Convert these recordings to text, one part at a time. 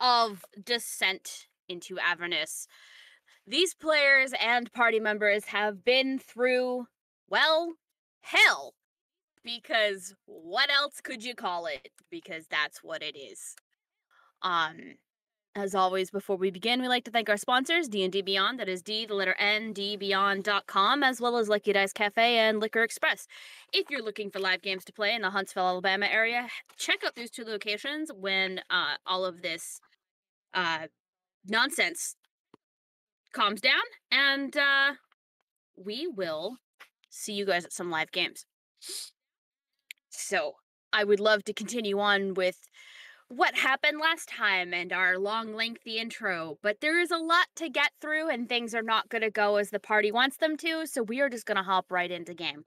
of Descent into Avernus. These players and party members have been through, well, hell. Because what else could you call it? Because that's what it is. Um, as always, before we begin, we like to thank our sponsors, D&D Beyond, that is D, the letter N, dbeyond.com, as well as Lucky Dice Cafe and Liquor Express. If you're looking for live games to play in the Huntsville, Alabama area, check out these two locations when all of this nonsense calms down, and we will see you guys at some live games. So, I would love to continue on with what happened last time and our long, lengthy intro, but there is a lot to get through and things are not going to go as the party wants them to, so we are just going to hop right into game.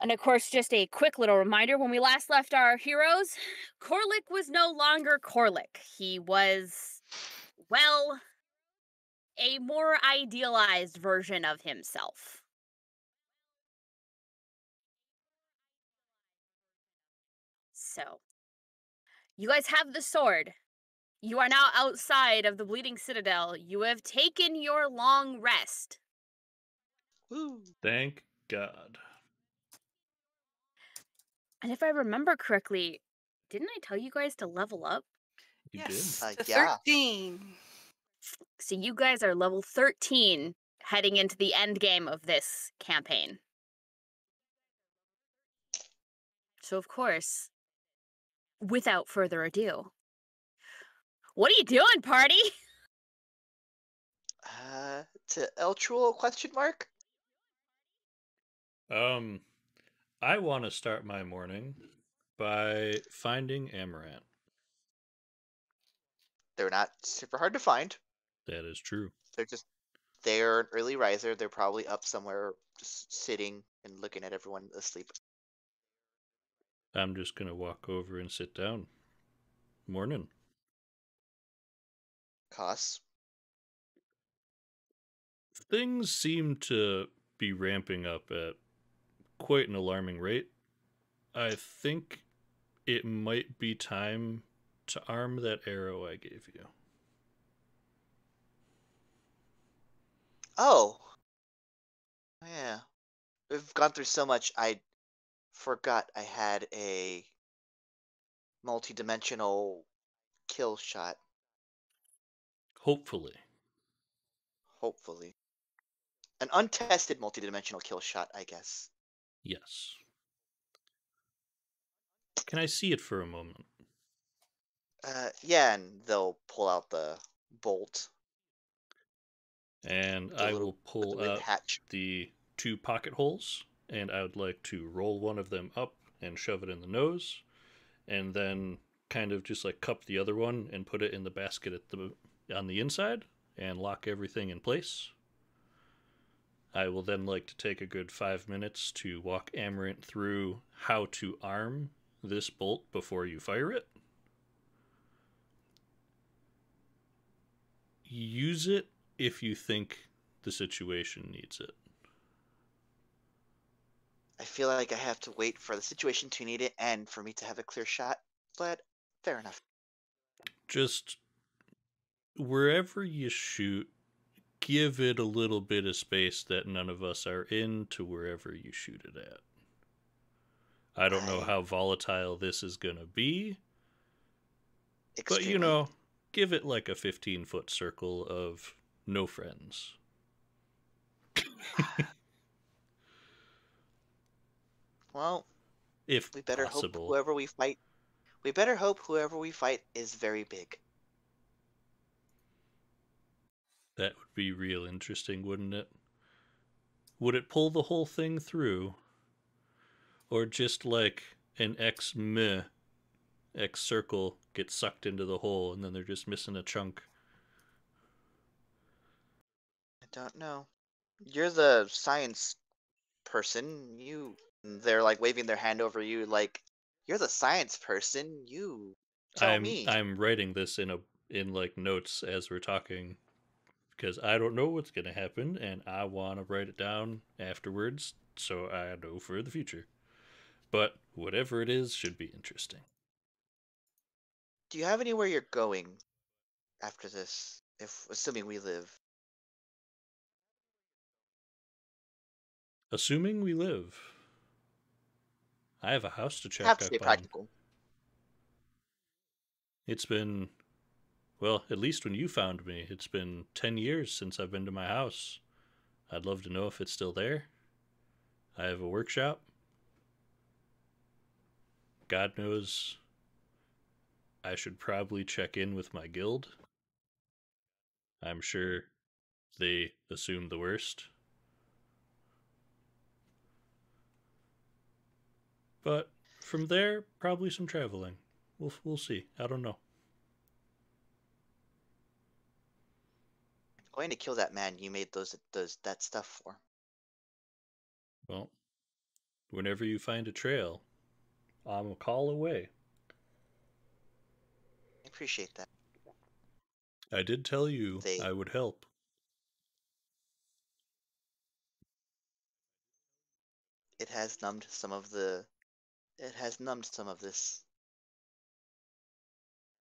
And of course, just a quick little reminder, when we last left our heroes, Corlick was no longer Corlick. He was, well, a more idealized version of himself. So, you guys have the sword. You are now outside of the Bleeding Citadel. You have taken your long rest. Woo. Thank God. And if I remember correctly, didn't I tell you guys to level up? You Yes, did. to Yeah. 13. So you guys are level 13 heading into the end game of this campaign. So of course, without further ado, what are you doing, party? To Eltruel question mark? I want to start my morning by finding Amaranth. They're not super hard to find. That is true. They're an early riser. They're probably up somewhere just sitting and looking at everyone asleep. I'm just gonna walk over and sit down. Morning. Costs. Things seem to be ramping up at quite an alarming rate. I think it might be time to arm that arrow I gave you. Oh. Yeah. We've gone through so much, I forgot I had a multi-dimensional kill shot, Hopefully. hopefully. An untested multi-dimensional kill shot, I guess. Yes. Can I see it for a moment? Yeah, and they'll pull out the bolt. And The I little- will pull with the out hatch. the 2 pocket holes, and I would like to roll one of them up and shove it in the nose, and then kind of just like cup the other one and put it in the basket on the inside and lock everything in place. I will then like to take a good 5 minutes to walk Amaranth through how to arm this bolt before you fire it. Use it if you think the situation needs it. I feel like I have to wait for the situation to need it and for me to have a clear shot, but fair enough. Just wherever you shoot, give it a little bit of space that none of us are in to wherever you shoot it at. I don't know how volatile this is going to be, but you know, give it like a 15-foot circle of no friends. Well, If we better possible. hope whoever we fight. We better hope whoever we fight is very big. That would be real interesting, wouldn't it? Would it pull the whole thing through? Or just like an X circle gets sucked into the hole and then they're just missing a chunk? I don't know. You're the science person. They're like waving their hand over you like, you're the science person. You tell me. I'm writing this in like notes as we're talking because I don't know what's gonna happen and I want to write it down afterwards so I know for the future. But whatever it is should be interesting. Do you have anywhere you're going after this? If assuming we live. Assuming we live. I have a house to Have check to stay up on. practical. It's been, well, at least when you found me, it's been 10 years since I've been to my house. I'd love to know if it's still there. I have a workshop. God knows I should probably check in with my guild. I'm sure they assume the worst. But from there, probably some traveling. We'll see. I don't know. I'm going to kill that man you made that stuff for. Well, whenever you find a trail, I'm a call away. I appreciate that. I did tell you They I would help. it has numbed some of the it has numbed some of this.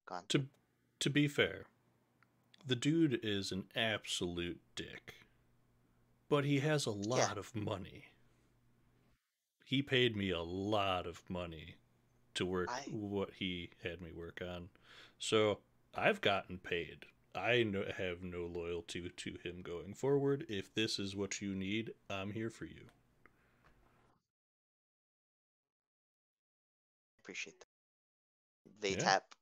Gone. To be fair, the dude is an absolute dick. But he has a Yeah. lot of money. He paid me a lot of money to work what he had me work on. So I've gotten paid. I have no loyalty to him going forward. If this is what you need, I'm here for you. Appreciate that. They Yeah. tap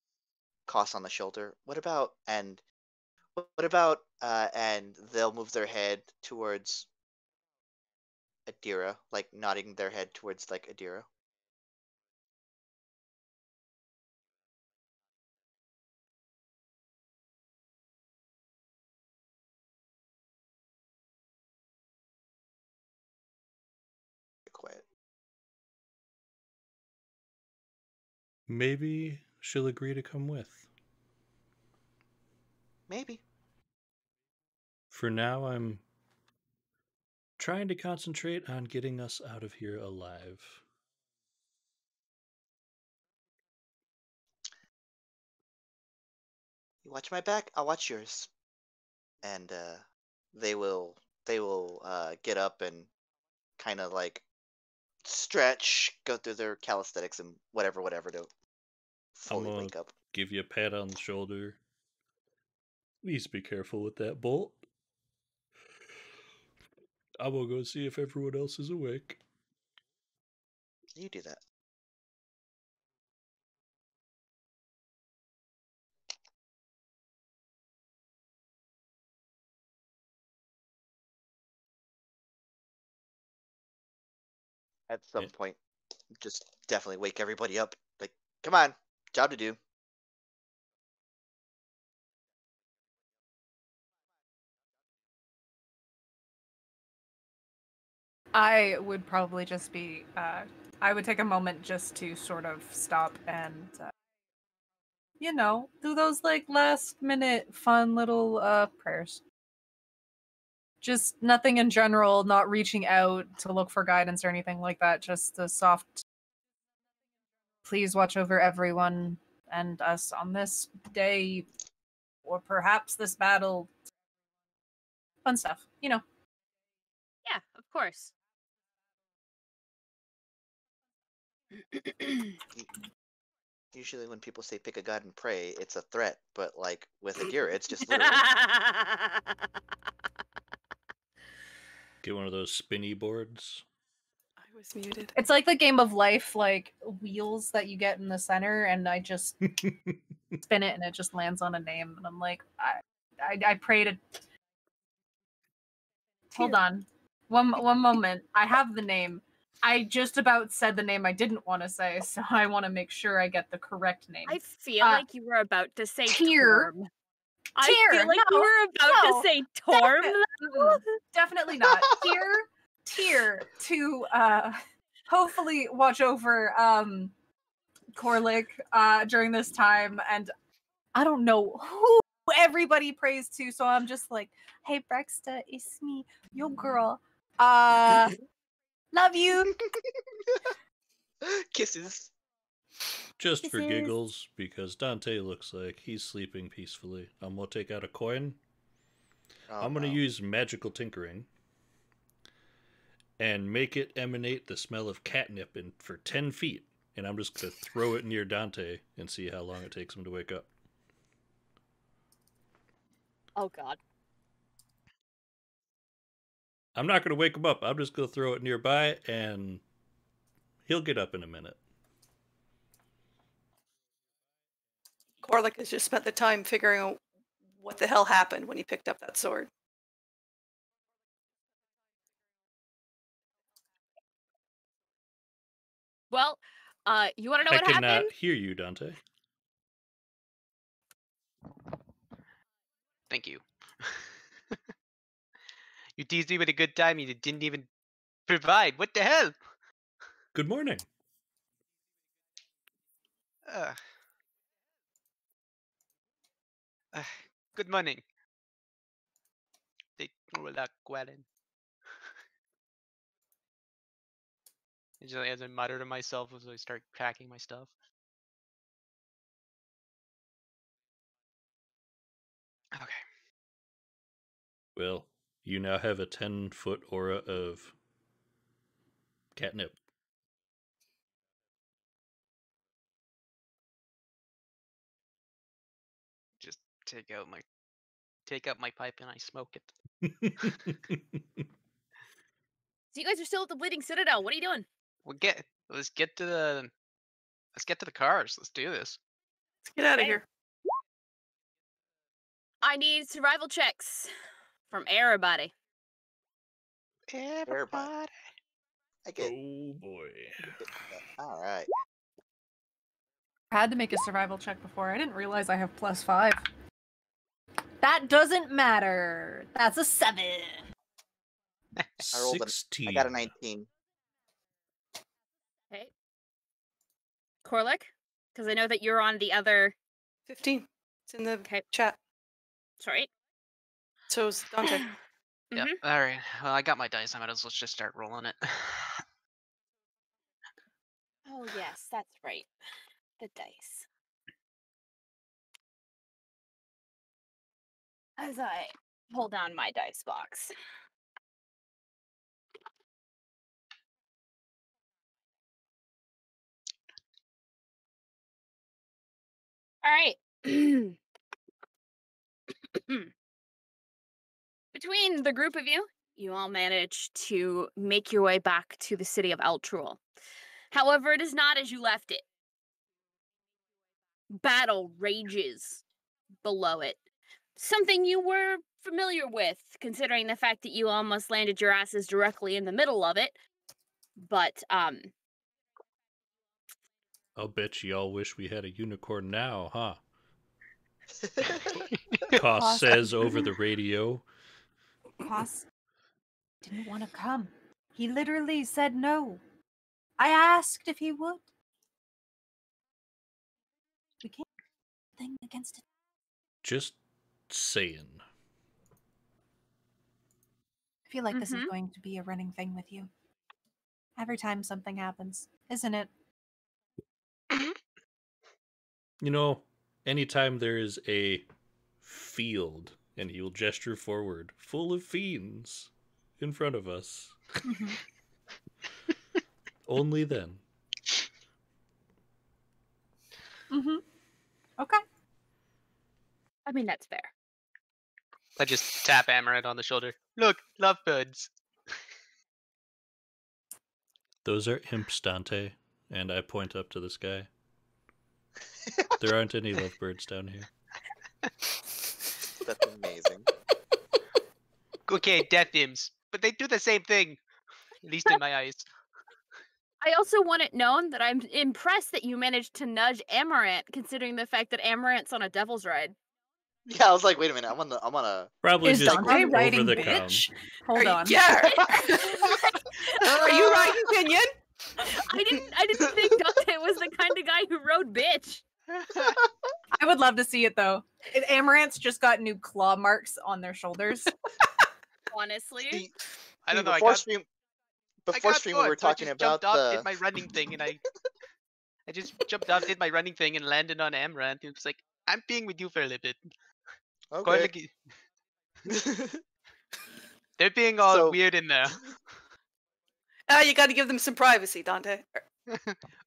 Koss on the shoulder. What about and they'll move their head towards Adira, like nodding their head towards like Adira. Quiet. Maybe she'll agree to come with. Maybe. For now, I'm trying to concentrate on getting us out of here alive. You watch my back, I'll watch yours. And they will get up and kind of like stretch, go through their calisthenics and whatever to I'm fully gonna wake up. give you a pat on the shoulder. Please be careful with that bolt. I will go see if everyone else is awake. You do that. At some point, just definitely wake everybody up. Like, come on, job to do. I would probably just be, I would take a moment just to sort of stop and, do those like last minute fun little prayers. Just nothing in general, not reaching out to look for guidance or anything like that. Just the soft, please watch over everyone and us on this day, or perhaps this battle. Fun stuff, Yeah, of course. Usually, when people say pick a god and pray, it's a threat. But like with Adira, it's just literal. Get one of those spinny boards. I was muted. It's like the game of life, like wheels that you get in the center, and I just spin it and it just lands on a name, and I'm like, I pray to. Hold on, one moment. I have the name. I just about said the name I didn't want to say, so I want to make sure I get the correct name. I feel like you were about to say Tyr. Torm. I feel like you were about to say Torm. Definitely not. Tyr to hopefully watch over Korlik during this time, and I don't know who everybody prays to, so I'm just like, hey Brexta, it's me, your girl. Love you. Kisses. Just for Kisses. giggles, because Dante looks like he's sleeping peacefully, I'm going to take out a coin. Oh, I'm going to no. use magical tinkering and make it emanate the smell of catnip for 10 feet. And I'm just going to throw it near Dante and see how long it takes him to wake up. Oh god. I'm not going to wake him up. I'm just going to throw it nearby, and he'll get up in a minute. Corlick has just spent the time figuring out what the hell happened when he picked up that sword. Well, you want to know I what cannot happened? hear you, Dante. Thank you. You teased me with a good time, you didn't even provide. What the hell? Good morning. Uh, good morning. They were like Gwellen. As I mutter to myself as I start packing my stuff. Okay. Well, you now have a 10-foot aura of catnip. Just take out my pipe and I smoke it. So you guys are still at the Bleeding Citadel. What are you doing? Let's get to the cars. Let's do this. Let's get out of Okay. here. I need survival checks from everybody. Everybody. I get. Oh boy. All right. I had to make a survival check before. I didn't realize I have +5. That doesn't matter. That's a 7. I rolled 16. I got a 19. Okay. Corlick? Because I know that you're on the other... 15. It's in the Okay. chat. Sorry. So is Dante. Yeah. Mhm. All right. Well, I got my dice. I might as well just start rolling it. Oh, yes, that's right. The dice. As I pull down my dice box. All right. Between the group of you, you all manage to make your way back to the city of Eltrul. However, it is not as you left it. Battle rages below it. Something you were familiar with, considering the fact that you almost landed your asses directly in the middle of it. But, I'll bet you all wish we had a unicorn now, huh? Koss Koss- says over the radio. Koss didn't want to come. He literally said no. I asked if he would. We can't do anything against it. Just saying. I feel like this is Mhm. going to be a running thing with you. Every time something happens, isn't it? You know, anytime there is a field, and he will gesture forward, full of fiends in front of us, Mhm. only then. Mm-hmm. Okay. I mean, that's fair. I just tap Amaranth on the shoulder. Look, lovebirds. Those are imps, Dante, and I point up to the sky. There aren't any lovebirds down here. That's amazing. Okay, death imps, but they do the same thing. At least in my eyes. I also want it known that I'm impressed that you managed to nudge Amaranth, considering the fact that Amaranth's on a devil's ride. Yeah, I was like, wait a minute, I'm on a. Probably Is just Dante over writing the bitch? com. Hold on. Yeah. Are you riding Pinion? I didn't think Dante was the kind of guy who rode bitch. I would love to see it though. Amaranth's just got new claw marks on their shoulders. Honestly. See, I don't know. before I stream, got we were bored, so I talking just about jumped off, the. did my running thing, and I I just jumped off, did my running thing, and landed on Amaranth. It was like, I'm being with you for a little bit. Quite Okay. like they're being all So- weird in there. You got to give them some privacy, Dante.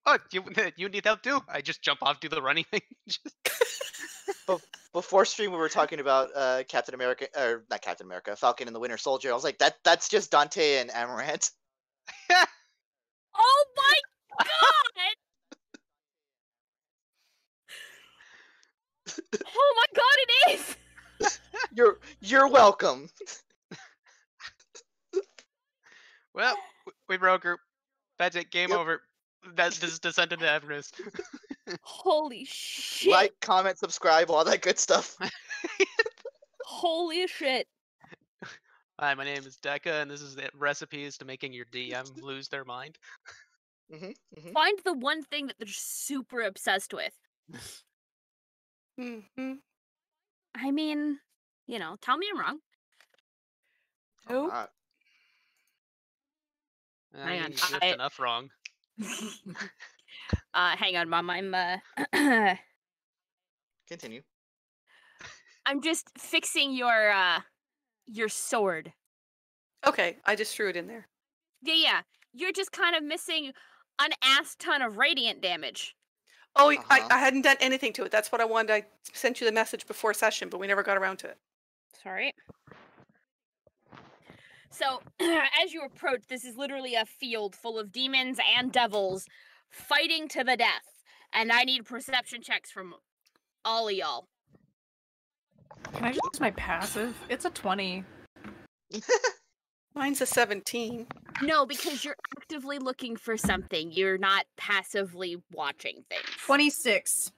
Oh, you need help too? I just jump off, do the running thing. Before stream, we were talking about Captain America, or not Captain America, Falcon and the Winter Soldier. I was like, that's just Dante and Amaranth. Oh my god! Oh my god, it is! You're welcome. Well, we broke her. That's it. Game Yep. over. This is Descent into Avernus. Holy shit! Like, comment, subscribe, all that good stuff. Holy shit! Hi, my name is Deca, and this is the recipes to making your DM lose their mind. Find the one thing that they're super obsessed with. Mm-hmm. I mean, you know, tell me I'm wrong. Who? Hang on, You left enough wrong. Hang on, Mom. Continue. I'm just fixing your sword. Okay, I just threw it in there. Yeah. You're just kind of missing an ass ton of radiant damage. Oh, Uh-huh. I hadn't done anything to it. That's what I wanted. I sent you the message before session, but we never got around to it. Sorry. So, as you approach, this is literally a field full of demons and devils fighting to the death. And I need perception checks from all of y'all. Can I just use my passive? It's a 20. Mine's a 17. No, because you're actively looking for something. You're not passively watching things. 26.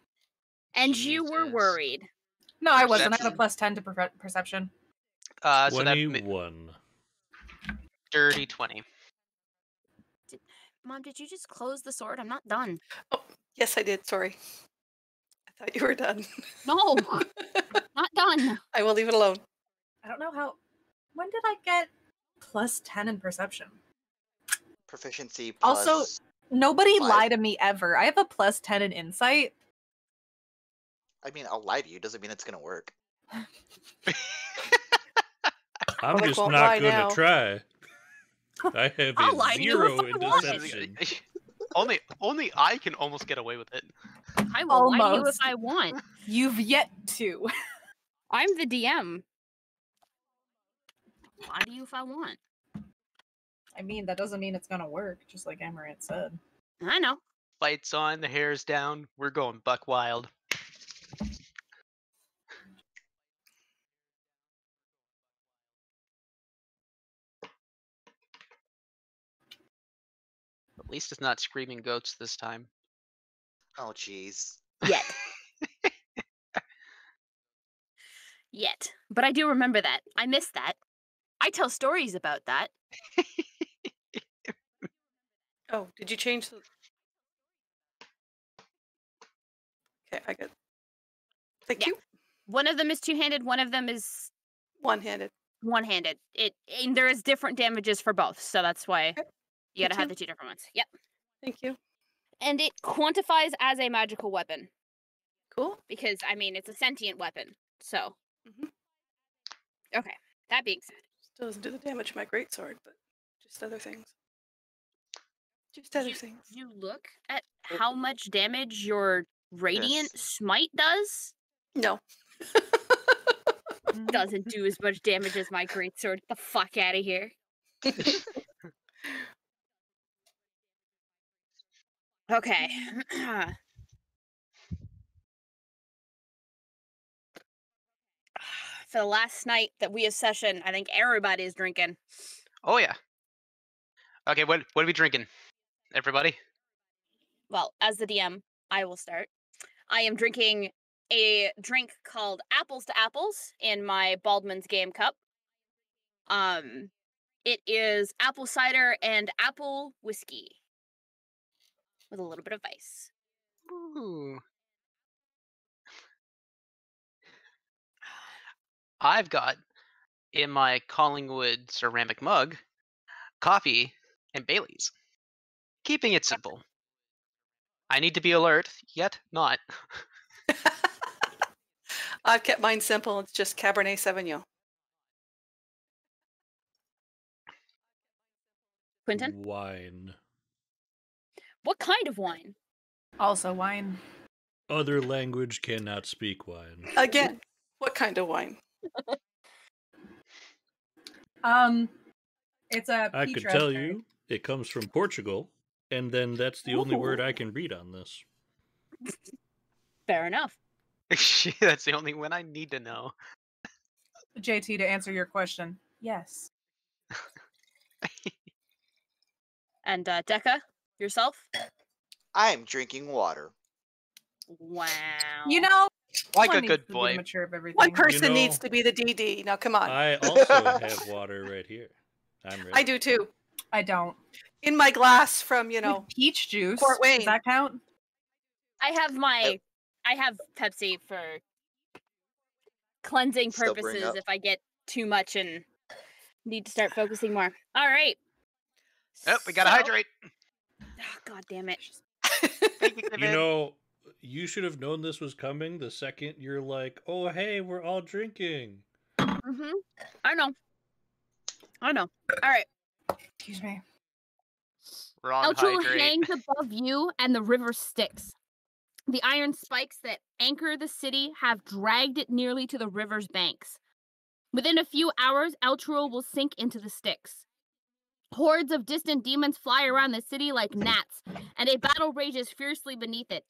And you were Jesus. worried. No, I wasn't. I had a Perception. plus 10 to perception. So that 21. dirty 20. Mom, did you just close the sword? I'm not done. Oh, yes, I did. Sorry. I thought you were done. No, not done. I will leave it alone. I don't know how. When did I get plus 10 in perception? Proficiency Also, plus. Nobody 5. lie to me ever. I have a plus 10 in insight. I mean, I'll lie to you. Doesn't mean it's gonna work. I'm Well, I just won't not lie gonna now. try. I have I'll a lie to you 0 if in I want. deception. only I can almost get away with it. I will lie to you if Almost. I want. You've yet to. I'm the DM. Lie to you if I want. I mean, that doesn't mean it's gonna work, just like Amaranth said. I know. Lights on, the hair's down. We're going buck wild. At least it's not screaming goats this time. Oh, jeez. Yet. Yet. But I do remember that. I miss that. I tell stories about that. Oh, did you change the... Okay, I got... Thank Yeah. you. One of them is two-handed, one of them is One-handed. one-handed. And there is different damages for both, so that's why Okay. you gotta Me have too. the two different ones. Yep. Thank you. And it quantifies as a magical weapon. Cool. Because, I mean, it's a sentient weapon. So. Mhm. Okay. That being said. Still doesn't do the damage of my greatsword, but just other things. Just other things. Did you look at how much damage your radiant smite does? No. Doesn't do as much damage as my greatsword. Get the fuck out of here. Okay. For the last night that we have session, I think everybody is drinking. Oh yeah. Okay, what are we drinking? Everybody? Well, as the DM, I will start. I am drinking a drink called Apples to Apples in my Baldman's Game Cup. It is apple cider and apple whiskey with a little bit of ice. Ooh. I've got in my Collingwood ceramic mug coffee and Bailey's. Keeping it simple. I need to be alert, yet not. I've kept mine simple. It's just Cabernet Sauvignon. Quentin, Wine. what kind of wine? Also wine. Other language cannot speak wine. Again, what kind of wine? It's a I peach could tell raspberry. you it comes from Portugal, and then that's the only word I Ooh. can read on this. Fair enough. That's the only one I need to know. JT, to answer your question, yes. And Decca, yourself? I'm drinking water. Wow. You know, Like one a needs good to be boy. the mature of everything. One person know- needs to be the DD. Now, come on. I also have water right here. I'm ready. I do too. I don't. In my glass from, With peach juice. Fort Wayne. Does that count? I have Pepsi for cleansing Still bring purposes up. if I get too much and need to start focusing more. All right. Oh, we gotta So- hydrate. Oh, God damn it. Thank you, You Kevin. know, you should have known this was coming the second you're like, oh, hey, we're all drinking. Mm-hmm. I know. All right. Excuse me. Wrong Eltrul hydrate. hangs above you and the river Styx. The iron spikes that anchor the city have dragged it nearly to the river's banks. Within a few hours, Eltrul will sink into the Styx. Hordes of distant demons fly around the city like gnats, and a battle rages fiercely beneath it.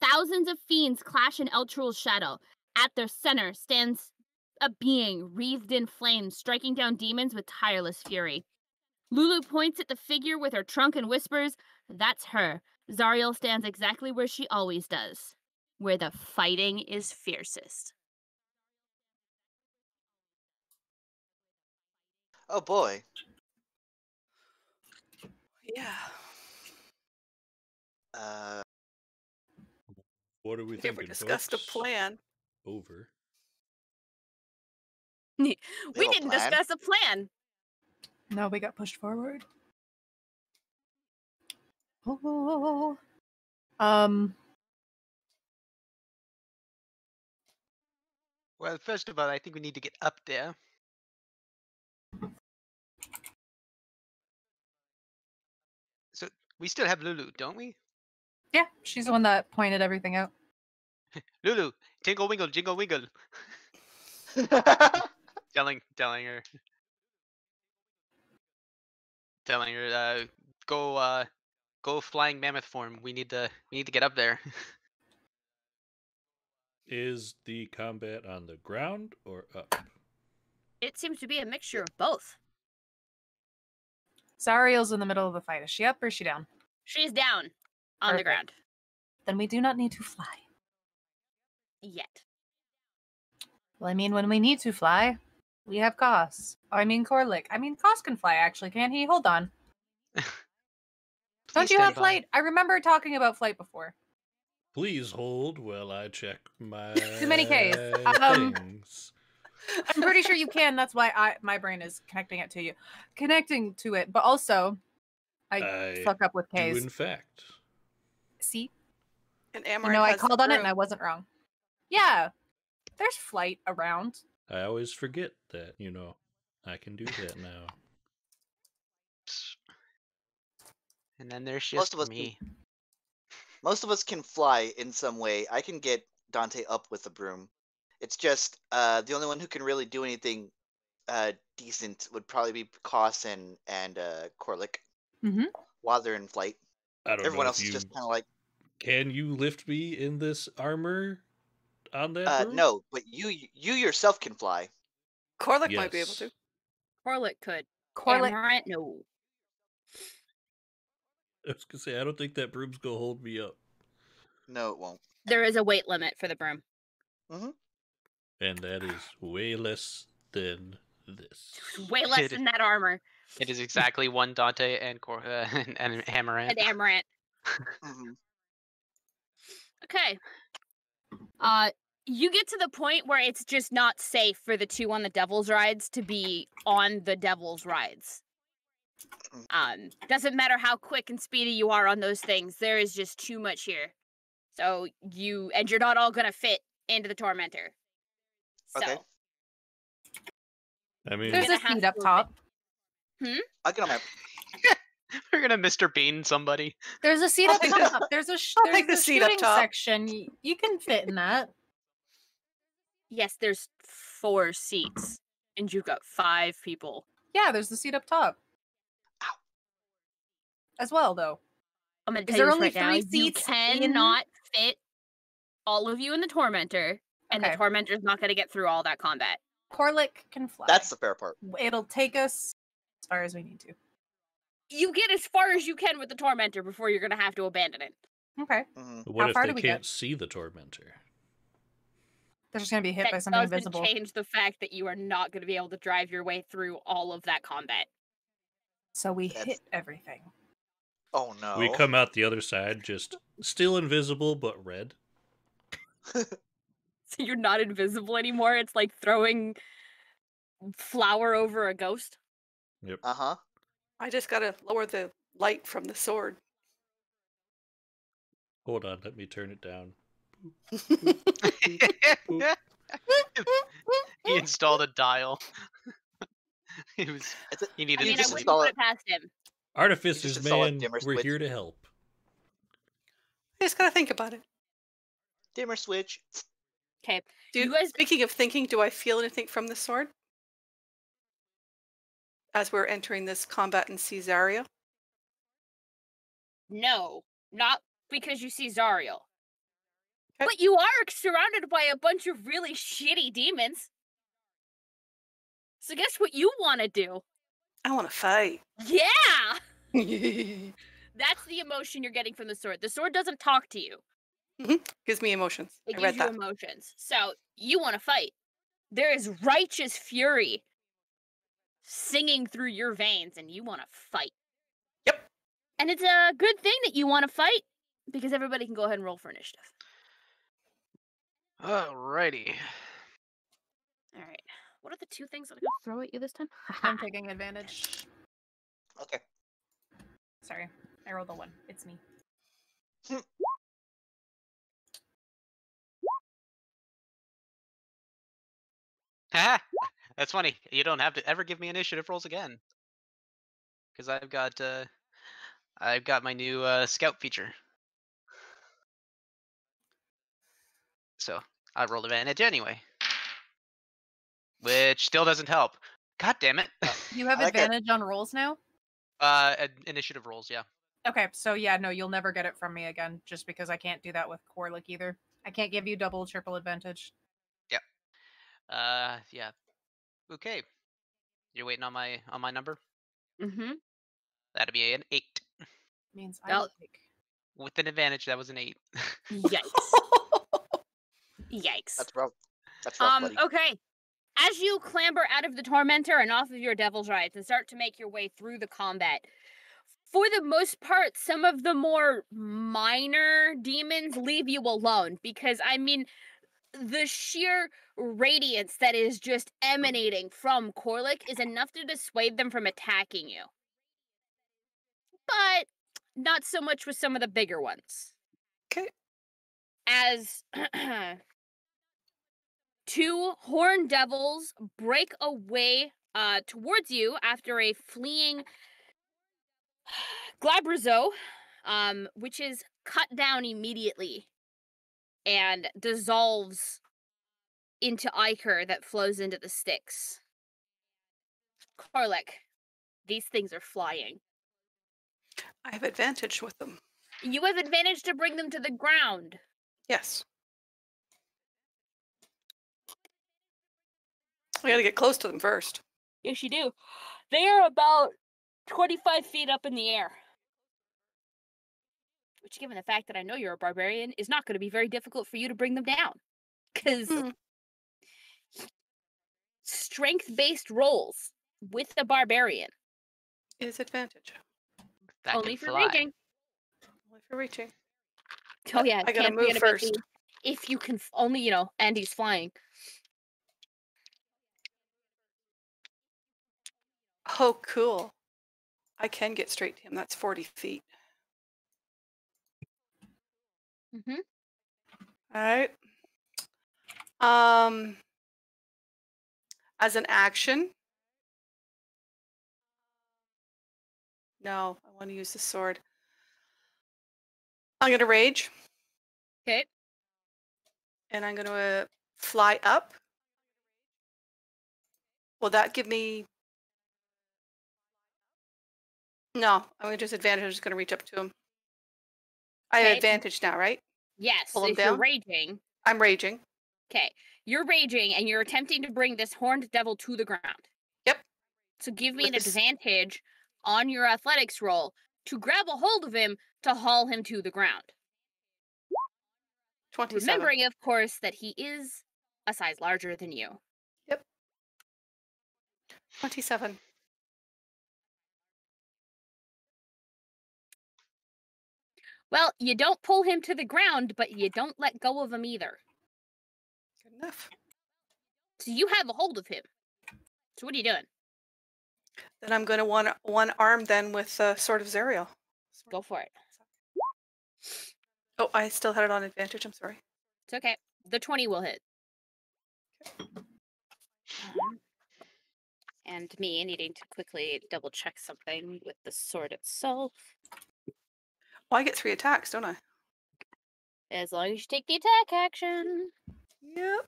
Thousands of fiends clash in Eltrul's shadow. At their center stands a being wreathed in flames, striking down demons with tireless fury. Lulu points at the figure with her trunk and whispers, "That's her." Zariel stands exactly where she always does, where the fighting is fiercest. Oh boy. Yeah. What are we We never thinking, discussed a folks? plan. Over. We have a didn't plan? discuss a plan. No, we got pushed forward. Oh. Well, first of all, I think we need to get up there. So we still have Lulu, don't we? Yeah, she's the one that pointed everything out. Lulu, tingle wingle, jingle wingle. telling her, go flying mammoth form. We need to get up there. Is the combat on the ground or up? It seems to be a mixture of both. Zariel's in the middle of the fight. Is she up or is she down? She's down on the Perfect. ground. Then we do not need to fly. Yet. Well, I mean, when we need to fly, we have Koss. Korlik. Koss can fly, actually, can't he? Hold on. Don't Please you have stand by. flight? I remember talking about flight before. Please hold while I check my Too many Ks. things. I'm pretty sure you can. That's why my brain is connecting to it. But also, I fuck up with Do Ks. in fact. See? And You Amaranth know, I has the called on it broom. and I wasn't wrong. Yeah, there's flight around. I always forget that, I can do that now. And then there's Most just of us me. Most of us can fly in some way. I can get Dante up with a broom. It's just the only one who can really do anything decent would probably be Koss and Korlik Mhm. while they're in flight. I don't Everyone know else if is you just kind of like, can you lift me in this armor on that broom? no, but you yourself can fly. Korlik might be able to. Yes. Corlick could. Korlik. Amaranth, no. I was gonna say I don't think that broom's gonna hold me up. No, it won't. There is a weight limit for the broom. And that is way less than this. Way less than that armor. It is exactly one Dante and and Amaranth. And Amaranth. hmm Okay. You get to the point where it's just not safe for the two on the Devil's rides to be on the Devil's rides. Doesn't matter how quick and speedy you are on those things, there is just too much here. So you're not all gonna fit into the Tormentor. So Okay. I mean, There's gonna a have seat up to top. I get on my. We're gonna Mr. Bean somebody. There's a seat I'll up take top. the- There's a I'll take the seat up shooting top. section. You can fit in that. yes, there's 4 seats, and you've got 5 people. Yeah, there's the seat up top. Ow. As well, though. I'm gonna Is tell there you this only right now. 3 You seats in- cannot fit all of you in the Tormentor, and the Okay. Tormentor's not gonna get through all that combat. Corlick can fly. That's the fair part. It'll take us as far as we need to. You get as far as you can with the Tormentor before you're gonna have to abandon it. Okay. what How if far they do we can't get? see the Tormentor? They're just gonna be hit by That something doesn't invisible. change the fact that you are not gonna be able to drive your way through all of that combat. So we That's- hit everything. Oh no. We come out the other side, just still invisible but red. So you're not invisible anymore. It's like throwing flour over a ghost. Yep. Uh-huh. I just gotta lower the light from the sword. Hold on, let me turn it down. He installed a dial. He was. It's a, He I needed mean, I to just wouldn't sleep. install put it. it past him. Artificers, install a man, dimmer we're switch. here to help. I just gotta think about it. dimmer switch. Okay. Do You guys- Speaking of thinking, do I feel anything from the sword as we're entering this combat in Caesarea? No, not because you see Zariel. Okay. But you are surrounded by a bunch of really shitty demons. So guess what you want to do? I want to fight. Yeah! Gives That's the emotion you're getting from the sword. The sword doesn't talk to you. me emotions. It I gives read you that. emotions. So you want to fight. There is righteous fury singing through your veins, and you want to fight. Yep. And it's a good thing that you want to fight, because everybody can go ahead and roll for initiative. Alrighty. All right. What are the 2 things that I'm going to throw at you this time? I'm taking advantage. Okay. Sorry, I rolled a 1. It's me. Haha. That's funny. You don't have to ever give me initiative rolls again. Because I've got my new scout feature. So I rolled advantage anyway. Which still doesn't help. God damn it. You have I like it. advantage on rolls now? Initiative rolls, yeah. Okay, so yeah, no, you'll never get it from me again, just because I can't do that with Corlick either. I can't give you double, triple advantage. Yeah. Okay. You're waiting on my number? Mm-hmm. That'd be an 8. Means I Oh. will take. With an advantage, that was an 8. Yikes. Yikes. That's rough. That's rough, buddy. Okay. As you clamber out of the Tormentor and off of your Devil's Rights and start to make your way through the combat, for the most part, some of the more minor demons leave you alone because, I mean, the sheer radiance that is just emanating from Corlick is enough to dissuade them from attacking you. But not so much with some of the bigger ones. Okay. As 2 horned devils break away towards you after a fleeing Glabrazo, which is cut down immediately and dissolves into ichor that flows into the sticks. Corlick, these things are flying. I have advantage with them. You have advantage to bring them to the ground. Yes. I gotta get close to them first. Yes, you do. They are about 25 feet up in the air. Which, given the fact that I know you're a barbarian, is not going to be very difficult for you to bring them down. Because strength-based rolls with a barbarian. Is advantage. That Only can for fly. reaching. Only for reaching. Oh yeah, I gotta can't forget move about first. if you can only, and he's flying. Oh, cool. I can get straight to him. That's 40 feet. Mm-hmm. All right. As an action. No, I want to use the sword. I'm going to rage. Okay. And I'm going to fly up. Will that give me... No, I'm going to disadvantage. I'm just going to reach up to him. I have Okay. advantage now, right? Yes, Pull him if you're down? raging. I'm raging. Okay. You're raging and you're attempting to bring this horned devil to the ground. Yep. So give me With an this- advantage on your athletics roll to grab a hold of him to haul him to the ground. 27. Remembering, of course, that he is a size larger than you. Yep. 27. Well, you don't pull him to the ground, but you don't let go of him either. Good enough. So you have a hold of him. So what are you doing? Then I'm going to one arm then with Sword of Zariel. Go for it. Oh, I still had it on advantage. I'm sorry. It's okay. The 20 will hit. And me needing to quickly double check something with the sword itself. Well, I get 3 attacks, don't I? As long as you take the attack action. Yep.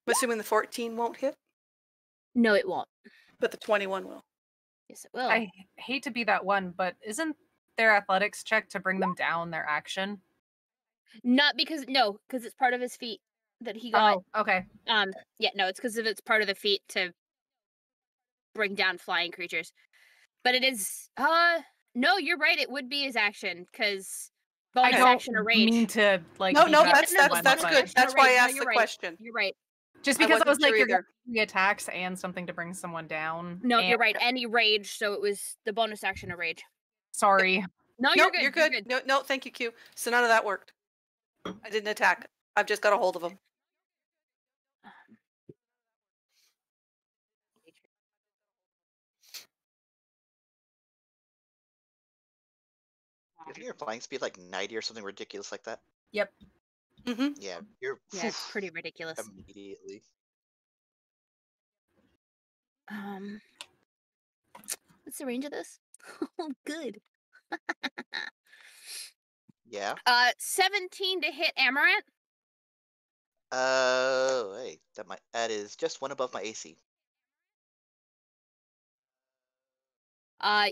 I'm assuming the 14 won't hit, No, it won't. but the 21 will. Yes, it will. I hate to be that one, but isn't their athletics check to bring them down their action? Not because because it's part of his feat that he got. Oh, okay. Yeah, no, it's because it's part of the feat to bring down flying creatures. But it is no, you're right, it would be his action, because I bonus don't action or rage. mean to like. No, be no, that that's one, that's but- good. That's why I asked the You're right. question. You're right. Just I because I, wasn't was like, sure you're either. getting the attacks and something to bring someone down. No, and- you're right. Any rage, so it was the bonus action or rage. Sorry. No, No, you're good. No, no, thank you, Q. So none of that worked. I didn't attack. I've just got a hold of him. Isn't your flying speed like 90 or something ridiculous like that? Yep. Mm-hmm. Yeah, you're Yeah, it's pretty ridiculous. immediately. What's the range of this? Oh, good. Yeah. 17 to hit Amaranth. Hey, that is just one above my AC.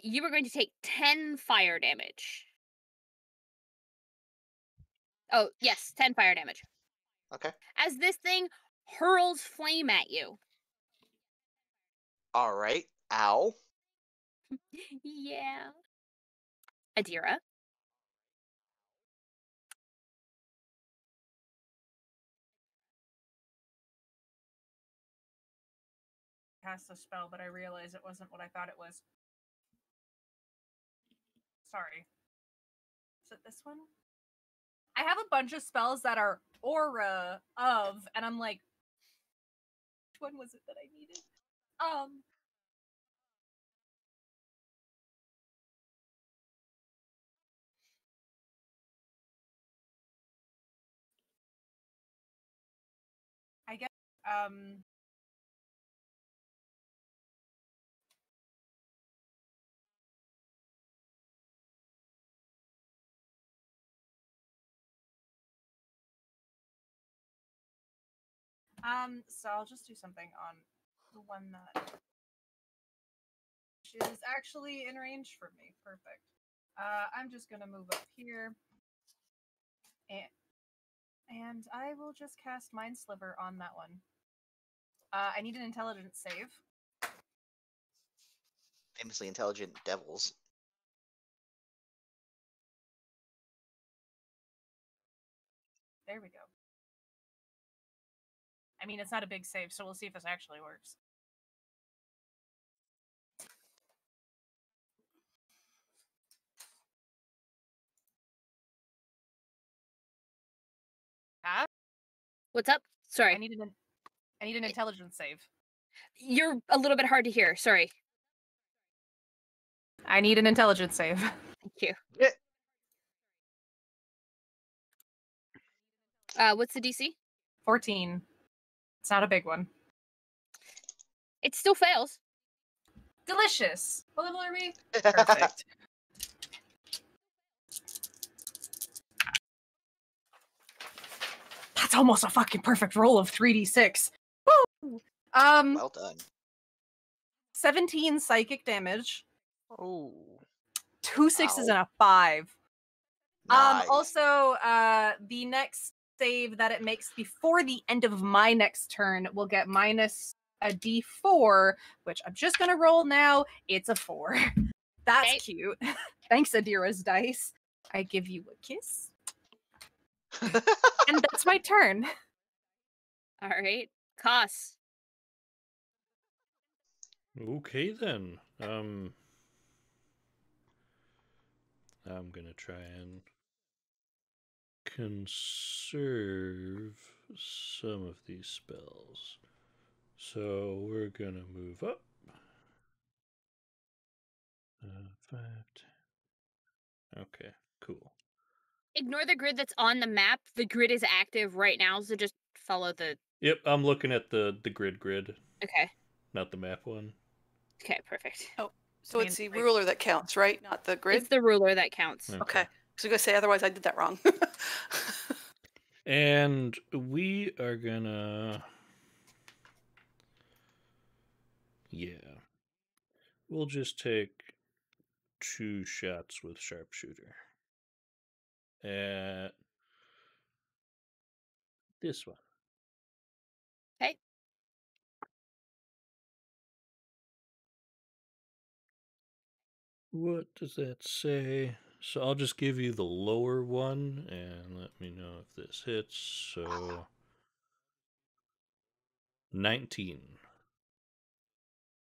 You were going to take 10 fire damage. Oh, yes, 10 fire damage. Okay. As this thing hurls flame at you. All right. Ow. Yeah. Adira. Cast a spell, but I realized it wasn't what I thought it was. Sorry. Is it this one? I have a bunch of spells that are aura of, and I'm like, which one was it that I needed? I guess so I'll just do something on the one that is actually in range for me. Perfect. I'm just gonna move up here. And I will just cast Mind Sliver on that one. I need an intelligence save. Famously intelligent devils. There we go. I mean, it's not a big save, so we'll see if this actually works. What's up? Sorry. I need an intelligence save. You're a little bit hard to hear. Sorry. I need an intelligence save. Thank you. Yeah. What's the DC? 14. It's not a big one. It still fails. Delicious. What level are we? Perfect. That's almost a fucking perfect roll of 3d6. Woo! Well done. 17 psychic damage, Oh. 2 6s Ow. and a 5. Nice. Also, the next save that it makes before the end of my next turn will get minus a d4, which I'm just gonna roll now. It's a 4. That's Okay. cute. Thanks, Adira's dice. I give you a kiss. And that's my turn. All right. Koss. Okay then. I'm gonna try and conserve some of these spells. So we're gonna move up. 5, 10. Okay, cool. Ignore the grid that's on the map. The grid is active right now, so just follow the... Yep, I'm looking at the grid, Okay. not the map one. Okay, perfect. So it's the ruler that counts, right? Not the grid? It's the ruler that counts. Okay. I was going to say, otherwise I did that wrong. And we are gonna... Yeah. We'll just take 2 shots with sharpshooter. At this one. Okay. What does that say? So I'll just give you the lower one and let me know if this hits. So 19.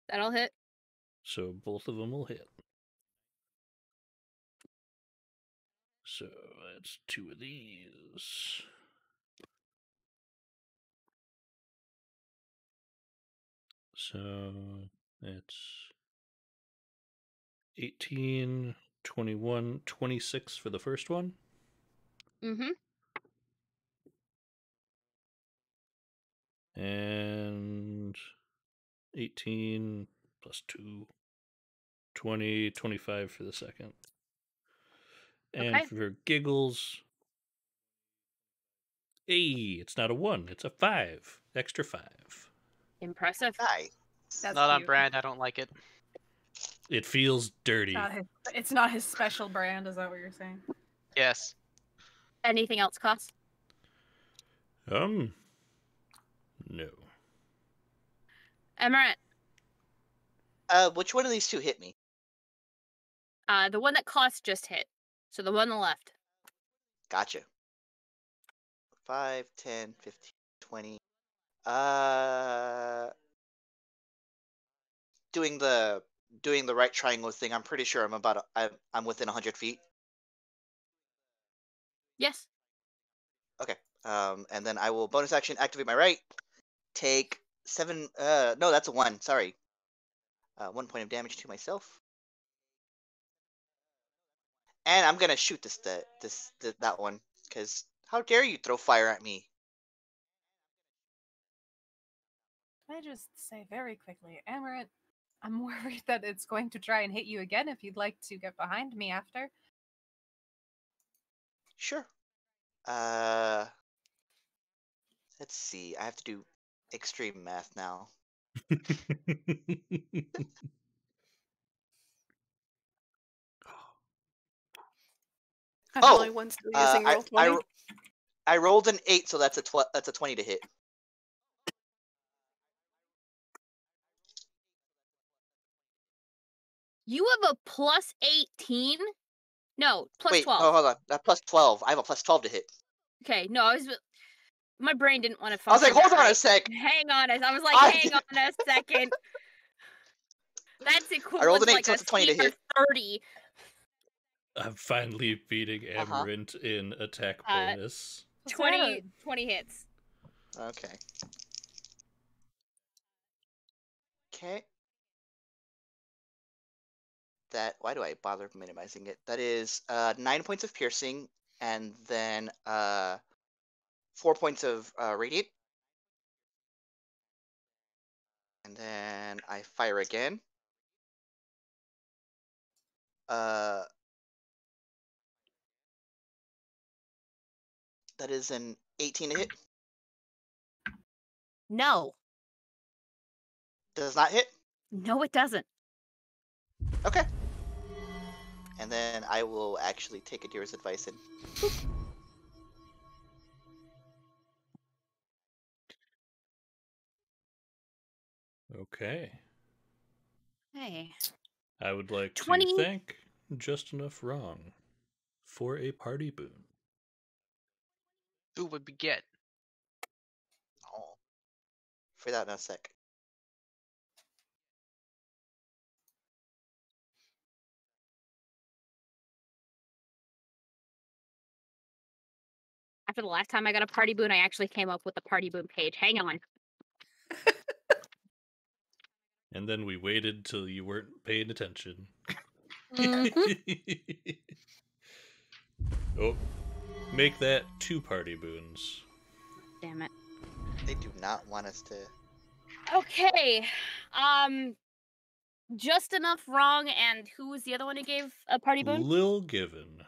That'll hit. So both of them will hit. So that's 2 of these. So that's 18, 21, 26 for the first one. Mm-hmm. And 18 plus 2, 20, 25 for the second. And Okay. for giggles, hey, it's not a 1, it's a 5. Extra 5. Impressive. Nice. That's Not on cute. brand. I don't like it. It feels dirty. It's not his special brand, is that what you're saying? Yes. Anything else, Koss? No. Emaret. Which one of these two hit me? The one that Koss just hit. So the one on the left. Gotcha. 5, 10, 15, 20. Doing the right triangle thing. I'm pretty sure I'm within 100 feet. Yes. Okay. And then I will bonus action activate my right. Take 7. No, that's a 1. Sorry. 1 point of damage to myself. And I'm gonna shoot that one, because how dare you throw fire at me? Can I just say very quickly, Amaret, I'm worried that it's going to try and hit you again if you'd like to get behind me after. Sure. Let's see. I have to do extreme math now. I'm the only one still using I, Roll20. I rolled an 8, so that's a 20 to hit. You have a plus 18? No, plus Wait, 12. no, hold on. That plus 12. I have a plus 12 to hit. Okay, no, my brain didn't want to I was function. like, hold that on right. a sec. Hang on, I was like, I hang on a second. That's equivalent an to 8, like so a it's a 20 to CR hit. 30. I'm finally beating Uh-huh. Amarant in attack bonus. 20 hits. Okay. Okay. Why do I bother minimizing it? That is 9 points of piercing, and then 4 points of radiant. And then I fire again. That is an 18 to hit. No. Does not hit. No, it doesn't. Okay. And then I will actually take Adira's advice and Okay. Hey. I would like 20. to thank Just Enough Wrong for a party boon. Who would we get? oh, for that in a sec. After the last time I got a party boon, I actually came up with the party boon page. Hang on. And then we waited till you weren't paying attention. Mhm. Oh, make that 2 party boons. Damn it. They do not want us to. Okay. Just Enough Wrong, and who was the other one who gave a party boon? Lil Given.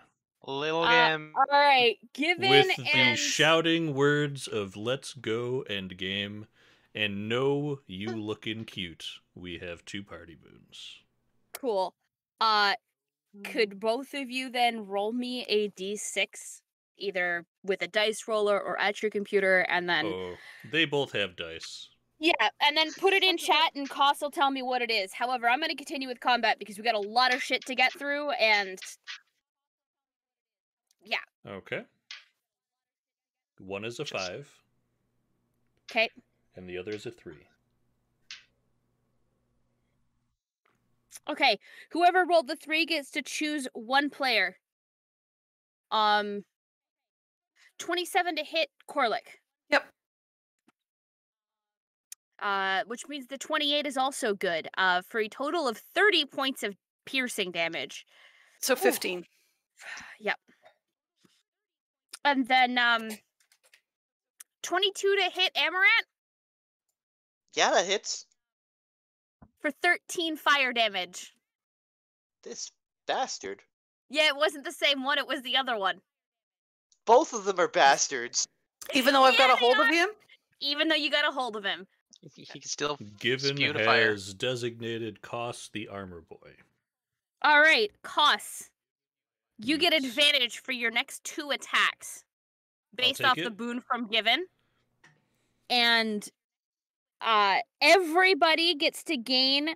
Lil Gam. All right, Given With the and shouting words of "Let's go" end game, and "No, you looking cute." We have 2 party boons. cool. Could both of you then roll me a d6, either with a dice roller or at your computer, and then Oh, they both have dice. yeah, and then put it in chat, and Koss will tell me what it is. However, I'm going to continue with combat because we got a lot of shit to get through, and yeah. Okay. One is a 5, Okay. and the other is a 3. Okay. Whoever rolled the 3 gets to choose one player. 27 to hit Corlick. Yep. Which means the 28 is also good. For a total of 30 points of piercing damage. So 15. Yep. And then 22 to hit Amaranth Yeah, that hits. for 13 fire damage. This bastard. Yeah, it wasn't the same one, it was the other one. Both of them are bastards. Even though I've got Yeah, a hold they of him? Even though you got a hold of him. He can still Given spew the fire. has designated Koss the armor boy. Alright, Koss. You get Yes. advantage for your next 2 attacks. Based take off the it. boon from Given. And everybody gets to gain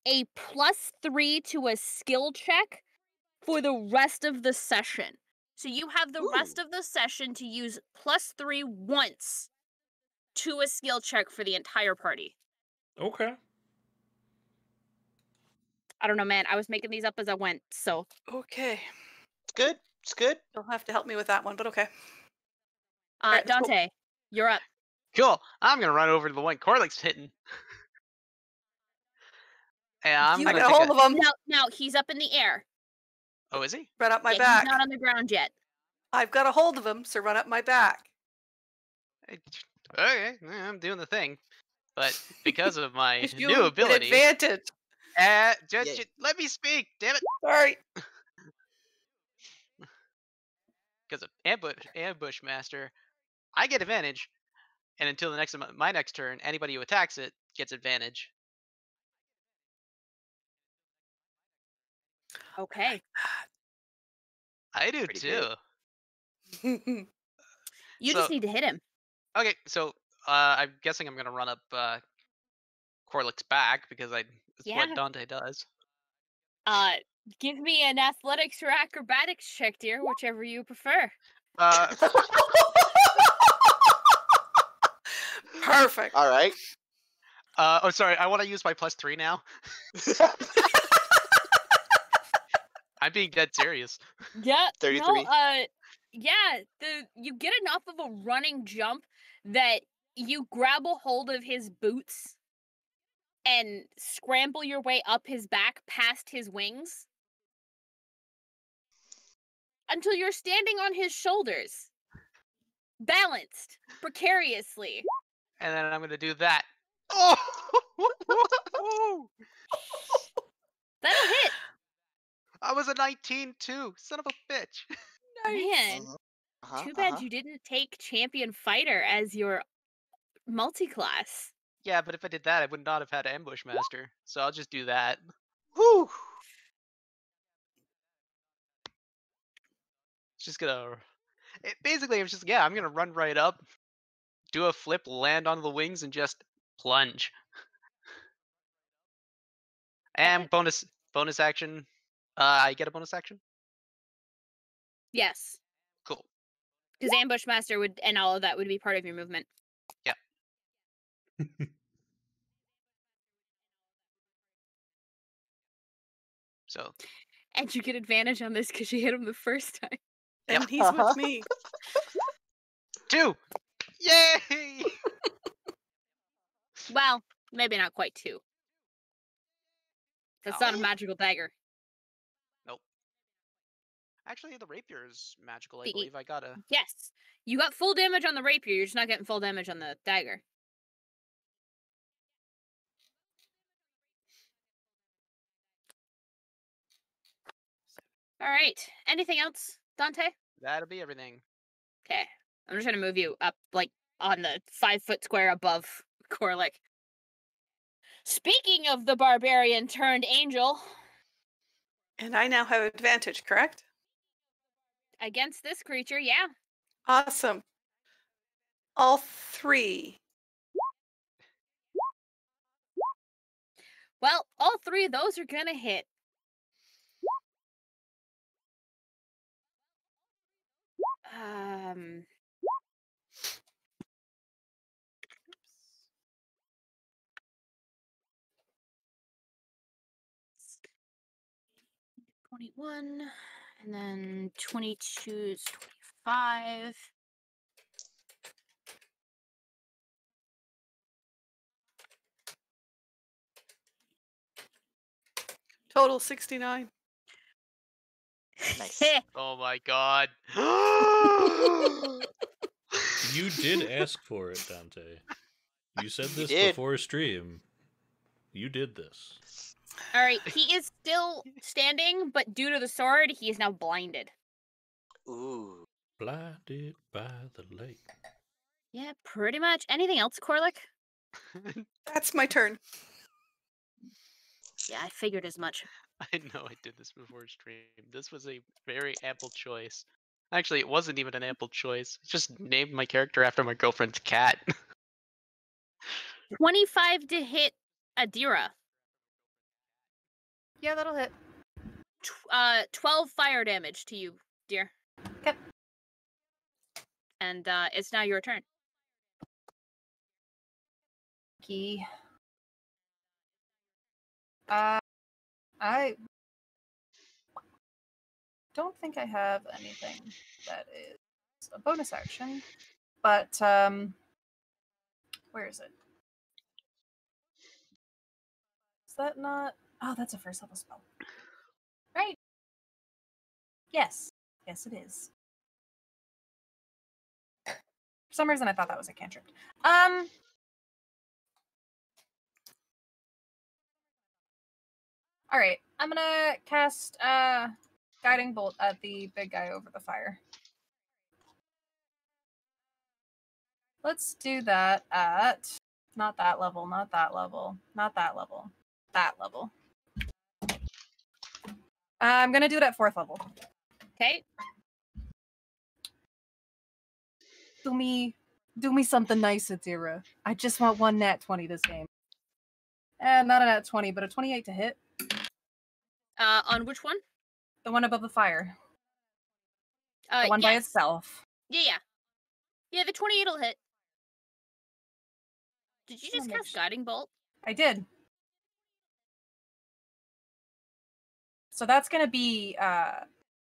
a +3 to a skill check for the rest of the session. So you have the rest Ooh. of the session to use +3 once to a skill check for the entire party. Okay. I don't know, man. I was making these up as I went, so. Okay. It's good. It's good. You'll have to help me with that one, but okay. Alright, let's go. Dante, you're up. Cool. I'm gonna run over to the one Corlick's hitting. And I'm I gonna got a take hold of him. Now, he's up in the air. Oh, is he? Run up my Yeah, back. he's not on the ground yet. I've got a hold of him, so run up my back. Okay, yeah, I'm doing the thing. But because of my 'Cause you new get ability, advantage. just Yay. let me speak, damn it! Sorry. Because of ambush master, I get advantage, and until my next turn, anybody who attacks it gets advantage. Okay. I do Pretty too. great. You So- just need to hit him. Okay, so I'm guessing I'm gonna run up Corlick's back because that's Yeah. what Dante does. Give me an athletics or acrobatics check, dear, whichever you prefer. Perfect. All right. Oh, sorry. I want to use my +3 now. I'm being dead serious. Yeah. 33. No, yeah, you get enough of a running jump that you grab a hold of his boots and scramble your way up his back past his wings until you're standing on his shoulders, balanced precariously. And then I'm gonna do that. Oh! That'll hit. I was a 19 too. Son of a bitch. Man, Uh-huh, too bad uh-huh. you didn't take champion fighter as your multi-class. Yeah, but if I did that, I would not have had ambush master. So I'll just do that. Whew. It's just gonna. Basically, it was just I'm gonna run right up, do a flip, land on the wings, and just plunge. And bonus action. I get a bonus action. Yes, Cool. because ambush master would and all of that would be part of your movement. Yeah. So. And you get advantage on this because you hit him the first time. And he's with me. 2. Yay! Well, maybe not quite 2. That's not a Oh. magical dagger. Nope. Actually, the rapier is magical. I The- believe I got a. Yes, you got full damage on the rapier. You're just not getting full damage on the dagger. All right. Anything else, Dante? That'll be everything. Okay. I'm just gonna move you up, like, on the 5-foot square above Corlick. Speaking of the barbarian turned angel, And I now have advantage, correct? against this creature, yeah. Awesome. All 3. Well, all 3 of those are gonna hit. Um. 21, and then 22 is 25. Total 69. Nice. Oh my god. You did ask for it, Dante. You said You this did. before stream. You did this. All right, he is still standing, but due to the sword, he is now blinded. Ooh. Blinded by the light. Yeah, pretty much. Anything else, Corlick? That's my turn. Yeah, I figured as much. I know I did this before stream. This was a very ample choice. Actually, it wasn't even an ample choice. Just named my character after my girlfriend's cat. 25 to hit Adira. Yeah, that'll hit. 12 fire damage to you, dear. Okay. And it's now your turn. Key. I don't think I have anything that is a bonus action, but where is it? Is that not? Oh, that's a first level spell. Right? Yes. Yes, it is. For some reason, I thought that was a cantrip. All right, I'm gonna cast guiding bolt at the big guy over the fire. Let's do that at not that level, not that level, not that level, that level. I'm gonna do it at 4th level. Okay. Do me something nice, Adira. I just want one nat 20 this game. Not a nat 20, but a 28 to hit. On which one? The one above the fire. The one by yes. itself. Yeah. Yeah, the 28 will hit. Did you Just wanna just make cast sure. Guiding Bolt? I did. So that's gonna be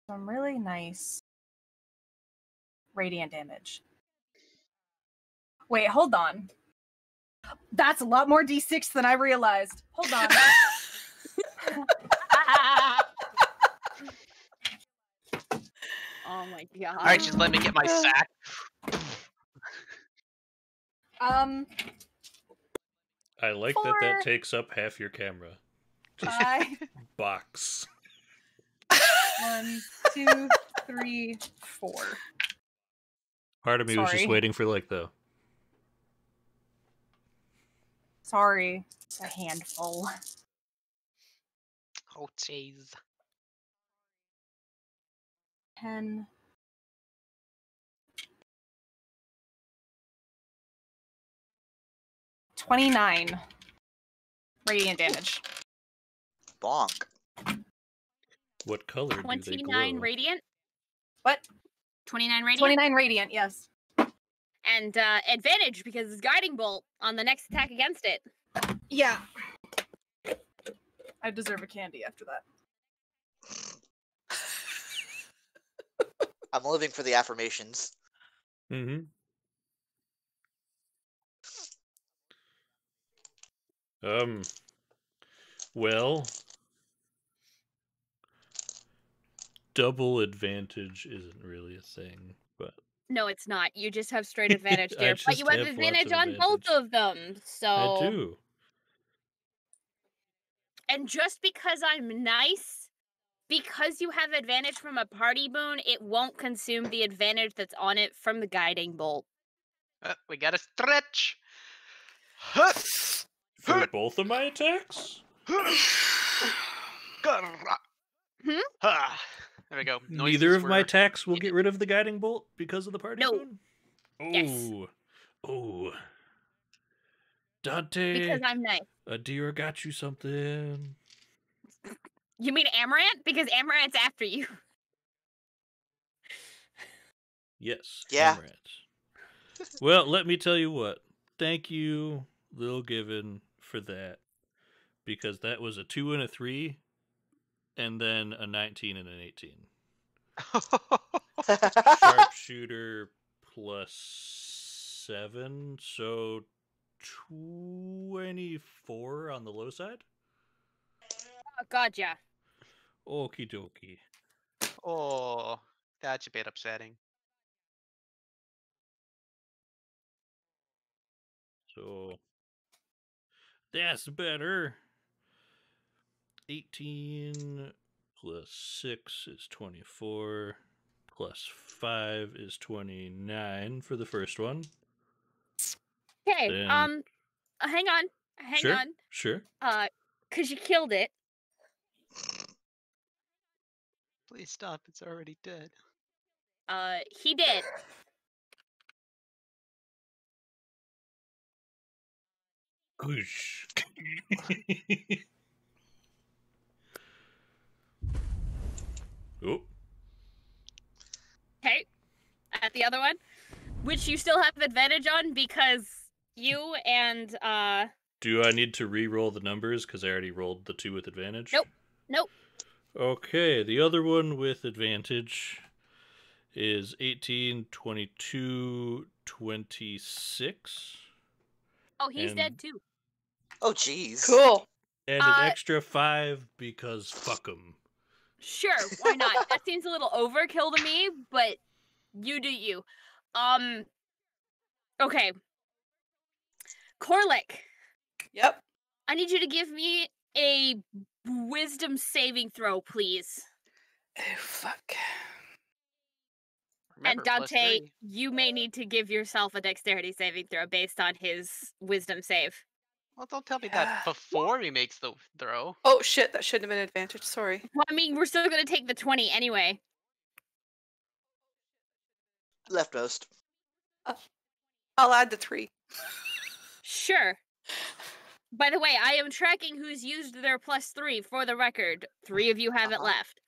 some really nice radiant damage. Wait, hold on. That's a lot more d6 than I realized. Hold on. Oh my god. All right, just let me get my sack. I like that that takes up half your camera. Just 5, box. 1, 2, 3, 4. Part of me was just Sorry. waiting for like the. Sorry, a handful. Oh, jeez. 10. $29 radiant damage. Bonk. What color do they 29 glow? radiant? What? 29 radiant? 29 radiant, yes. And advantage because it's guiding bolt on the next attack against it. Yeah. I deserve a candy after that. I'm living for the affirmations. Mm-hmm. Well, double advantage isn't really a thing, but No, it's not. You just have straight advantage, I dear. But just you have have lots advantage of on both advantage. of them. So I do. And just because I'm nice, because you have advantage from a party boon, it won't consume the advantage that's on it from the guiding bolt. We gotta stretch. Huh. For both of my attacks? Hmm? Ah, there we go. Noises Neither of my were- attacks will get rid of the guiding bolt because of the party No. boon? Yes. Oh. Dante, Because I'm nice. Adira got you something. You mean Amaranth? Because Amaranth's after you. Yes, Yeah. Amaranth. Well, let me tell you what. Thank you, Lil Given, for that. Because that was a 2 and a 3, and then a 19 and an 18. Sharpshooter plus 7, so 24 on the low side? Oh, God, yeah. Okie dokie. Oh, that's a bit upsetting. So that's better. 18 plus 6 is 24. Plus 5 is 29 for the first one. Okay, Then- hang on. Hang sure, on. Sure. Because you killed it. Please stop. It's already dead. He did. Goosh. Oh. Okay. At the other one, which you still have advantage on because you and Do I need to re-roll the numbers because I already rolled the 2 with advantage? Nope. Okay, the other one with advantage is 18, 22, 26. Oh, he's dead And- too. Oh, jeez. Cool. And an extra 5 because fuck 'em. Sure, why not? That seems a little overkill to me, but you do you. Okay. Corlick, Yep. I need you to give me a wisdom saving throw, please. Oh, fuck. Remember, And Dante, +3. you may need to give yourself a dexterity saving throw based on his wisdom save. Well, don't tell me that before he makes the throw. Oh, shit. That shouldn't have been an advantage. Sorry. Well, I mean, we're still going to take the 20 anyway. Leftmost. I'll add the 3. Sure. By the way, I am tracking who's used their +3 for the record. 3 of you have it left.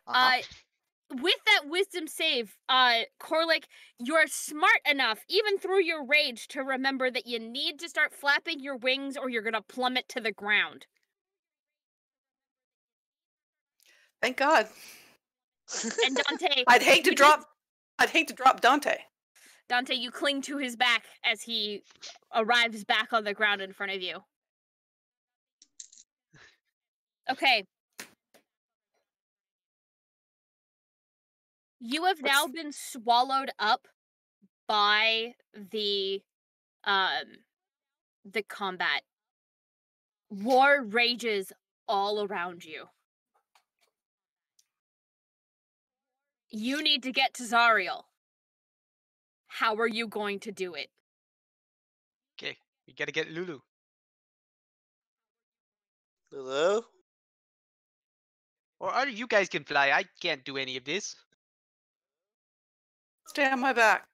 Uh-huh. With that wisdom save, Corlick, you're smart enough, even through your rage, to remember that you need to start flapping your wings or you're gonna plummet to the ground. Thank God. And Dante, I'd hate to you drop Dante. Dante, you cling to his back as he arrives back on the ground in front of you. Okay. You have now been swallowed up by the combat. War rages all around you. You need to get to Zariel. How are you going to do it? Okay, we gotta get Lulu. Lulu? Or you guys can fly. I can't do any of this. Stay on my back.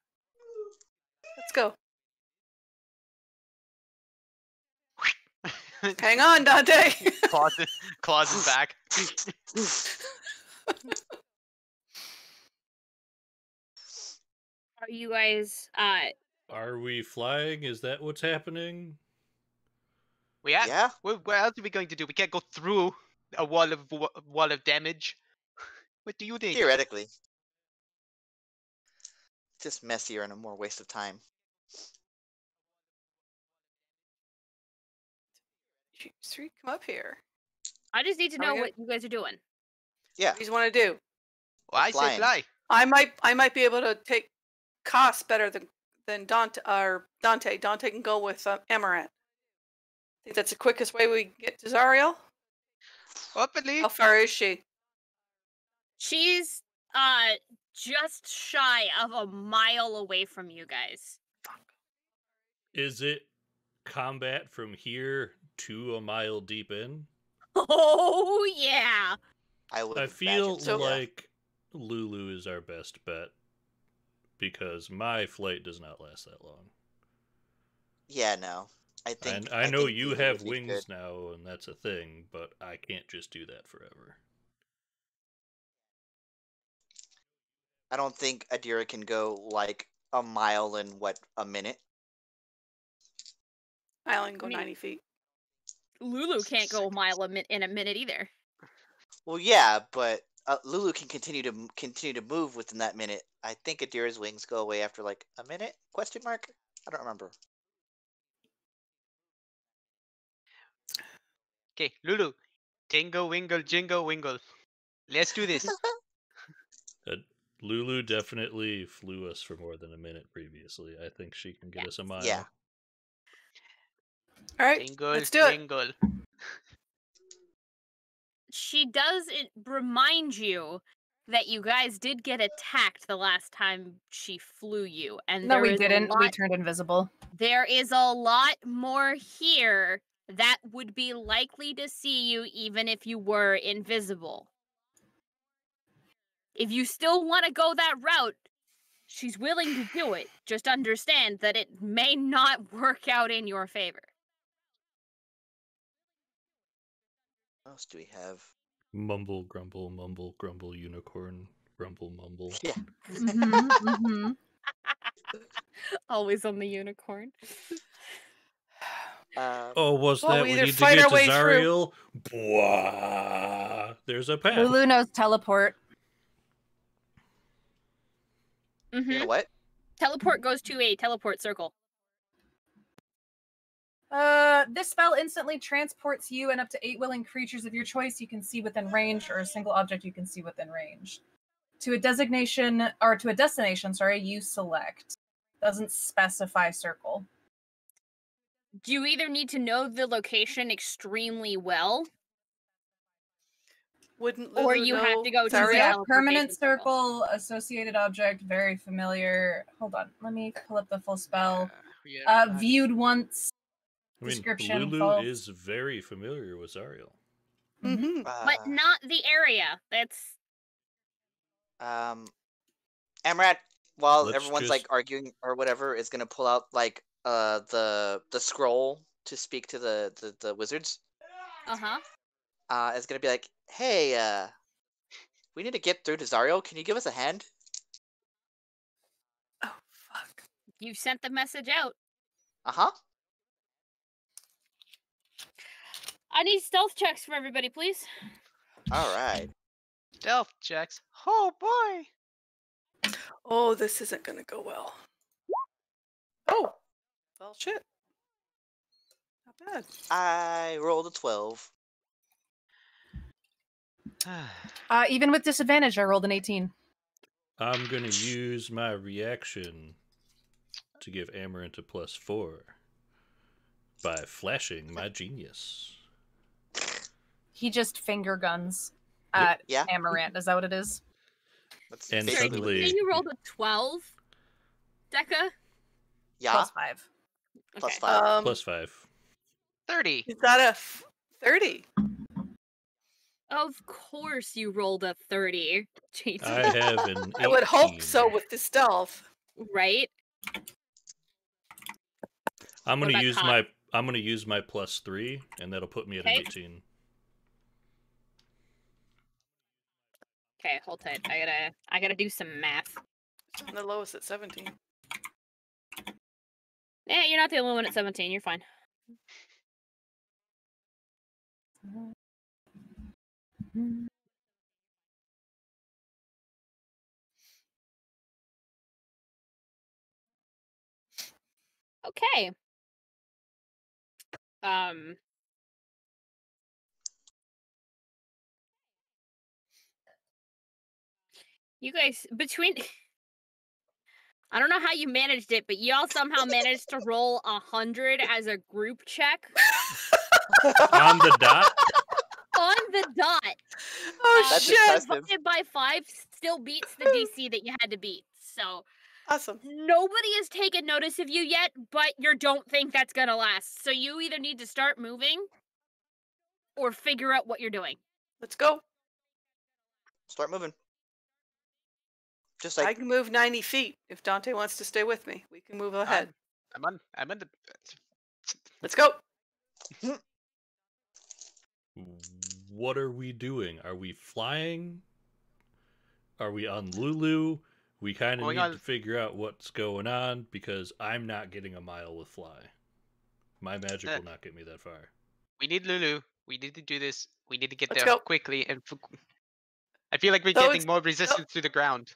Let's go. Hang on, Dante. Claws is back. Are you guys Are we flying? Is that what's happening? Yeah? What else are we going to do? We can't go through a wall of damage. What do you think? Theoretically. Just messier and a more waste of time. Sri, come up here. I just need to Are we know gonna- what you guys are doing. Yeah. What do you want to do? Well, I say flying. fly. I might be able to take Koss better than Dante. Or Dante. Dante can go with Amaranth. Think that's the quickest way we can get to Zariel? Openly. How far is she? She's just shy of a mile away from you guys. Is it combat from here to a mile deep in? Oh yeah. I would I feel imagine so, yeah. like Lulu is our best bet because my flight does not last that long. Yeah, no. I think And I know think you Lulu have would be wings good. now, and that's a thing, but I can't just do that forever. I don't think Adira can go like a mile in a minute? I only can go I mean- 90 feet. Lulu can't go a mile in a minute either. Well, yeah, but Lulu can continue to move within that minute. I think Adira's wings go away after like a minute? Question mark? I don't remember. Okay, Lulu. Tingle, wingle, jingle, wingle. Let's do this. Lulu definitely flew us for more than a minute previously. I think she can get us a mile. Yeah. All right, Tingle, let's do it. wingle. She does remind you that you guys did get attacked the last time she flew you, and No, there we is a didn't. We lot- turned invisible. There is a lot more here that would be likely to see you even if you were invisible. If you still want to go that route, she's willing to do it. Just understand that it may not work out in your favor. What else do we have? Mumble, grumble, unicorn, grumble, mumble. Yeah. Mm-hmm. Always on the unicorn. Oh, was Well, that we we either need to fight get our to way through- Zariel? Bwah! There's a path. Lulu knows teleport. Mm-hmm. You know what? Teleport goes to a teleport circle. This spell instantly transports you and up to 8 willing creatures of your choice you can see within range, or a single object you can see within range. To a destination, you select. Doesn't specify circle. You either need to know the location extremely well, Wouldn't or Lulu you have know to go to Zariel? the Yeah, teleportation permanent circle. circle, associated object, very familiar. Hold on, let me pull up the full spell. Viewed once. I mean, Description, Lulu false. is very familiar with Zariel. Mhm. But not the area. That's Amrat, while Let's everyone's just- like arguing or whatever, is gonna pull out like the scroll to speak to the wizards. Is gonna be like, hey, we need to get through to Zariel. Can you give us a hand? Oh, fuck. you sent the message out. Uh-huh. I need stealth checks from everybody, please. Alright. Stealth checks. Oh boy. Oh, this isn't going to go well. Oh, well, shit. Not bad. I rolled a 12. Even with disadvantage, I rolled an 18. I'm gonna use my reaction to give Amaranth a +4 by flashing my genius. He just finger guns Yep. at Yeah. Amaranth. Is that what it is? That's And Sorry, basically did you say suddenly- you rolled a 12, Deca? yeah, +5. plus Okay. 5. +5. 30. Is that a 30? Of course you rolled a 30, JT. I have an 18. I would hope so with the stealth. Right? I'm What gonna about use con? my +3, and that'll put me at an Okay. 18. Okay, hold tight. I gotta do some math. And the lowest at 17. Yeah, you're not the only one at 17. You're fine. Okay. You guys between I don't know how you managed it, but y'all somehow managed to roll 100 as a group check On the dot? on the dot. Oh, That's shit. impressive. Divided by 5 still beats the DC that you had to beat. So Awesome. nobody has taken notice of you yet, but you don't think that's gonna last. So you either need to start moving or figure out what you're doing. Let's go. Start moving. Just I like can move 90 feet if Dante wants to stay with me. We can move ahead. I'm on the. Let's go. What are we doing? Are we flying? Are we on Lulu? We kind of Going need on- to figure out what's going on because I'm not getting a mile with fly. My magic will not get me that far. We need Lulu. We need to do this. We need to get Let's there go. quickly. And I feel like we're Those- getting more resistance to the ground.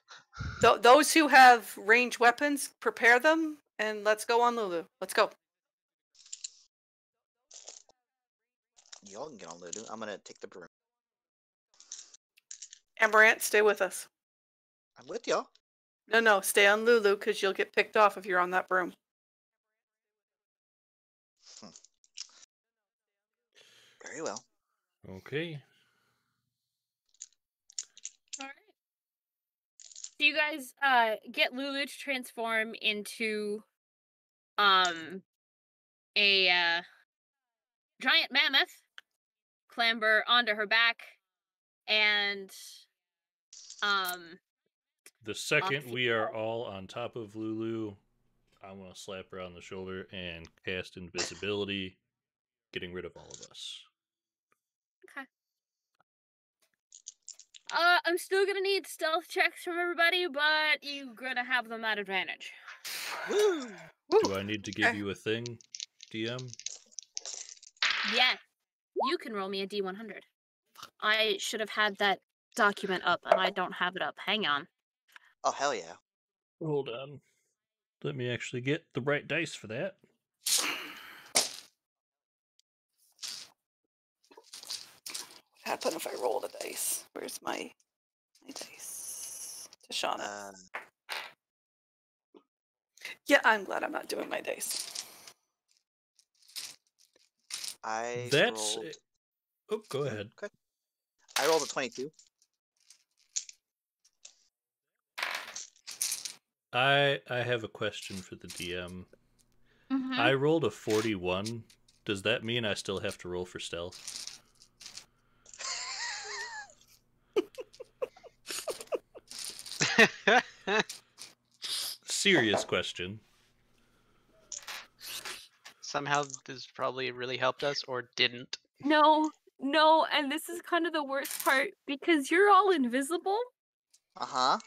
Those who have ranged weapons, prepare them, and let's go on Lulu. Let's go. y'all can get on Lulu. I'm gonna take the broom. Amaranth, stay with us. I'm with y'all. No, stay on Lulu because you'll get picked off if you're on that broom. Very well. Okay. All right. So you guys get Lulu to transform into a giant mammoth, clamber onto her back, and The second Off we are all on top of Lulu, I want to slap her on the shoulder and cast invisibility, getting rid of all of us. okay. I'm still gonna need stealth checks from everybody, but you're gonna have them at advantage. Woo! Do I need to give okay. you a thing, DM? Yes, you can roll me a D100. I should have had that document up, and I don't have it up. Hang on. Oh hell yeah! Hold on. Let me actually get the right dice for that. What happened if I roll the dice? Where's my dice? Tashana. Yeah, I'm glad I'm not doing my dice. I That's rolled. it. Oh, go ahead. Okay. I rolled a 22. I have a question for the DM. Mm-hmm. I rolled a 41. Does that mean I still have to roll for stealth? Serious question. Somehow this probably really helped us, or didn't. No, and this is kind of the worst part because you're all invisible, Uh-huh.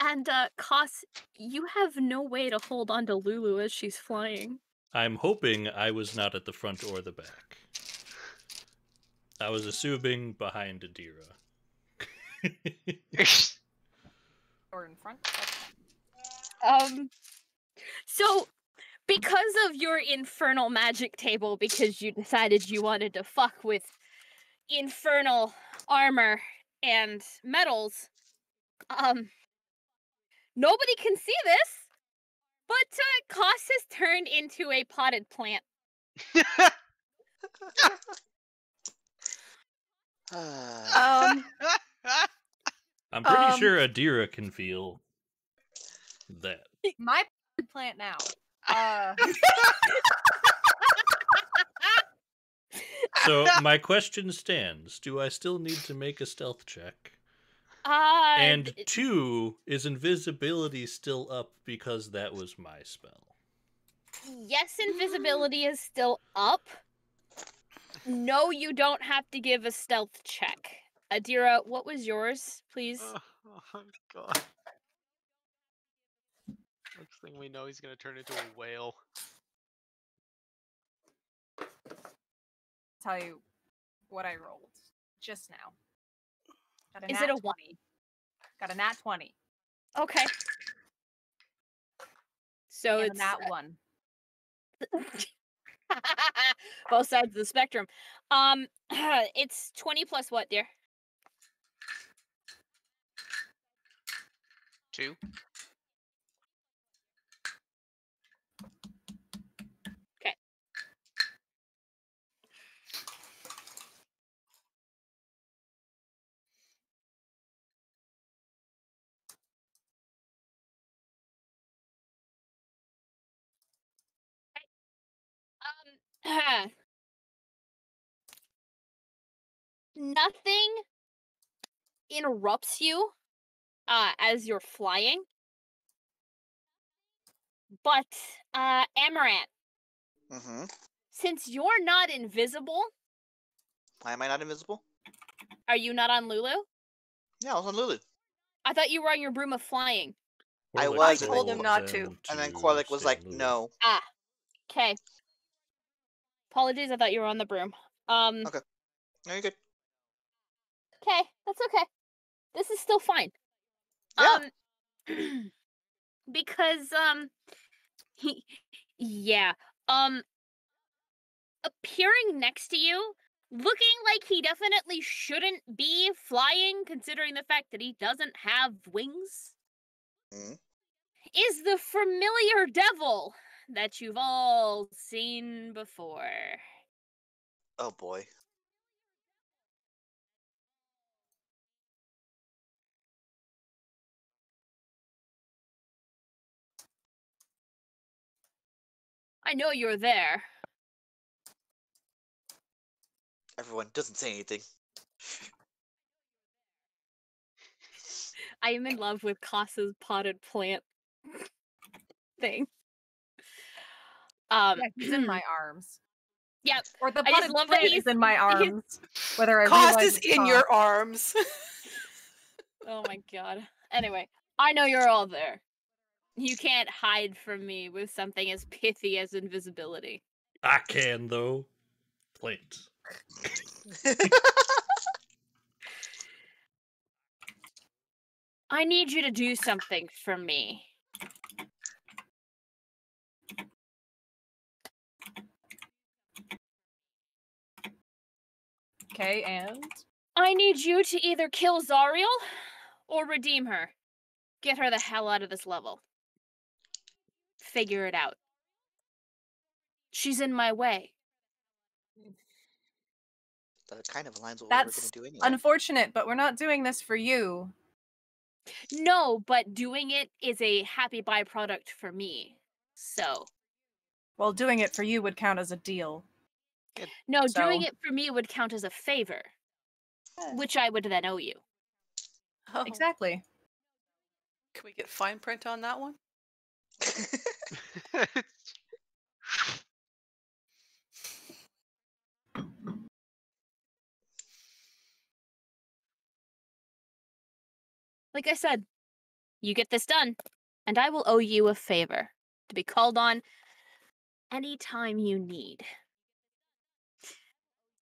and Koss, you have no way to hold on to Lulu as she's flying. I'm hoping I was not at the front or the back. I was assuming behind Adira. Or in front. So because of your infernal magic table, because you decided you wanted to fuck with infernal armor and metals, nobody can see this, but Koss has turned into a potted plant. Um, I'm pretty Um, sure Adira can feel that. My plant now. So my question stands: do I still need to make a stealth check? And 2, is invisibility still up because that was my spell? Yes, invisibility is still up. No, you don't have to give a stealth check. Adira, what was yours, please? Oh god. Next thing we know, he's gonna turn into a whale. Tell you what I rolled just now. Got a Is nat it a 20. Got a nat 20. Okay. So And it's a nat 1. both sides of the spectrum. It's 20 plus what, dear? 2. Okay. Nothing interrupts you as you're flying. But Amaranth, Mm-hmm. since you're not invisible, Why am I not invisible? are you not on Lulu? Yeah, I was on Lulu. I thought you were on your broom of flying. I Corliss was, told him not to. them And then to Corlic was stay like, on Lulu. no. Ah, okay. Apologies, I thought you were on the broom. Okay. No, you're good. Okay, that's okay. This is still fine. Yeah. Because yeah, appearing next to you, looking like he definitely shouldn't be flying, considering the fact that he doesn't have wings, Mhm. is the familiar devil that you've all seen before. Oh boy. I know you're there. Everyone doesn't say anything. I am in love with Kasa's potted plant thing. Yeah, he's in my arms. Yep. Or the I just potted love that plant is in my he's- arms. Whether I Cost realize is it's in not. your arms. Oh my god. Anyway, I know you're all there. You can't hide from me with something as pithy as invisibility. I can, though. Plant. I need you to do something for me. Okay, and I need you to either kill Zariel or redeem her. Get her the hell out of this level. Figure it out. She's in my way. That kind of aligns with what we were that's going to do anyway. unfortunate, but we're not doing this for you. No, but doing it is a happy byproduct for me. So, Well, doing it for you would count as a deal. no, doing So- it for me would count as a favor, Eh. which I would then owe you. Oh, Exactly. Can we get fine print on that one? Like I said, you get this done, and I will owe you a favor to be called on anytime you need.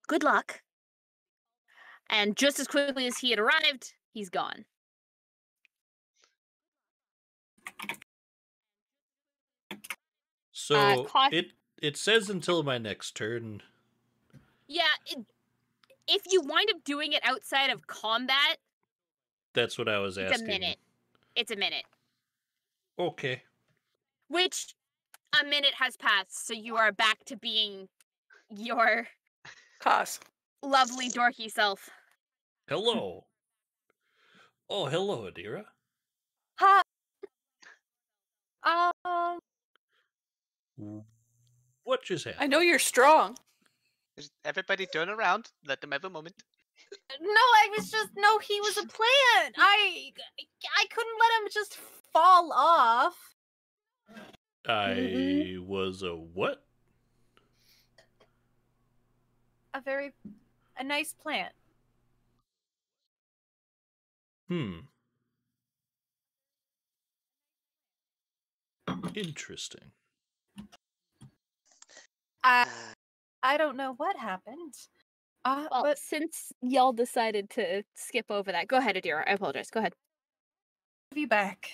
Good luck. And just as quickly as he had arrived, he's gone. So cost. it says until my next turn. Yeah, if you wind up doing it outside of combat, That's what I was it's asking. a minute. It's a minute. Okay. Which a minute has passed, so you are back to being your Cost. lovely dorky self. Hello. Oh, hello, Adira. Ha. Um. What just I happened? know you're strong. Just everybody turn around. Let them have a moment. No, I was just he was a plant. I couldn't let him just fall off. I was a what? A nice plant. Interesting. I don't know what happened. Well, But since y'all decided to skip over that, go ahead, Adira. I apologize. Go ahead. be back.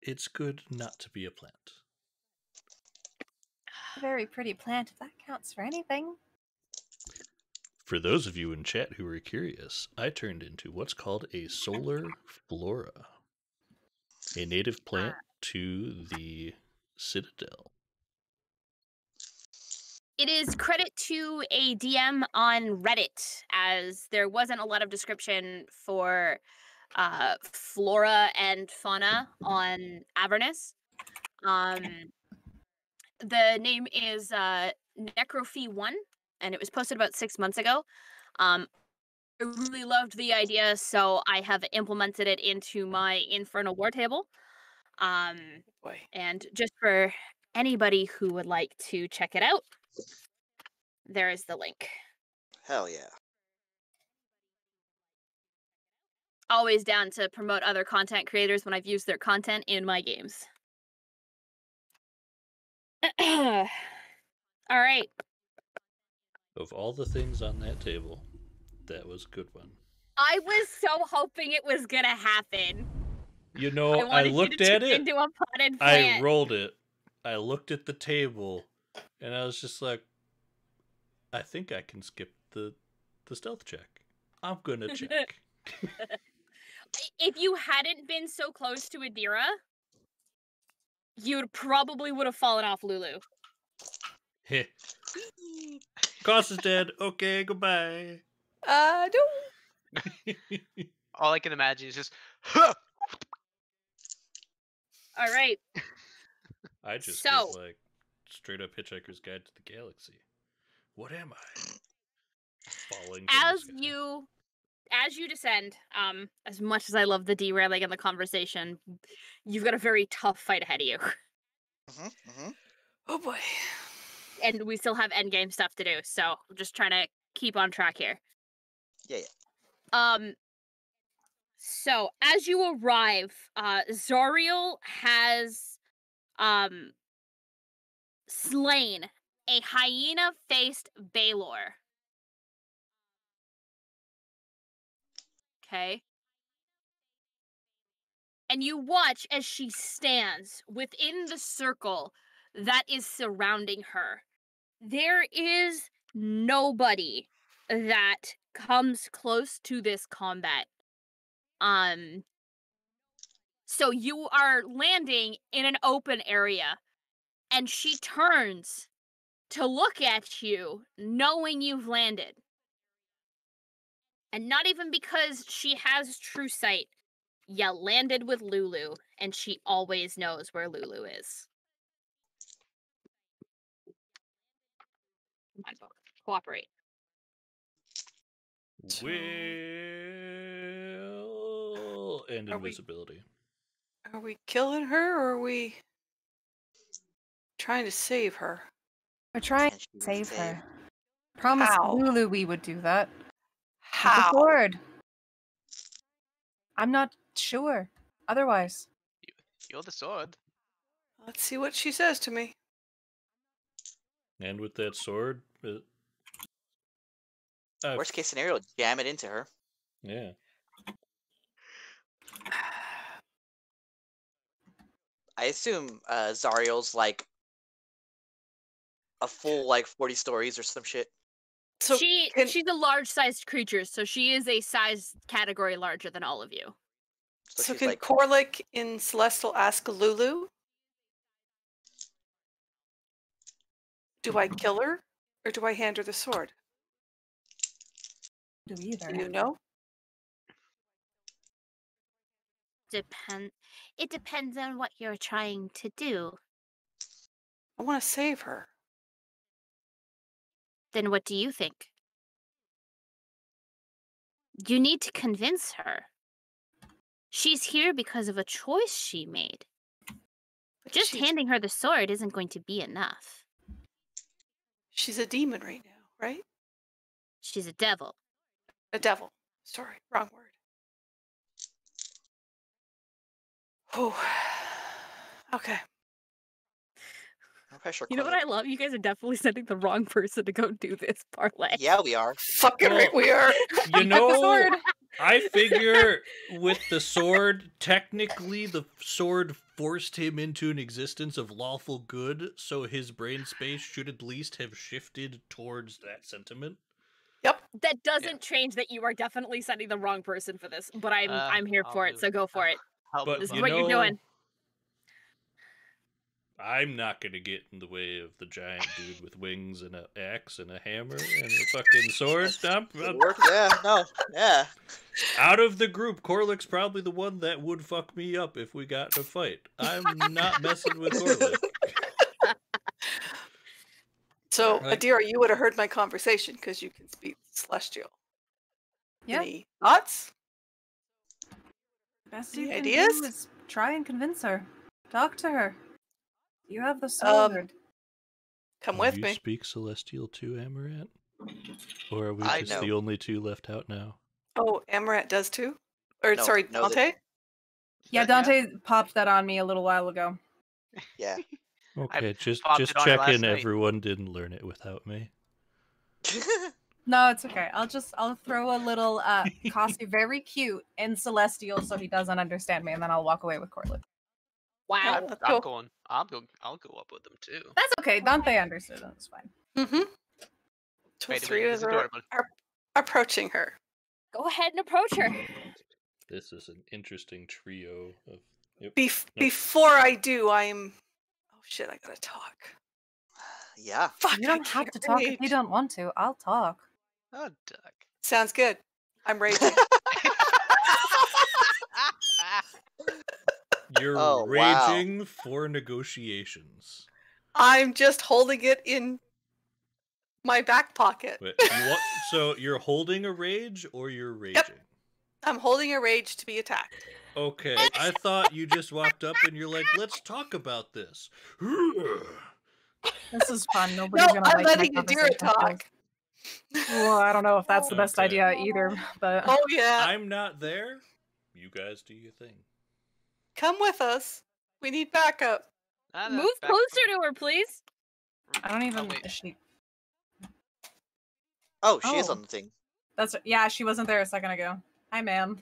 It's good not to be a plant. A very pretty plant, if that counts for anything. For those of you in chat who are curious, I turned into what's called a solar flora, a native plant to the Citadel. It is credit to a DM on Reddit, as there wasn't a lot of description for flora and fauna on Avernus. The name is Necrophy1, and it was posted about 6 months ago. I really loved the idea, so I have implemented it into my Infernal War table. Boy. And just for anybody who would like to check it out, there is the link. Hell yeah. Always down to promote other content creators when I've used their content in my games. All right. Of all the things on that table, that was a good one. I was so hoping it was gonna happen. You know, I wanted looked you to at turn it, into a potted I plant. rolled it, I looked at the table, and I was just like, I think I can skip the stealth check. I'm gonna check. If you hadn't been so close to Adira, you probably would have fallen off Lulu. Heh. Cost is dead. Okay, goodbye. No. All I can imagine is just. All right. I just So- did like straight up Hitchhiker's Guide to the Galaxy. What am I? Falling from As the sky. you descend, as much as I love the derailing in the conversation, you've got a very tough fight ahead of you. Oh boy. And we still have endgame stuff to do, so I'm just trying to keep on track here. Yeah. So as you arrive, Zariel has slain a hyena-faced Baelor. Okay. And you watch as she stands within the circle that is surrounding her. There is nobody that comes close to this combat. So you are landing in an open area, and she turns to look at you, knowing you've landed. And not even because she has true sight. You landed with Lulu, and she always knows where Lulu is. Come on, folks. Cooperate. Will and Are we- invisibility. Are we killing her or are we trying to save her? We're trying And she to save saved. her. Promise How? Lulu we would do that. With the How? sword. I'm not sure. Otherwise. You're the sword. Let's see what she says to me. And with that sword, Worst case scenario, jam it into her. yeah. I assume Zariel's like a full like 40 stories or some shit. So can, She's a large-sized creature, so she is a size category larger than all of you. So so she's can like, Corlick in Celestial ask Lulu? Do I kill her or do I hand her the sword? Do Do either. you know? It depends on what you're trying to do. I want to save her. Then what do you think? You need to convince her. She's here because of a choice she made. But Just she's, handing her the sword isn't going to be enough. she's a demon right now, right? She's a devil. A devil. Sorry, wrong word. Oh. Okay. no pressure, You know what Corlick. I love? You guys are definitely sending the wrong person to go do this parlay. Yeah, we are. Fucking Well, right we are. You know, sword. I figure with the sword, technically the sword forced him into an existence of lawful good, so his brain space should at least have shifted towards that sentiment. Yep. That doesn't change that you are definitely sending the wrong person for this, but I'm here I'll for it, move- so go for it. I'll But This move is you on. what you're know, doing. I'm not gonna get in the way of the giant dude with wings and an axe and a hammer and a fucking sword. I'm Yeah, no, yeah. out of the group, Corlick's probably the one that would fuck me up if we got in a fight. I'm not messing with Corlick. So, Like- Adira, you would have heard my conversation because you can speak Celestial. Yeah. Any thoughts? Best Any you can ideas? do is try and convince her. Talk to her. You have the Um, sword. Come Do with you me. speak Celestial too, Amaranth? Or are we I just know. the only two left out now? Oh, Amaranth does too? Or, No, sorry, no, Dante? Yeah, Dante popped that on me a little while ago. Yeah. Okay, just popped it on her last checking night. everyone didn't learn it without me. No, it's okay. I'll throw a little costume very cute in Celestial so he doesn't understand me, and then I'll walk away with Corliss. Yeah, Wow. let's I'm go. going. I'll go up with them too. That's okay. Dante understood. That's fine. Mm-hmm. So Wait a three minute, of it's us adorable. are approaching her. Go ahead and approach her. This is an interesting trio of. Yep. Before I do, I'm. Oh shit! I gotta talk. Yeah. Fuck! You don't I have can't to talk if you rage. don't want to. I'll talk. Oh, duck. Sounds good. I'm raging. You're Oh, wow. raging for negotiations. I'm just holding it in my back pocket. Wait, so you're holding a rage or you're raging? I'm holding a rage to be attacked. Okay, I thought you just walked up and you're like, let's talk about this. This is fun. No, Nobody's gonna I'm like my letting Adira conversation skills. talk. Well, I don't know if that's the best Okay. idea either, but Oh yeah, I'm not there. You guys do your thing. come with us. We need backup. Move closer to her, please. I don't even. Oh, wait. Is she? Oh, she is Oh. on the thing. That's yeah. She wasn't there a second ago. Hi, ma'am.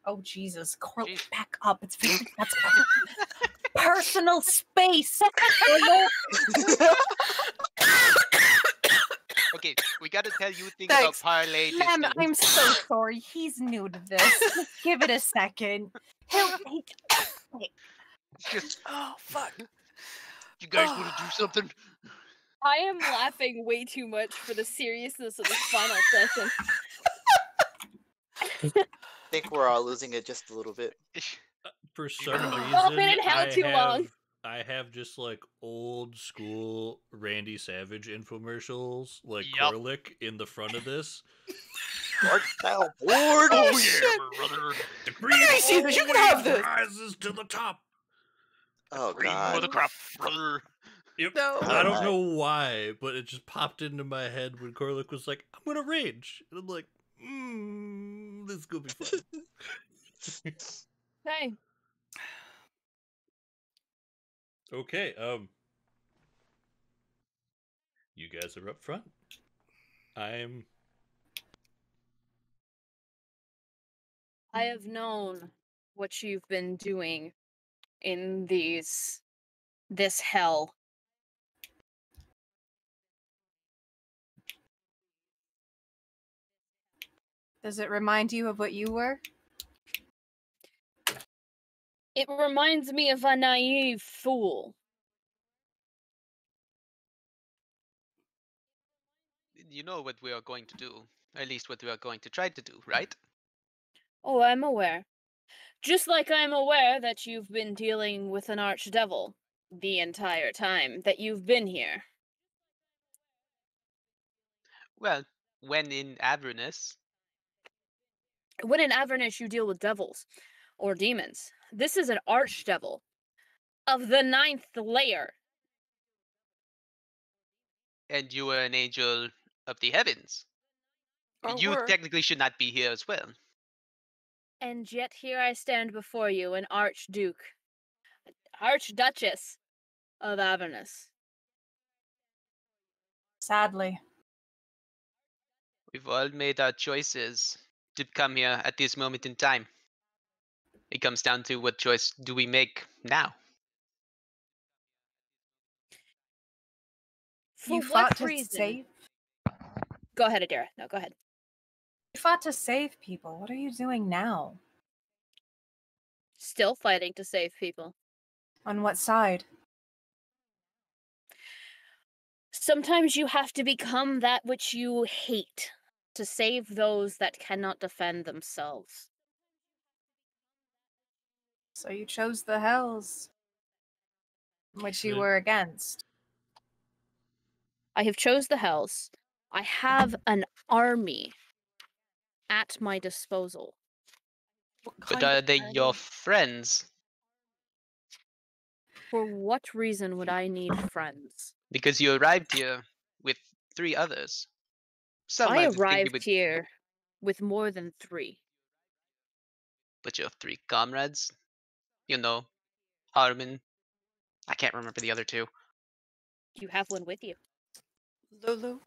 Oh Jesus, Corley, Jeez. back up. It's that's personal space. Okay, we gotta tell you things Thanks. about parlay Ma'am, distance. I'm so sorry. He's new to this. Just give it a second. Just, Oh fuck. you guys want to do something? I am laughing way too much for the seriousness of this final session. I think we're all losing it just a little bit. For some Oh, reason, I've been in hell I too long. have just like old school Randy Savage infomercials, like Yup. Corlick in the front of this. Art style board. Oh shit. yeah, brother. The green I see that you can have always this. rises to the top. Oh Green for god. the crop, brother. Yep. No. I don't Alright. know why, but it just popped into my head when Corlick was like, "I'm gonna rage," and I'm like, "This is gonna be fun." Hey, Okay, you guys are up front. I have known what you've been doing in this hell. Does it remind you of what you were? It reminds me of a naive fool. You know what we are going to do, or at least what we are going to try to do, right? Oh, I'm aware. Just like I'm aware that you've been dealing with an archdevil the entire time that you've been here. Well, when in Avernus, When in Avernus you deal with devils or demons. This is an archdevil of the 9th layer. and you were an angel of the heavens, Or you were. technically should not be here as well. And yet here I stand before you, an archduke, archduchess of Avernus. Sadly. We've all made our choices to come here at this moment in time. It comes down to what choice do we make now? For You what fought to reason? save? Go ahead, Adira. No, go ahead. You fought to save people. What are you doing now? Still fighting to save people. On what side? Sometimes you have to become that which you hate to save those that cannot defend themselves. So you chose the hells, which you Right. were against. I have chose the hells. I have an army at my disposal. What But kind are of they army? your friends? For what reason would I need friends? Because you arrived here with 3 others. Some I might think you arrived would, here with more than 3. but your 3 comrades, you know, Harmon. I can't remember the other 2. You have one with you. Lulu?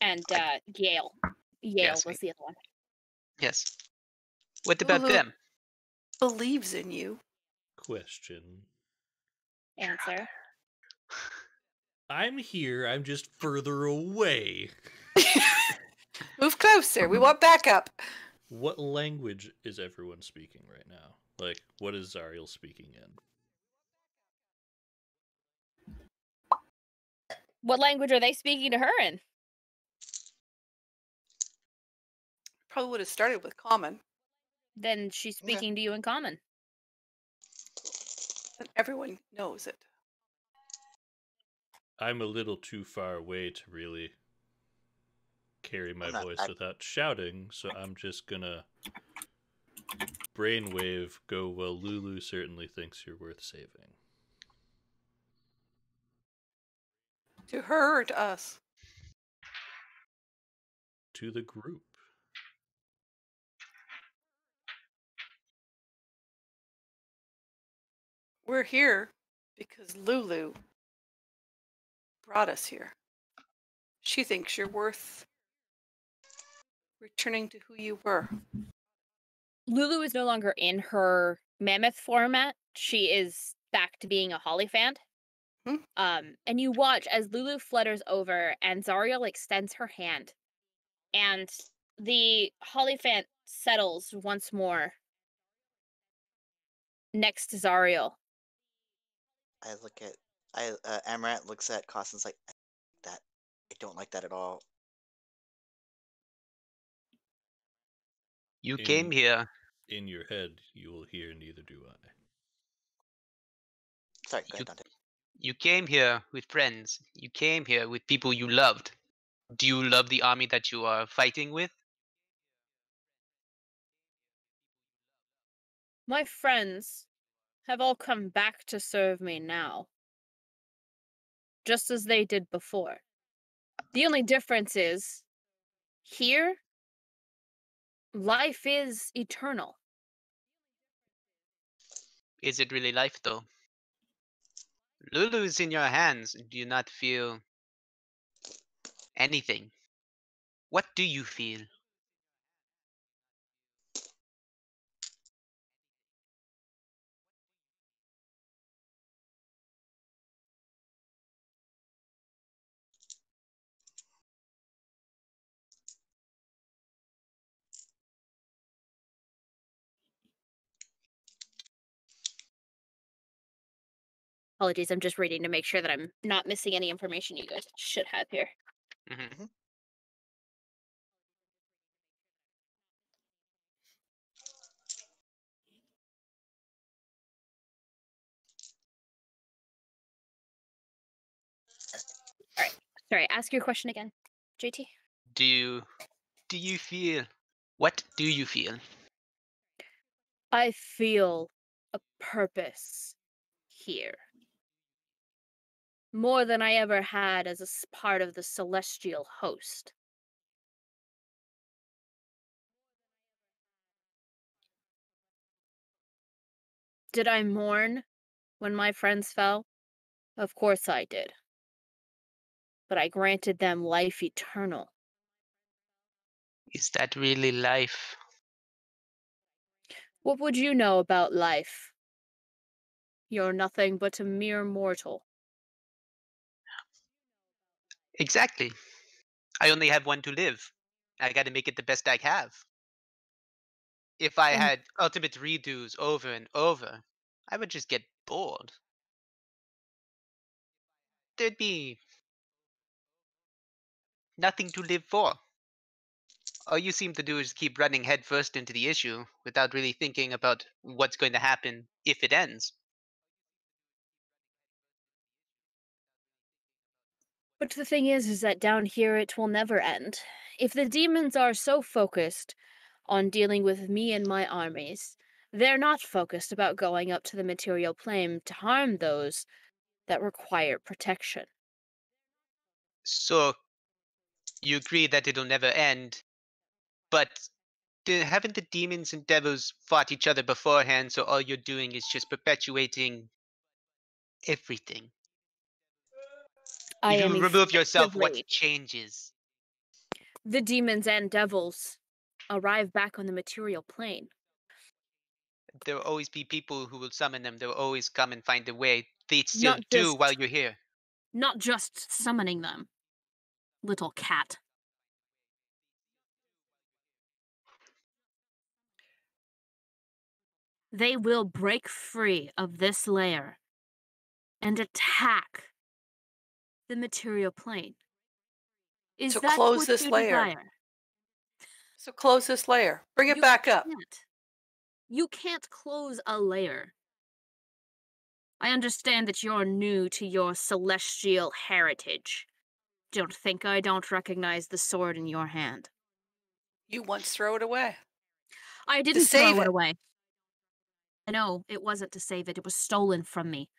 And Yale. Yale Yes, was the other one. yes. What about Lulu them? believes in you. Question. Answer. I'm here, I'm just further away. Move closer. We want backup. What language is everyone speaking right now? Like, what is Zariel speaking in? What language are they speaking to her in? Probably would have started with common. Then she's Yeah. speaking to you in common. And everyone knows it. I'm a little too far away to really carry my I'm not- voice I- without shouting, so I'm just gonna brainwave go, well, Lulu certainly thinks you're worth saving. To her or to us? To the group. We're here because Lulu brought us here. She thinks you're worth returning to who you were. Lulu is no longer in her mammoth format. She is back to being a Hollyphant. Hmm. And you watch as Lulu flutters over and Zariel extends her hand. And the Hollyphant settles once more next to Zariel. I look at Amaranth looks at Costin's like that. I don't like that at all. You In- came here. In your head, you will hear, neither do I. Sorry, go You, ahead, Dante. you came here with friends. You came here with people you loved. Do you love the army that you are fighting with? My friends have all come back to serve me now, just as they did before. The only difference is, here, life is eternal. Is it really life, though? Lulu is in your hands. Do you not feel anything? What do you feel? Apologies, I'm just reading to make sure that I'm not missing any information you guys should have here. Mhm. Sorry, ask your question again, JT. Do you feel? What do you feel? I feel a purpose here. More than I ever had as a part of the celestial host. Did I mourn when my friends fell? Of course I did. But I granted them life eternal. Is that really life? What would you know about life? You're nothing but a mere mortal. Exactly. I only have one to live. I got to make it the best I have. If I And had ultimate redos over and over, I would just get bored. There'd be nothing to live for. All you seem to do is keep running headfirst into the issue without really thinking about what's going to happen if it ends. But the thing is that down here it will never end. If the demons are so focused on dealing with me and my armies, they're not focused about going up to the material plane to harm those that require protection. So you agree that it'll never end, but haven't the demons and devils fought each other beforehand, so all you're doing is just perpetuating everything? I If am you remove yourself, what effectively changes? the demons and devils arrive back on the material plane. There will always be people who will summon them. They will always come and find a way. They still Not do while just you're here. not just summoning them. Little cat. They will break free of this layer and attack the material plane. Is So that close what this you layer. desire? So close this layer. Bring it You back up. can't. You can't close a layer. I understand that you're new to your celestial heritage. Don't think I don't recognize the sword in your hand. You once throw it away. I To didn't save throw it it. away. No, it wasn't to save it. It was stolen from me.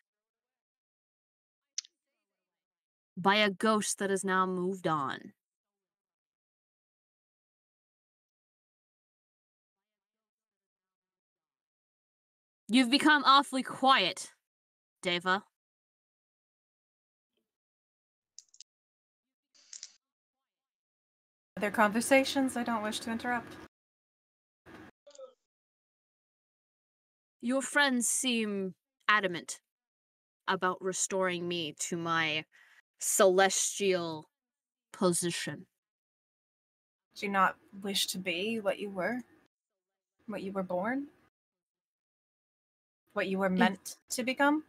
By a ghost that has now moved on. You've become awfully quiet, Deva. Other conversations I don't wish to interrupt. Your friends seem adamant about restoring me to my celestial position. Do you not wish to be what you were? What you were born? What you were meant to become?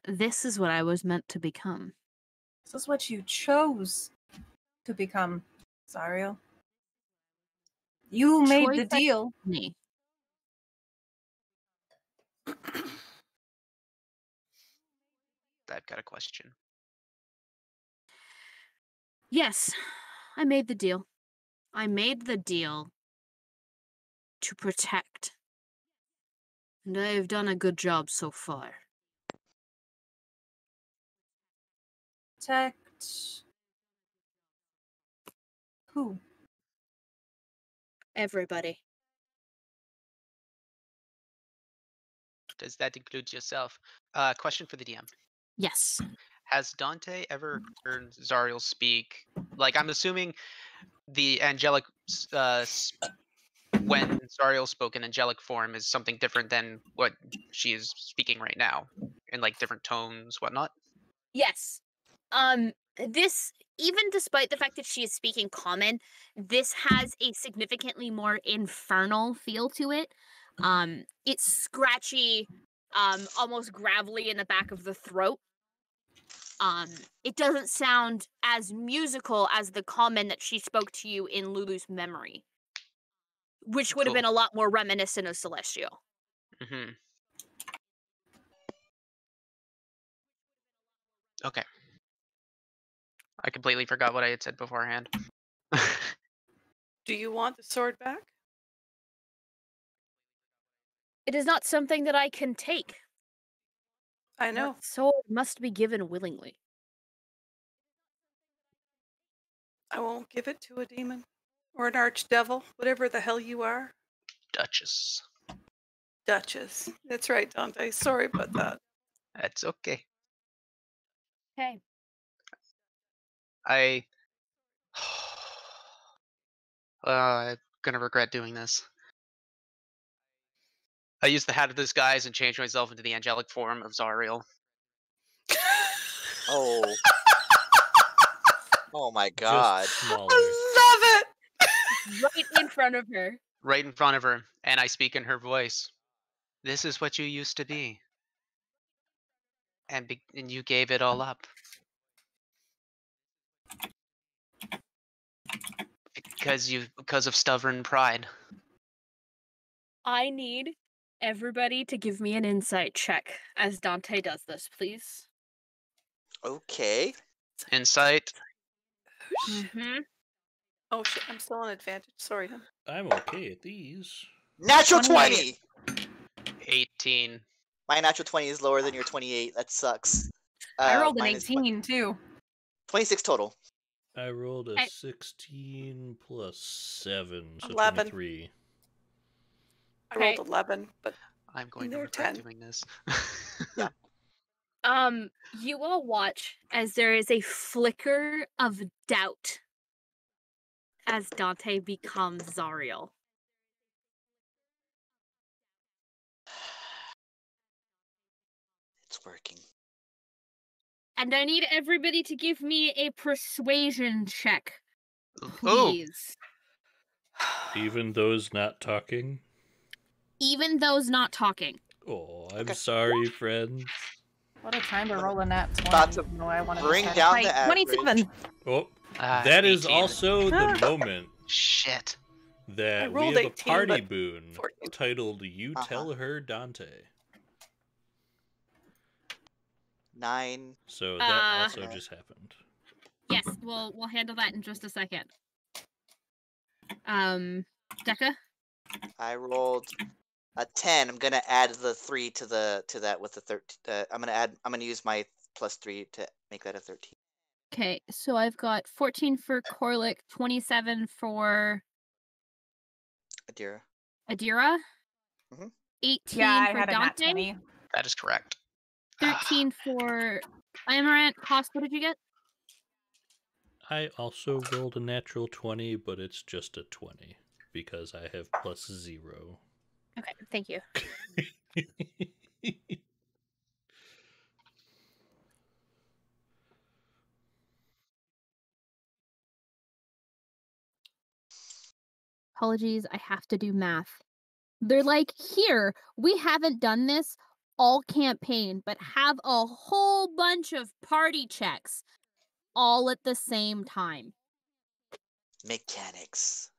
This is what I was meant to become. This is what you chose to become, Zariel. You made Choice the deal. me. I've got a question. Yes, I made the deal. I made the deal to protect. And I have done a good job so far. Protect who? Everybody. Does that include yourself? Question for the DM. Yes. Has Dante ever heard Zariel speak? Like, I'm assuming the angelic, when Zariel spoke in angelic form, is something different than what she is speaking right now, in like different tones, whatnot. Yes. This, even despite the fact that she is speaking common, this has a significantly more infernal feel to it. It's scratchy, almost gravelly in the back of the throat. It doesn't sound as musical as the comment that she spoke to you in Lulu's memory, which would have been a lot more reminiscent of Celestial. Mm-hmm. Okay. I completely forgot what I had said beforehand. Do you want the sword back? It is not something that I can take. I know. That sword must be given willingly. I won't give it to a demon or an archdevil, whatever the hell you are. Duchess. Duchess. That's right, Dante. Sorry about that. That's okay. Okay. I'm gonna regret doing this. I use the Hat of Disguise and change myself into the angelic form of Zariel. Oh. Oh my Just god. smaller. I love it! Right in front of her. Right in front of her, and I speak in her voice. This is what you used to be. And you gave it all up. Because of stubborn pride. I need everybody to give me an insight check as Dante does this, please. Okay. Insight. Mm-hmm. Oh shit, I'm still on advantage. Sorry, hon. I'm okay at these. Natural 28. 20! 18. My natural 20 is lower than your 28. That sucks. I rolled an mine is 18 too. 26 total. I rolled a I- 16 plus 7, so 11. 23. I rolled 11, but I'm going to They're regret 10. doing this. Yeah. You will watch as there is a flicker of doubt as Dante becomes Zariel. It's working. And I need everybody to give me a persuasion check, Oh, please. Even those not talking? Even those not talking. Oh, I'm Okay. sorry, friends. What a time to roll a nat 20. About to even though I wanted bring to down Right, the average. 27. Oh, that is 18. also the moment Shit. I that we rolled have a 18, party but boon 14. titled You Uh-huh. Tell Her Dante. 9. So that also Uh, just happened. Yes, we'll handle that in just a second. Decca? I rolled a 10. I'm gonna add the 3 to that with the 13. I'm gonna use my plus 3 to make that a 13. Okay, so I've got 14 for Corlick, 27 for Adira. Adira, Mhm. 18 Yeah, I for had a nat Dante, 20. That is correct. 13 for Amaranth. Cost, what did you get? I also rolled a natural 20, but it's just a 20 because I have plus 0. Okay, thank you. Apologies, I have to do math. They're like, here, we haven't done this all campaign, but have a whole bunch of party checks all at the same time. Mechanics.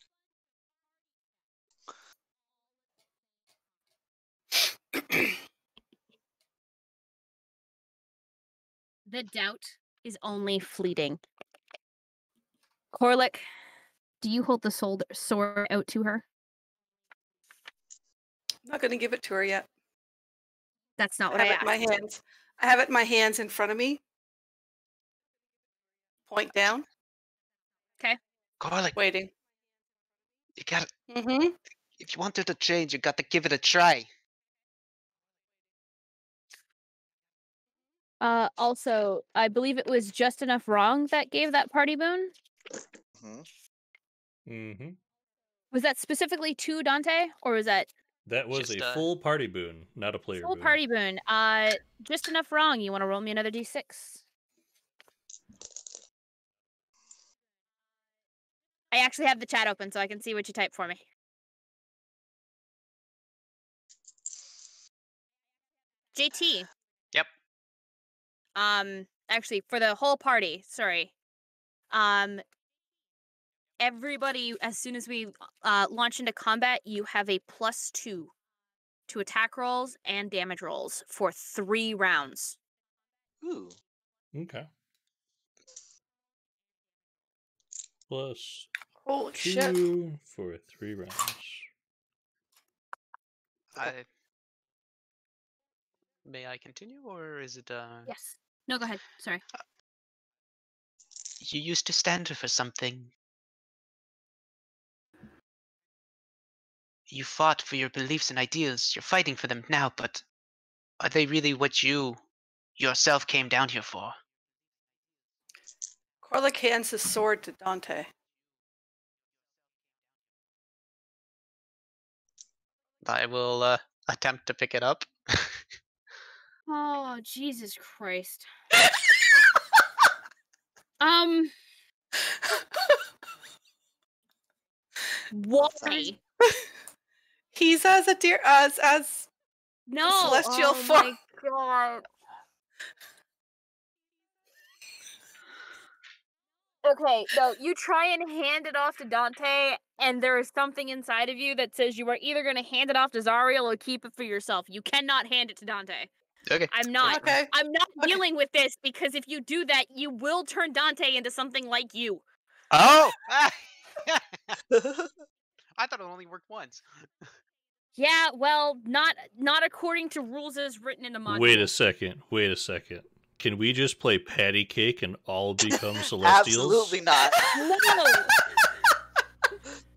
The doubt is only fleeting. Corlick, do you hold the sword out to her? I'm not gonna give it to her yet. That's not what I I have it in my asked. hands. I have it in my hands in front of me. Point down. Garlic, Waiting. you gotta. Mm-hmm. If you want her to change, you got to give it a try. Also, I believe it was just enough wrong that gave that party boon. Mm-hmm. Was that specifically to Dante, or was that That was Just, a full party boon, not a player full boon. party boon? Just enough wrong. You want to roll me another d6? I actually have the chat open, so I can see what you type for me. JT. Yep. Actually, for the whole party, sorry. Everybody, as soon as we launch into combat, you have a +2 to attack rolls and damage rolls for 3 rounds. Ooh. Okay. Plus Holy 2 shit. for 3 rounds. May I continue, or is it? Yes. No, go ahead. Sorry. You used to stand for something. You fought for your beliefs and ideals. You're fighting for them now, but are they really what you yourself came down here for? Corlick hands his sword to Dante. I will attempt to pick it up. Oh, Jesus Christ. Why? He's as a deer as No. celestial Oh form. my god. Okay, no, you try and hand it off to Dante, and there is something inside of you that says you are either going to hand it off to Zariel or keep it for yourself. You cannot hand it to Dante. Okay. I'm not. Okay. I'm not Okay. dealing with this, because if you do that, you will turn Dante into something like you. Oh! I thought it only worked once. Yeah, well, not according to rules as written in the module. Wait a second. Can we just play patty cake and all become celestials? Absolutely not. No,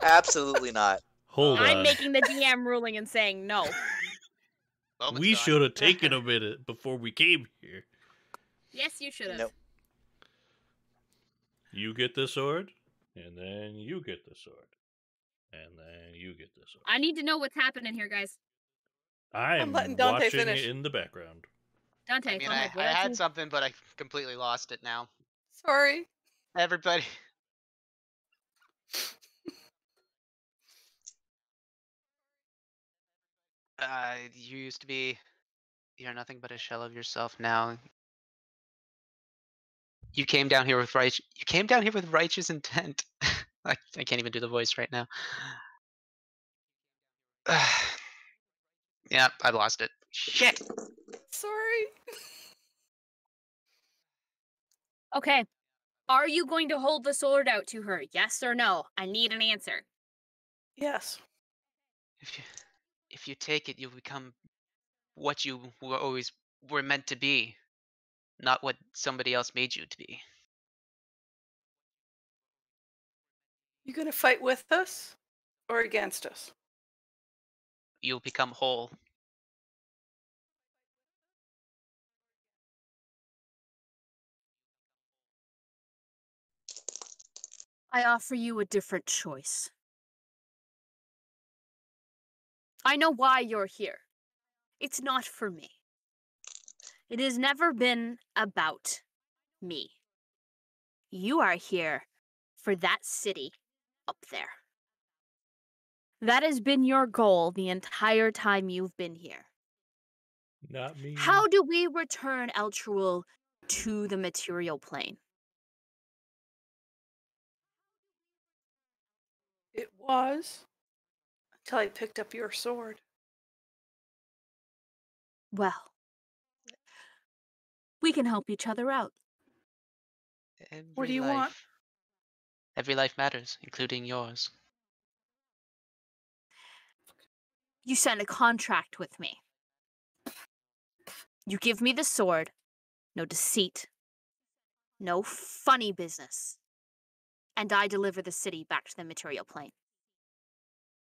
Absolutely not. Hold I'm on. making the DM ruling and saying no. Moment's We gone. should have taken a minute before we came here. Yes, you should have. Nope. You get the sword, and then you get the sword, and then you get the sword. I need to know what's happening here, guys. I'm letting Dante watching finish. it in the background. Dante, I mean, go ahead. I What else had is- something, but I completely lost it now. Sorry. Everybody. You used to be. You're nothing but a shell of yourself now. You came down here with righteous intent. I can't even do the voice right now. Yeah, I lost it. Shit. Sorry. Okay. Are you going to hold the sword out to her? Yes or no? I need an answer. Yes. If you take it, you'll become what you were meant to be, not what somebody else made you to be. You gonna fight with us or against us? You'll become whole. I offer you a different choice. I know why you're here. It's not for me. It has never been about me. You are here for that city up there. That has been your goal the entire time you've been here. Not me. How do we return Eltruel to the material plane? It was until I picked up your sword. Well, we can help each other out. What do you want? Every life matters, including yours. You sign a contract with me. You give me the sword, no deceit, no funny business, and I deliver the city back to the material plane.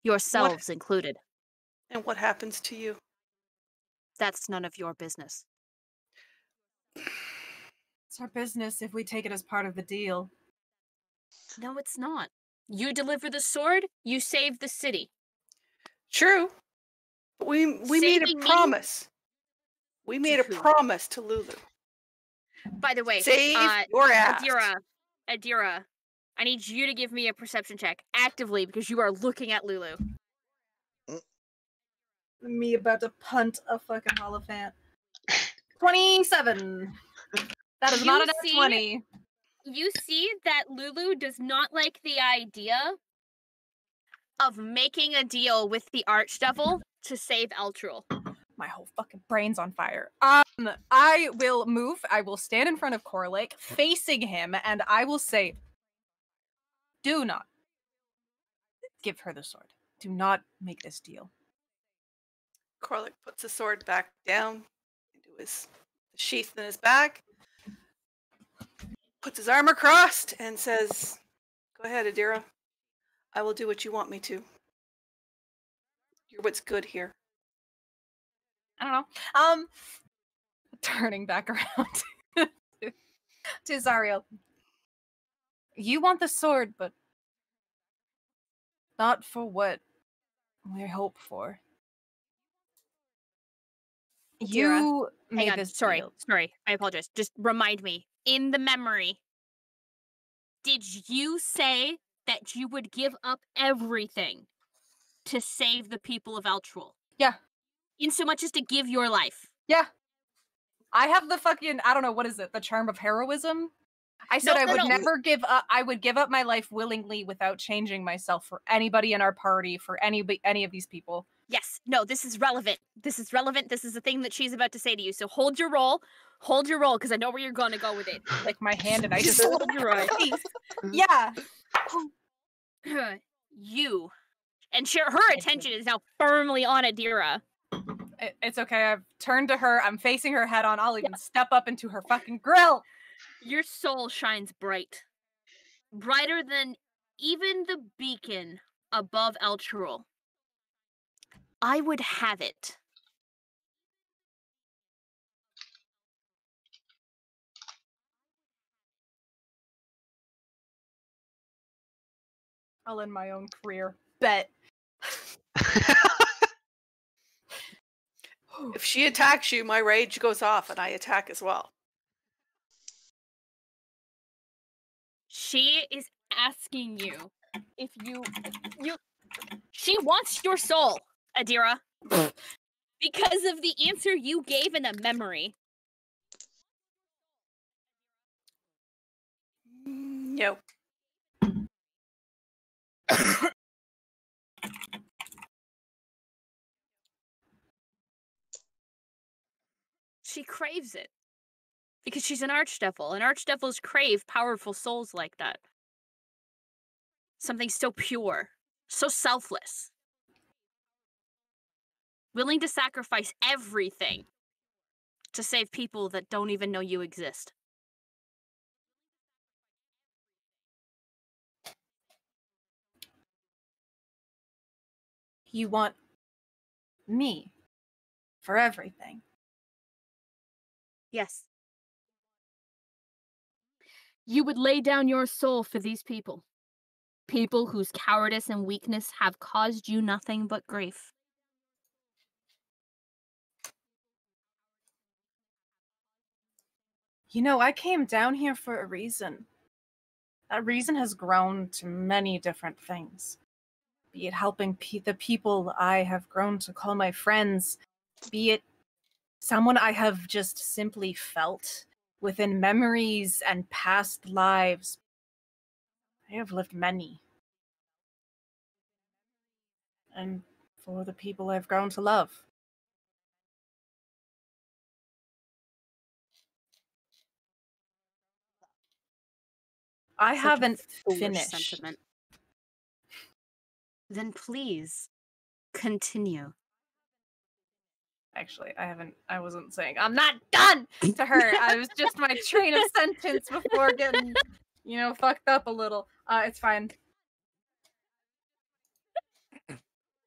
Yourselves included. And what happens to you? That's none of your business. It's our business if we take it as part of the deal. No, it's not. You deliver the sword, you save the city. True. But we made a Saving me? promise. We made a who? promise to Lulu. By the way, Save your ass. Adira, I need you to give me a perception check actively because you are looking at Lulu. Me about to punt a fucking Holophant. 27. That is You not a nat see- 20. You see that Lulu does not like the idea of making a deal with the Archdevil to save Eltrul. My whole fucking brain's on fire. I will move. I will stand in front of Corlick, facing him, and I will say, do not give her the sword. Do not make this deal. Corlick puts the sword back down into his sheath in his back, puts his arm crossed, and says, "Go ahead, Adira. I will do what you want me to. You're what's good here." I don't know. Turning back around to Zariel. You want the sword, but not for what we hope for. You made Hang on, this sorry, deal. I apologize. Just remind me, in the memory, did you say that you would give up everything to save the people of Eltrul? Yeah. In so much as to give your life? Yeah. I have the fucking, I don't know, what is it? The charm of heroism? I said I would never give up. I would give up my life willingly without changing myself for anybody in our party, for any of these people. Yes. No, this is relevant. This is relevant. This is the thing that she's about to say to you. So hold your roll. Hold your roll, because I know where you're going to go with it. Like my hand, and I just hold your roll. Yeah. You. And her attention is now firmly on Adira. It's okay. I've turned to her. I'm facing her head on. I'll even step up into her fucking grill. Your soul shines bright. Brighter than even the beacon above Eltrul. I would have it. I'll end my own career. Bet. If she attacks you, my rage goes off and I attack as well. She is asking you if you she wants your soul, Adira. Because of the answer you gave in the memory. No. She craves it. Because she's an archdevil, and archdevils crave powerful souls like that. Something so pure, so selfless. Willing to sacrifice everything to save people that don't even know you exist. You want me for everything. Yes. You would lay down your soul for these people. People whose cowardice and weakness have caused you nothing but grief. You know, I came down here for a reason. That reason has grown to many different things. Be it helping the people I have grown to call my friends, be it someone I have just simply felt within memories and past lives. I have lived many. And for the people I've grown to love. I haven't finished. Sentiment. Then please continue. Actually, I wasn't saying I'm not done to her. I was just my train of sentence before getting, fucked up a little. It's fine.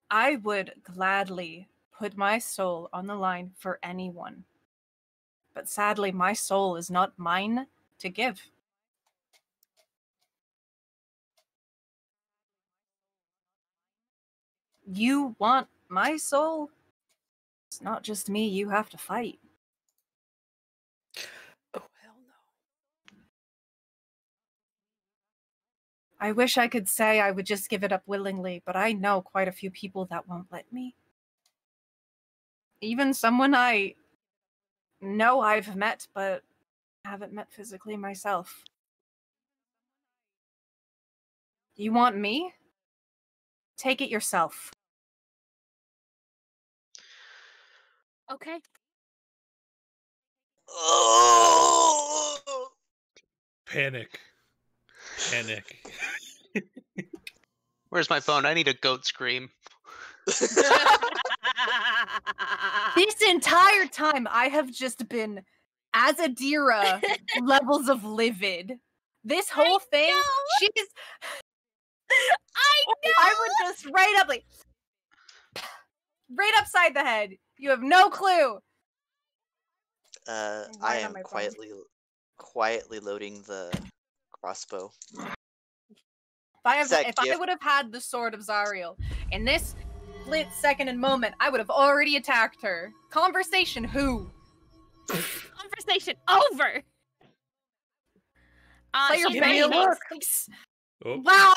I would gladly put my soul on the line for anyone. But sadly, my soul is not mine to give. You want my soul? It's not just me you have to fight. Oh, hell no. I wish I could say I would just give it up willingly, but I know quite a few people that won't let me. Even someone I No, I've met, but haven't met physically myself. You want me? Take it yourself. Okay. Oh! Panic. Panic. Where's my phone? I need a goat scream. This entire time, I have just been, as Adira, levels of livid. This whole thing, she's... I know. I would just right up, like... right upside the head. You have no clue. I Right on am my phone. quietly loading the crossbow. If That I gift- would have had the sword of Zariel in this split second and moment, I would have already attacked her. Conversation who? Conversation over. Player She's Give ready me a to look. Oh, Wow.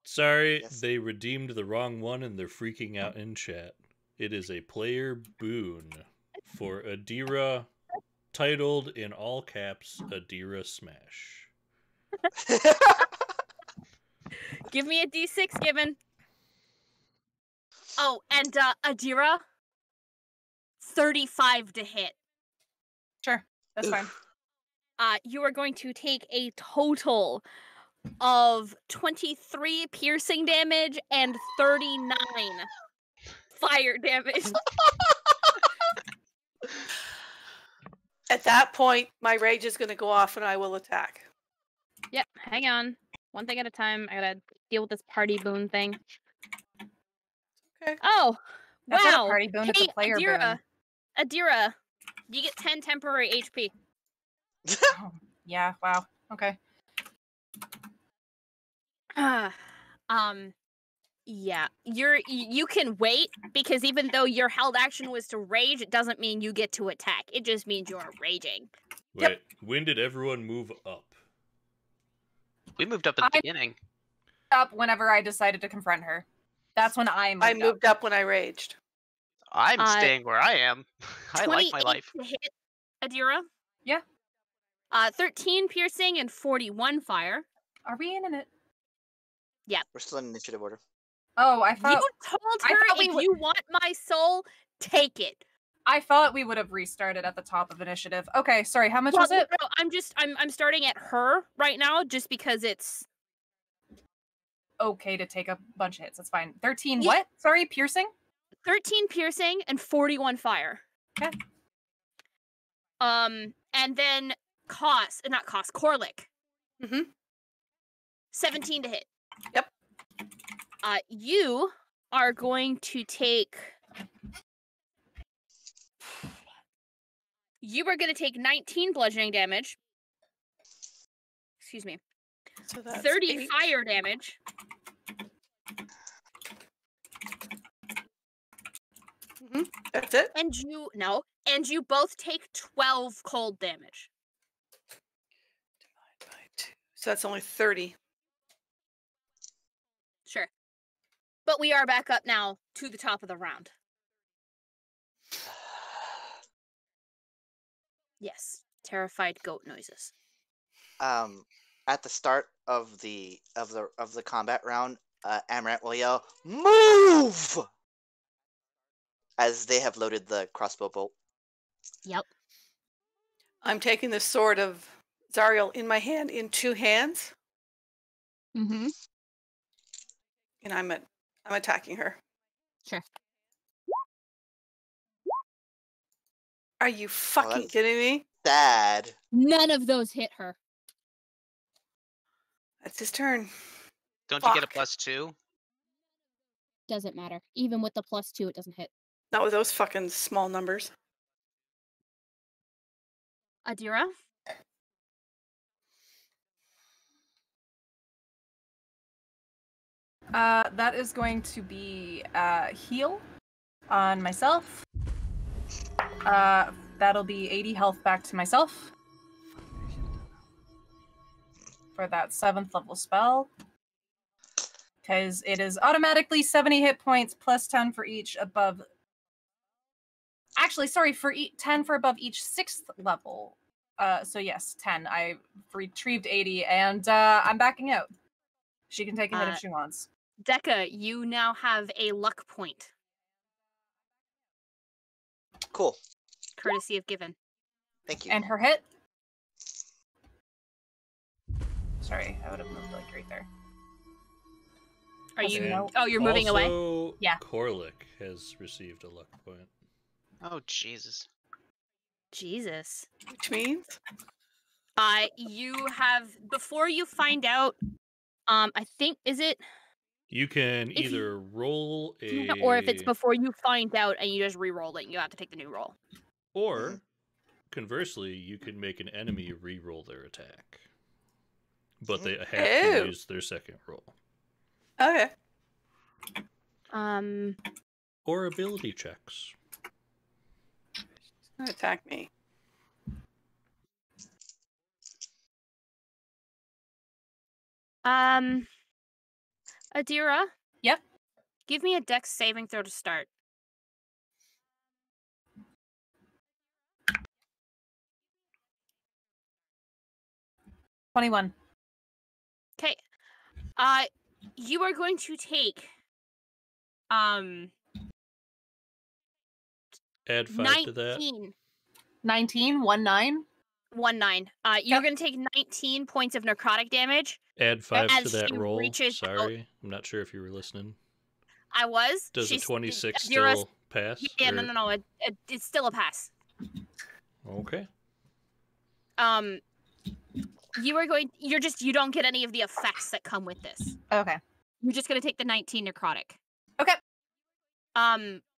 sorry, Yes. they redeemed the wrong one and they're freaking out in chat. It is a player boon for Adira, titled in all caps, Adira Smash. Give me a D6, Given. Oh, and Adira, 35 to hit. Sure, that's fine. You are going to take a total of 23 piercing damage and 39 fire damage. At that point, my rage is going to go off and I will attack. Yep, hang on. One thing at a time. I gotta deal with this party boon thing. Okay. Oh, That's wow. not a party boon, it's a player boon. Adira, you get 10 temporary HP. Oh, yeah, wow. Okay. Yeah, you can wait because even though your held action was to rage, it doesn't mean you get to attack. It just means you're raging. Wait, when did everyone move up? We moved up at the beginning. Up whenever I decided to confront her. That's when I moved I up. moved up when I raged. I'm staying where I am. I like my 28 life. to hit, Adira. Yeah. 13 piercing and 41 fire. Are we in it? We're still in initiative order. Oh, I You thought told I her thought we if would- you want my soul, take it. I thought we would have restarted at the top of initiative. Okay, sorry, how much Well, was it? No, I'm starting at her right now just because it's Okay to take a bunch of hits. That's fine. 13 Yeah. what? Sorry, piercing? 13 piercing and 41 fire. Okay. And then Corlick. Mm-hmm. 17 to hit. Yep. You are going to take. You are going to take 19 bludgeoning damage. Excuse me. So that's 30 8. fire damage. That's it. And you both take 12 cold damage. Divide by 2. So that's only 30. Sure. But we are back up now to the top of the round. Yes. Terrified goat noises. At the start of the combat round, Amaranth will yell, "Move!" as they have loaded the crossbow bolt. Yep. I'm taking the sword of Zariel in my hand in 2 hands, Mm-hmm. and I'm attacking her. Sure. Are you fucking that's- kidding me? Sad. None of those hit her. That's his turn. Don't you get a Fuck. +2? Doesn't matter. Even with the +2, it doesn't hit. Not with those fucking small numbers. Adira? That is going to be heal on myself. That'll be 80 health back to myself for that 7th level spell. Because it is automatically 70 hit points plus 10 for each above Actually, sorry, for 10 for above each 6th level. So yes, 10. I retrieved 80, and I'm backing out. She can take a hit if she wants. Decca, you now have a luck point, Cool. courtesy of Given. Thank you. And her hit. Sorry, I would have moved like right there. Are you? And Oh, you're moving away. Also, Yeah. Corlick has received a luck point. Oh Jesus. Jesus. Which means You have before you find out. I think is it You can If you- either roll a, or if it's before you find out and you just re-roll it, you have to take the new roll. or conversely, you can make an enemy re-roll their attack, but they have to Ew. use their second roll. okay. Or ability checks. Don't attack me. Adira. Yep. Give me a dex saving throw to start. 21. Okay. You are going to take Add 5 to that. 19. 19, 19. 19. You're going to take 19 points of necrotic damage. Add 5 as to that she roll. reaches out- Sorry, I'm not sure if you were listening. I was. Does a She's- 26 Adira's- still pass? Yeah, or- no. It's still a pass. Okay. You don't get any of the effects that come with this. Okay. You're just going to take the 19 necrotic. Okay.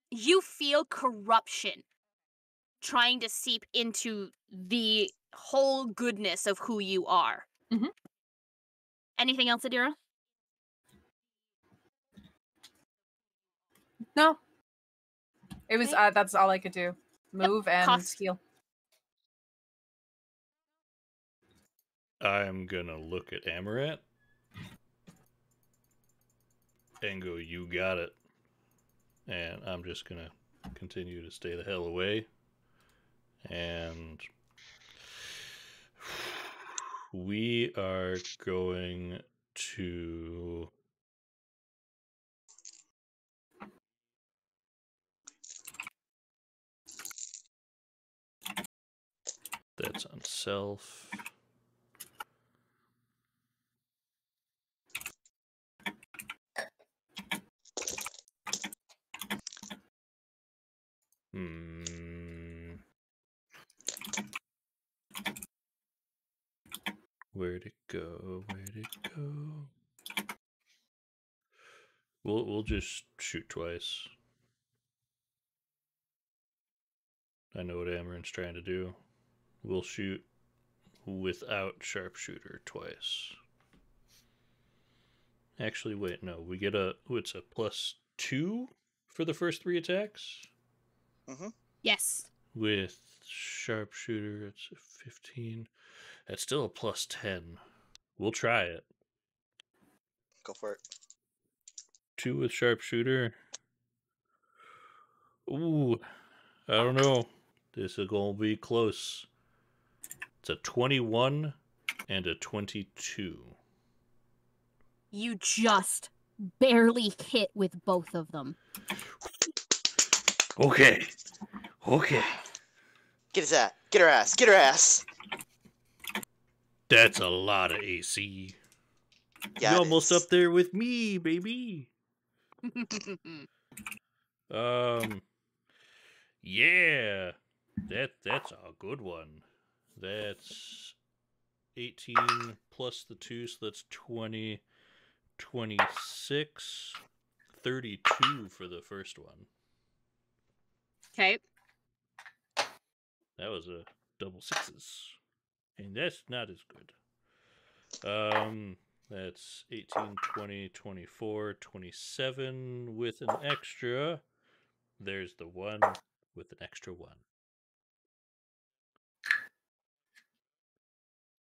You feel corruption trying to seep into the whole goodness of who you are. Mhm. Anything else, Adira? No. It was, Okay. that's all I could do. Move and cost- heal. I'm gonna look at Amaranth and go, you got it. And I'm just gonna continue to stay the hell away. And we are going to that's on self. Where'd it go? Where'd it go? We'll just shoot twice. I know what Amaranth's trying to do. We'll shoot without sharpshooter twice. Actually, wait, no. We get it's a +2 for the first 3 attacks? Yes. With sharpshooter, it's a 15. That's still a +10. We'll try it. Go for it. 2 with sharpshooter. Ooh, I don't know. This is gonna be close. It's a 21 and a 22. You just barely hit with both of them. Okay. Get his ass. Get her ass. Get her ass. That's a lot of AC. Yeah, You're it almost is. up there with me, baby. Yeah. That's a good one. That's 18 plus the 2, so that's 20, 26, 32 for the first one. Okay. That was a double 6s. And that's not as good. That's 18, 20, 24, 27 with an extra. There's the 1 with an extra 1.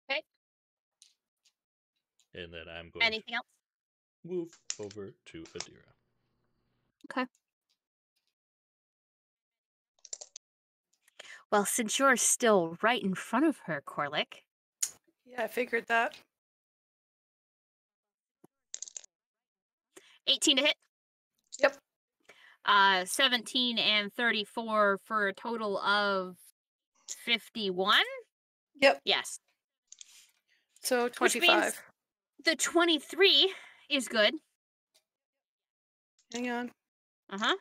Okay. And then I'm going Anything else? to move over to Adira. Okay. Well, since you're still right in front of her, Corlick, Yeah, I figured that. 18 to hit. Yep. 17 and 34 for a total of 51. Yep. Yes. So Which means 25. the 23 is good. Hang on. Uh-huh.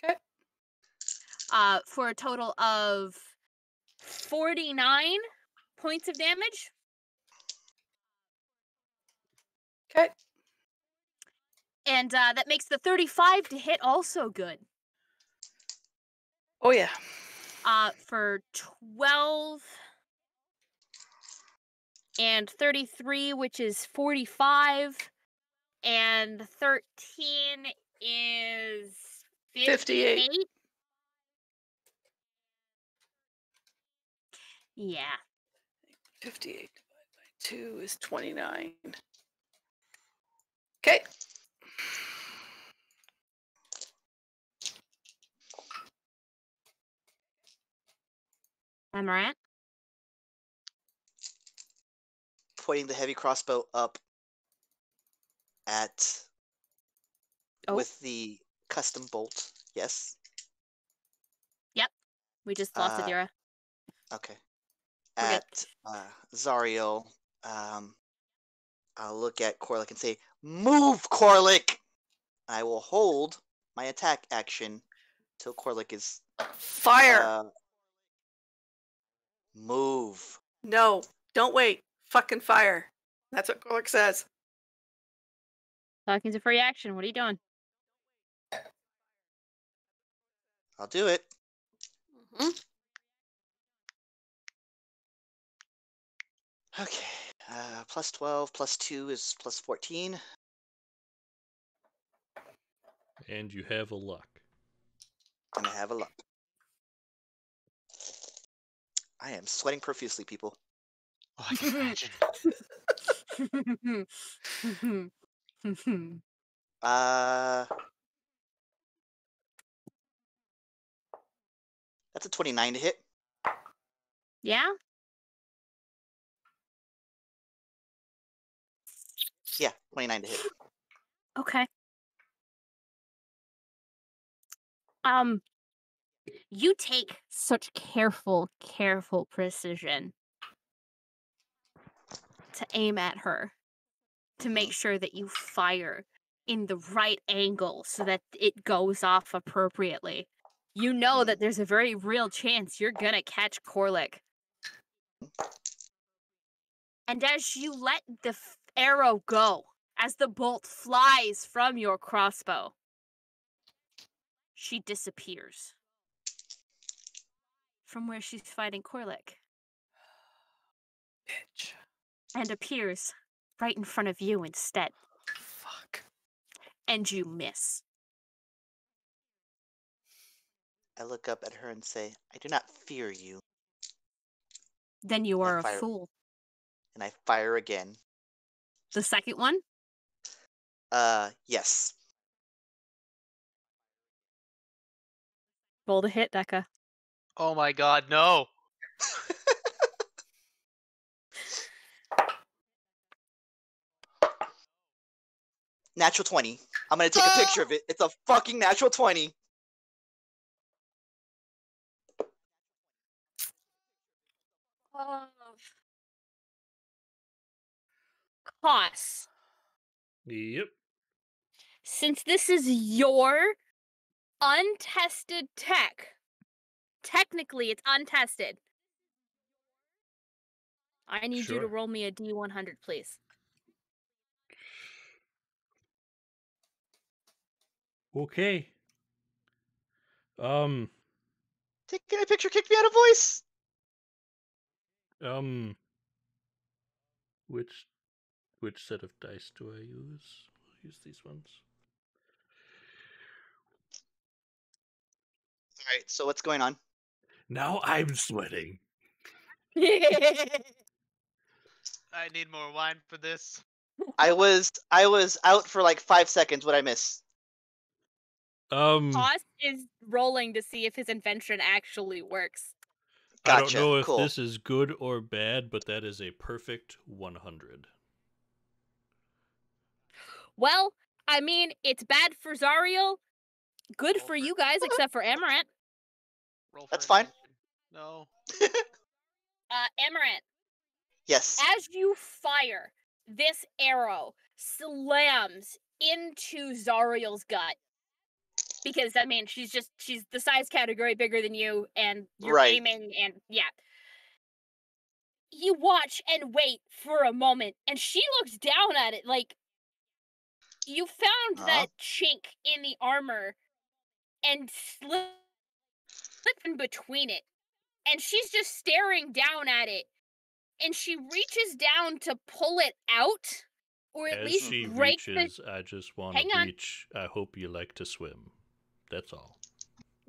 Okay. For a total of 49 points of damage. Okay. And that makes the 35 to hit also good. Oh yeah. For 12 and 33, which is 45, and 13 is 58. Yeah. 58 divided by 2 is 29. Okay. Amaranth? Pointing the heavy crossbow up at with the custom bolt. Yes. Yep. We just lost Adira. Okay. We're good. At Zariel, I'll look at Corlick and say, "Move, Corlick!" I will hold my attack action till Corlick is Fire. Move. No, don't wait. Fucking fire. That's what Corlick says. Talking's a free action. What are you doing? I'll do it. Mm-hmm. Okay. Plus 12 plus 2 is plus 14. And you have a luck. And I have a luck. I am sweating profusely, people. Oh, I can imagine. That's a 29 to hit. Yeah? Yeah, 29 to hit. Okay. You take such careful precision to aim at her, to make sure that you fire in the right angle so that it goes off appropriately. You know that there's a very real chance you're gonna catch Corlick. And as you let the arrow go, as the bolt flies from your crossbow, she disappears from where she's fighting Corlick Bitch. and appears right in front of you instead. Fuck. And you miss. I look up at her and say, "I do not fear you." Then you are a fire. fool. And I fire again. The second one? Yes. Roll the hit, Becca. Oh my god, no. Natural 20. I'm gonna take a picture of it. It's a fucking natural 20. Costs. Yep. Since this is your untested tech, technically it's untested. I need you to Sure. roll me a D100, please. Okay. Taking a picture kicked me out of voice. Which set of dice do I use? I'll use these ones. Alright, so what's going on? Now I'm sweating. I need more wine for this. I was out for like 5 seconds. What'd I miss? Haas is rolling to see if his invention actually works. I don't Gotcha. know if Cool. this is good or bad, but that is a perfect 100. Well, I mean, it's bad for Zariel, good for you guys, except for Amaranth. Roll That's for fine. invention. No. Amaranth, Yes. as you fire, this arrow slams into Zariel's gut. Because, I mean, she's the size category bigger than you, and you're Right. aiming, and yeah. You watch and wait for a moment, and she looks down at it like, you found Huh? that chink in the armor and slip in between it. And she's just staring down at it. And she reaches down to pull it out, or at As least she break reaches, I just want Hang to on. reach. I hope you like to swim. That's all.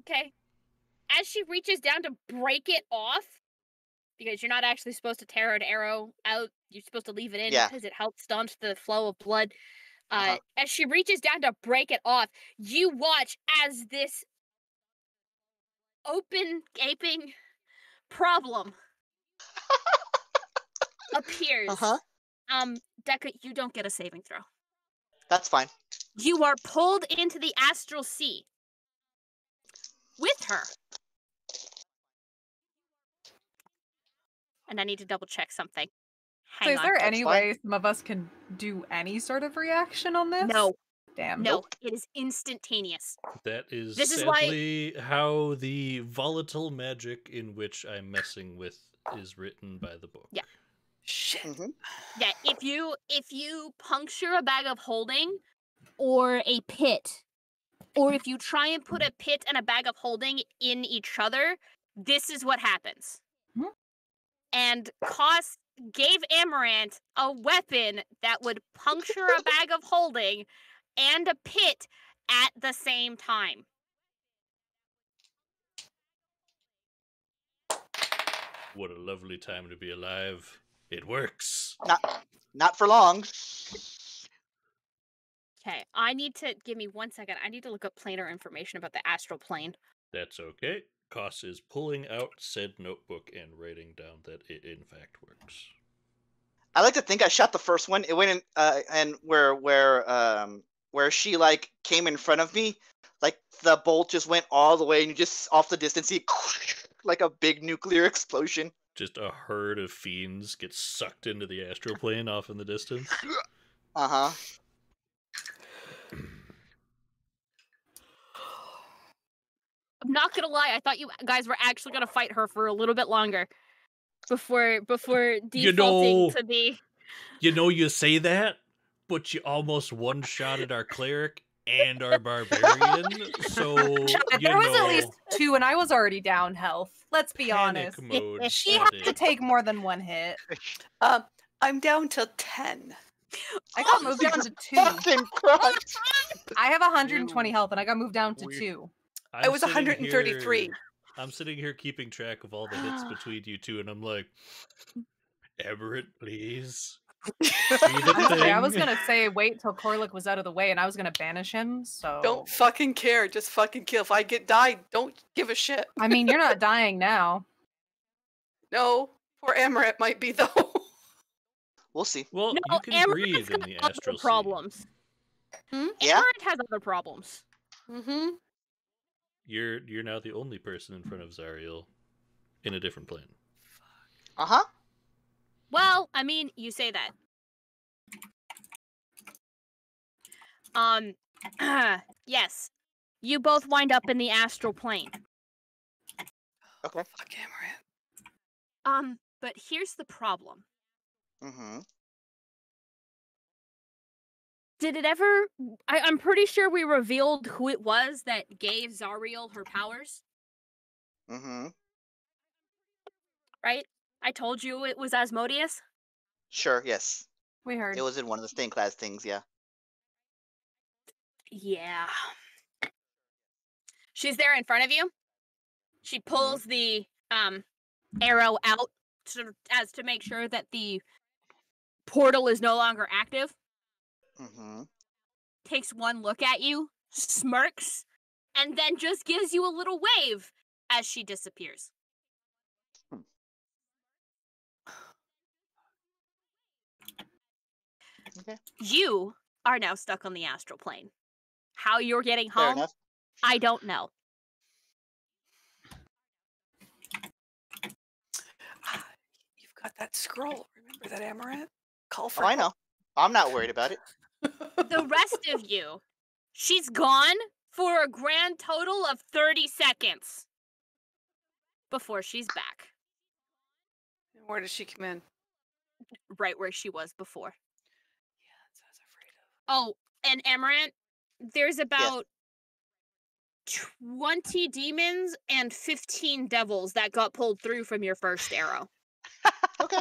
Okay. As she reaches down to break it off, because you're not actually supposed to tear an arrow out, you're supposed to leave it in Yeah. because it helps staunch the flow of blood. Uh-huh. As she reaches down to break it off, you watch as this open, gaping problem appears. Uh-huh. Deca, you don't get a saving throw. That's fine. You are pulled into the astral sea with her. And I need to double check something. So Hang is on. there That's any fine. way some of us can do any sort of reaction on this? No, Damn. no, Nope. it is instantaneous. That is This is why- sadly how the volatile magic in which I'm messing with is written by the book. Yeah. Shit. Mhm. Yeah, if you puncture a bag of holding or a pit, or if you try and put a pit and a bag of holding in each other, this is what happens. Hmm. And Koss gave Amaranth a weapon that would puncture a bag of holding and a pit at the same time. What a lovely time to be alive. It works. Not for long. Okay, I need to give me 1 second. I need to look up planar information about the astral plane. That's okay. Koss is pulling out said notebook and writing down that it in fact works. I like to think I shot the first one. It went in, and where she like came in front of me, like the bolt just went all the way, and you just off the distance see like a big nuclear explosion. Just a herd of fiends gets sucked into the astral plane off in the distance. Uh huh. I'm not gonna lie, I thought you guys were actually gonna fight her for a little bit longer before defaulting to the. You know, you say that, but you almost one-shotted our cleric and our barbarian, so, There was at least 2 and I was already down health. Let's be panic honest. mode. She set had in. to take more than 1 hit. I'm down to 10. I got moved down to 2. Fucking Christ. I have 120 You health and I got moved down to weird. 2. I was sitting 133. here- I'm sitting here keeping track of all the hits between you two, and I'm like, Everett, please. Be the Honestly, I was thing." gonna say wait till Corlick was out of the way and I was gonna banish him, so Don't fucking care. Just fucking kill. If I get died, don't give a shit. I mean you're not dying now. No. Poor Amaret might be, though. We'll see. Well, No, you can Amaranth's breathe in got the other astral sea. problems. Yeah. Amaranth has other problems. Mm-hmm. You're now the only person in front of Zariel in a different plane. Uh huh. Well, I mean, you say that. Yes. You both wind up in the astral plane. Okay. Fuck Amaret. But here's the problem. Mm-hmm. Did it ever... I'm pretty sure we revealed who it was that gave Zariel her powers, Mm-hmm. right? I told you it was Asmodeus. Sure. Yes. We heard. It was in one of the stained glass things. Yeah. Yeah. She's there in front of you. She pulls the arrow out as to make sure that the portal is no longer active. Mm-hmm. Takes one look at you, smirks, and then just gives you a little wave as she disappears. Okay. You are now stuck on the astral plane. How you're getting Fair home, enough. I don't know. You've got that scroll. Remember that, Amaranth? Call Oh, for I help. know. I'm not worried about it. The rest of you, she's gone for a grand total of 30 seconds before she's back, Where does she come in? right where she was before. Yeah, that's what I was afraid of. Oh, and Amaranth, there's about 20 demons and 15 devils that got pulled through from your first arrow. Okay.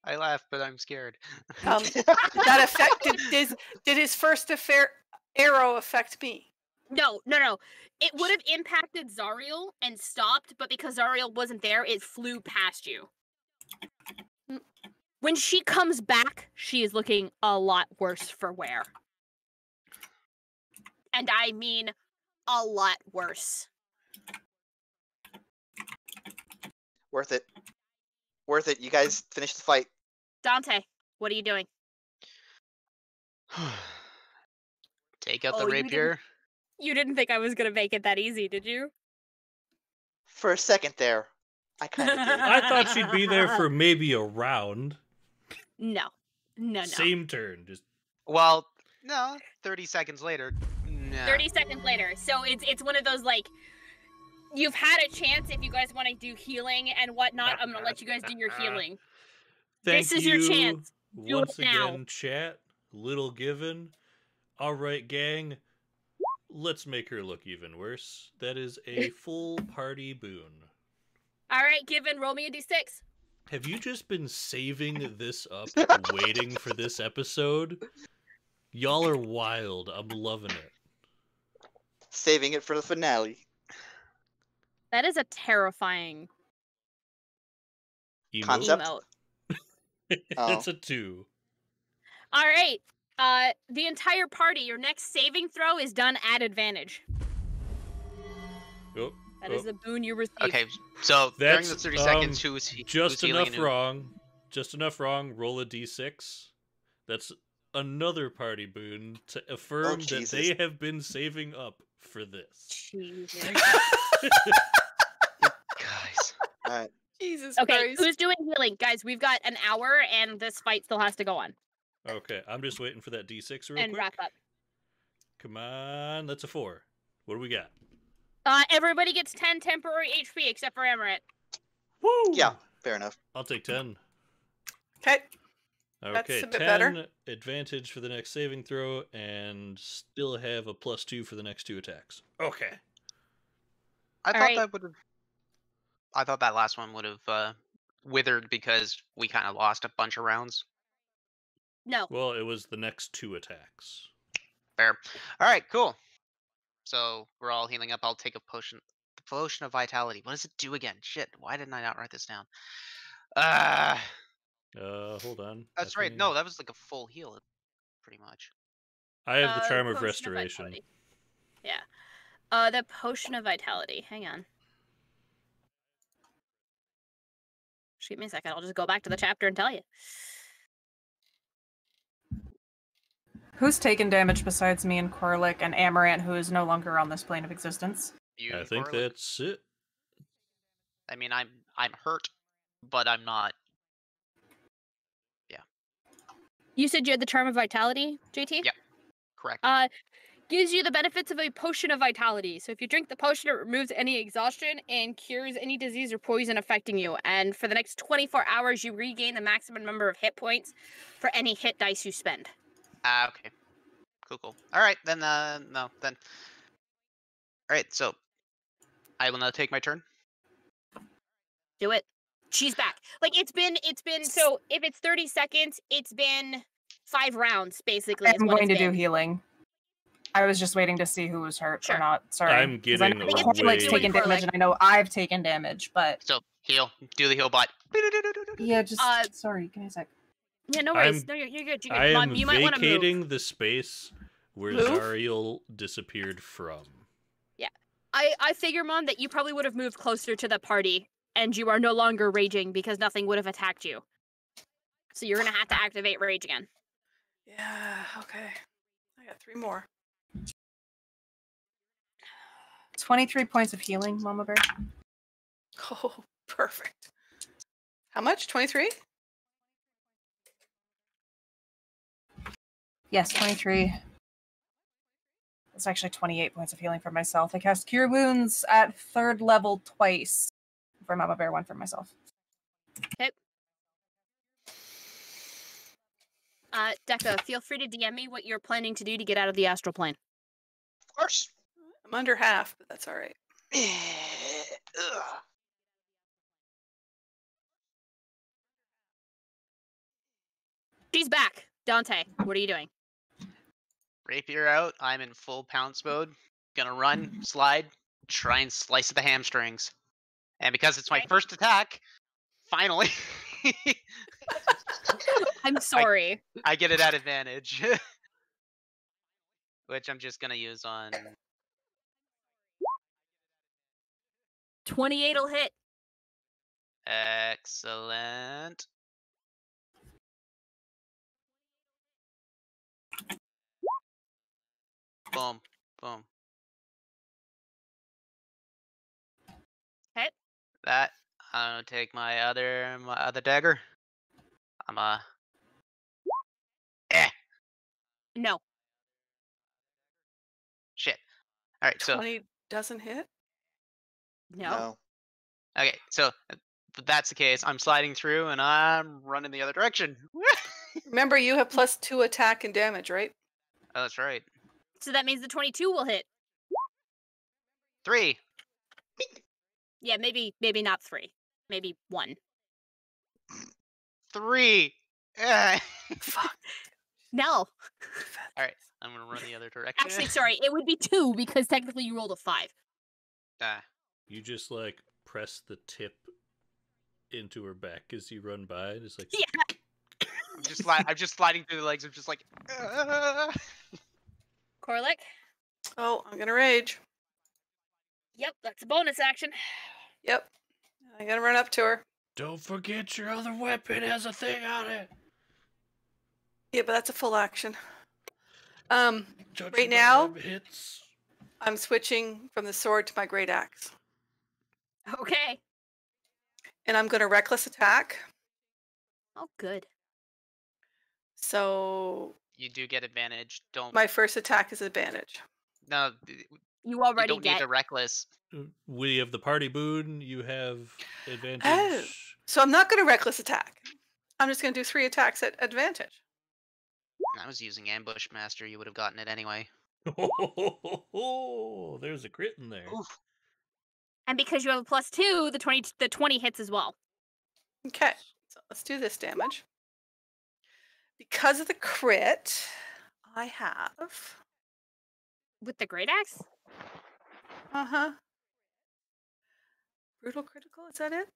I laugh, but I'm scared. Did that affect? Did his first arrow affect me? No. It would have impacted Zariel and stopped, but because Zariel wasn't there, it flew past you. When she comes back, she is looking a lot worse for wear. And I mean a lot worse. Worth it. Worth it. You guys finish the fight. Dante, what are you doing? Take out Oh, the you didn't- rapier. You didn't think I was going to make it that easy, did you? For a second there, I kind of did. I thought she'd be there for maybe a round. No. Same turn. Just Well, no. 30 seconds later. Nah. 30 seconds later. So it's one of those, like, you've had a chance if you guys want to do healing and whatnot. I'm going to let you guys do your healing. thank This is your you chance. Do once it now. again, chat. Little given. All right, gang. Let's make her look even worse. That is a full party boon. All right, Given, roll me a d6. Have you just been saving this up, waiting for this episode? Y'all are wild. I'm loving it. Saving it for the finale. That is a terrifying Concept? emote. It's a 2. All right. The entire party, your next saving throw is done at advantage. Oh, That is the boon you receive. Okay, so during That's, the 30 seconds, who's just healing enough and who- wrong. Just enough wrong. Roll a d6. That's another party boon to affirm that Jesus. they have been saving up for this. Jesus. Guys. Alright. Jesus Okay, Christ. who's doing healing? Guys, we've got an hour and this fight still has to go on. Okay, I'm just waiting for that d6 real And quick. wrap up. Come on, that's a 4. What do we got? Everybody gets 10 temporary HP except for Amaranth. Woo! Yeah, fair enough. I'll take 10. Okay. Okay, That's a bit 10 better. advantage for the next saving throw, and still have a +2 for the next 2 attacks. Okay. I thought Alright. that would have. I thought that last one would have withered because we kind of lost a bunch of rounds. No. Well, it was the next 2 attacks. Fair. All right, cool. So we're all healing up. I'll take a potion. The potion of vitality. What does it do again? Shit. Why didn't I not write this down? Hold on. That's I right. think- No, that was like a full heal, pretty much. I have the Charm of Potion Restoration. Vitality. Yeah. The Potion of Vitality. Hang on. Just give me a second. I'll just go back to the chapter and tell you. Who's taken damage besides me and Corlick and Amaranth, who is no longer on this plane of existence? You I and think Corley. that's it. I mean, I'm hurt, but I'm not. You said you had the Charm of Vitality, JT? Yep. Correct. Gives you the benefits of a Potion of Vitality. So if you drink the potion, it removes any exhaustion and cures any disease or poison affecting you. And for the next 24 hours, you regain the maximum number of hit points for any hit dice you spend. Okay. Cool. All right, then. No, then. All right, so I will now take my turn. Do it. She's back. Like it's been so if it's 30 seconds, it's been 5 rounds basically. I'm going to do healing. I was just waiting to see who was hurt Sure. or not. Sorry. I'm 'Cause I getting know away- Corlick's taken Corlick. damage, and I know I've taken damage, but So heal. Do the heal bot. yeah, just Uh, sorry. Give me a sec. Yeah, no worries. I'm- No, you're good. You're good. I am You might want to move. vacating the space where Move? Zariel disappeared from. I figure, Mom, that you probably would have moved closer to the party, and you are no longer raging because nothing would have attacked you. So you're gonna have to activate rage again. Yeah, okay. I got 3 more. 23 points of healing, Mama Bear. Oh, perfect. How much? 23? Yes, 23. It's actually 28 points of healing for myself. I cast Cure Wounds at 3rd level twice for Mama Bear, 1 for myself. Deca, feel free to DM me what you're planning to do to get out of the astral plane. Of course. I'm under half, but that's all right. Ugh. She's back. Dante, what are you doing? Rapier out. I'm in full pounce mode. Gonna run, slide, try and slice at the hamstrings. And because it's my Okay. first attack, finally, I'm sorry. I get it at advantage. Which I'm just gonna use on 28 will hit. excellent. Boom, boom. Okay. That I'm gonna take my other dagger. I'm No. shit. All right, so 20 doesn't hit? No. okay, so if that's the case, I'm sliding through and I'm running the other direction. Remember, you have +2 attack and damage, right? Oh, that's right. So that means the 22 will hit. 3. Yeah, maybe not 3. Maybe 1. 3. Fuck. No. All right, I'm gonna run the other direction. Actually, sorry, it would be 2 because technically you rolled a 5. Ah, You just like press the tip into her back as you run by. And it's like, Yeah. I'm just sliding through the legs. I'm just like. Corlick? Oh, I'm gonna rage. Yep, that's a bonus action. Yep. I gotta run up to her. don't forget your other weapon has a thing on it. Yeah, but that's a full action. Judging Right by now, them hits. I'm switching from the sword to my great axe. Okay. And I'm gonna reckless attack. Oh, good. So You do get advantage. Don't. my first attack is advantage. No, You you already don't need get. the reckless. We have the party boon. You have advantage. Oh. So I'm not gonna reckless attack. I'm just gonna do 3 attacks at advantage. I was using ambush master. You would have gotten it anyway. Oh, there's a crit in there. Oof. And because you have a +2, the 20 hits as well. Okay, so let's do this damage. Because of the crit, I have With the great axe? brutal critical. Is that it?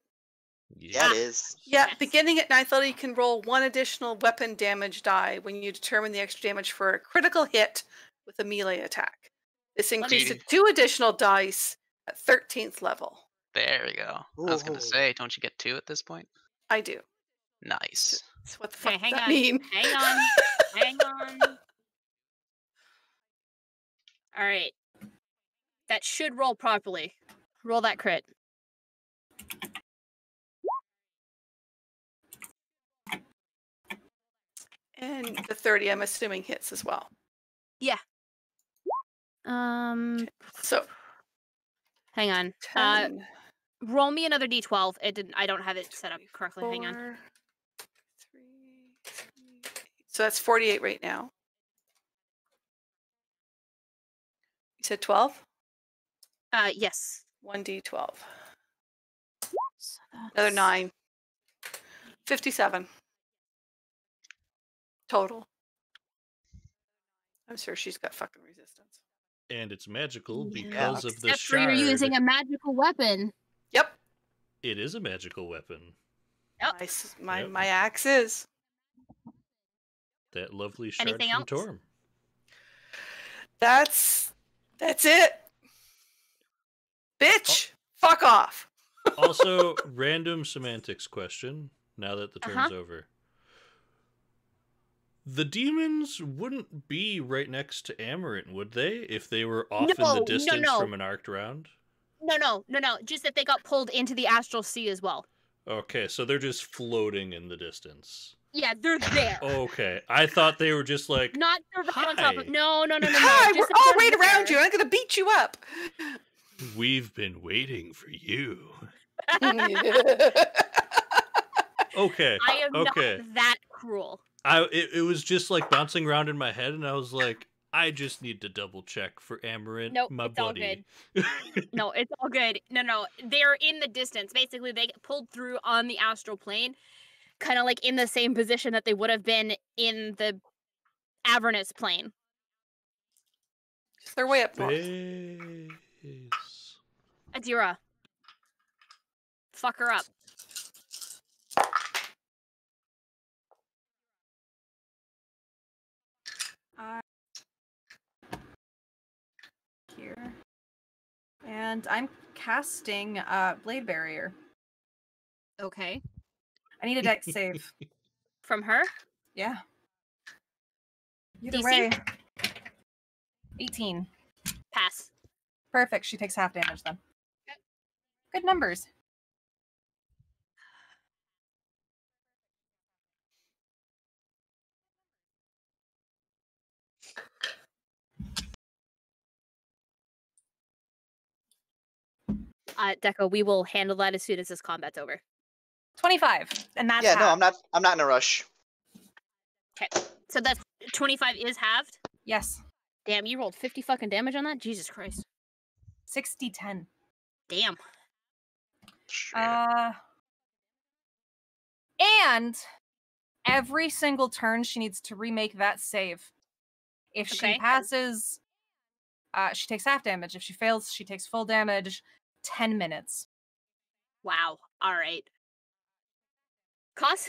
Yeah, it is. Yeah, Yes. beginning at 9th level, you can roll 1 additional weapon damage die when you determine the extra damage for a critical hit with a melee attack. This increased to 2 additional dice at 13th level. There we go. I was gonna Ooh. say, don't you get 2 at this point? I do. Nice. So what the Okay, fuck hang does that on. mean? Hang on. Hang on. All right. That should roll properly. Roll that crit. And the 30, I'm assuming, hits as well. So Hang on. 10, Roll me another d12. It didn't. I don't have it set up correctly. Hang on. 4, 3, 8. So that's 48 right now. You said 12? Yes. 1d12. So Another that's- 9. 57. Total. I'm sure she's got fucking resistance. And it's magical Yeah. because of the Except for shard. you're using a magical weapon. Yep. It is a magical weapon. Yep. My Yep. my axe is. That lovely shard Anything from else? Torm. That's it. Bitch, fuck off. Also, random semantics question, now that the turn's over. The demons wouldn't be right next to Amarant, would they? If they were off in the distance from an arced round? No. Just that they got pulled into the astral sea as well. Okay, so they're just floating in the distance. Yeah, they're there. Okay, I thought they were just like, not right on top of. No. Hi, we're all right around you. I'm gonna beat you up. We've been waiting for you. Okay. I am not that cruel. It was just like bouncing around in my head, and I was like, I just need to double check for Amarant, my buddy. All good. No, it's all good. No. They're in the distance. Basically, they get pulled through on the astral plane, kind of like in the same position that they would have been in the Avernus plane. They're way up north. Adira. Fuck her up. Here. And I'm casting Blade Barrier. Okay. I need a dex save. From her? Yeah. Either DC? way. 18. Pass. Perfect. She takes half damage then. Good numbers. Deco, we will handle that as soon as this combat's over. 25. And that's Yeah, half. no, I'm not in a rush. Okay. So that's 25 is halved? Yes. Damn, you rolled 50 fucking damage on that? Jesus Christ. 60-10. Damn. Shit. And every single turn she needs to remake that save. If she passes, she takes half damage. If she fails, she takes full damage. 10 minutes. Wow. All right. Koss?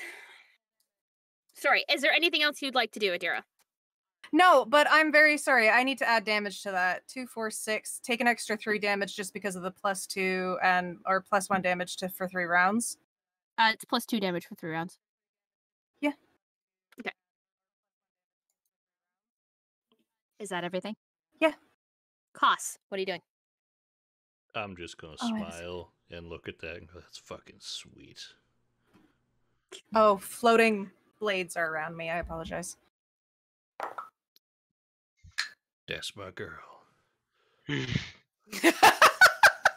Sorry, is there anything else you'd like to do, Adira? No, but I'm very sorry. I need to add damage to that. 2, 4, 6. Take an extra 3 damage just because of the +2 or +1 damage for 3 rounds. It's +2 damage for 3 rounds. Yeah. Okay. Is that everything? Yeah. Koss, what are you doing? I'm just gonna smile and look at that and go, that's fucking sweet. Oh, floating blades are around me. I apologize. That's my girl.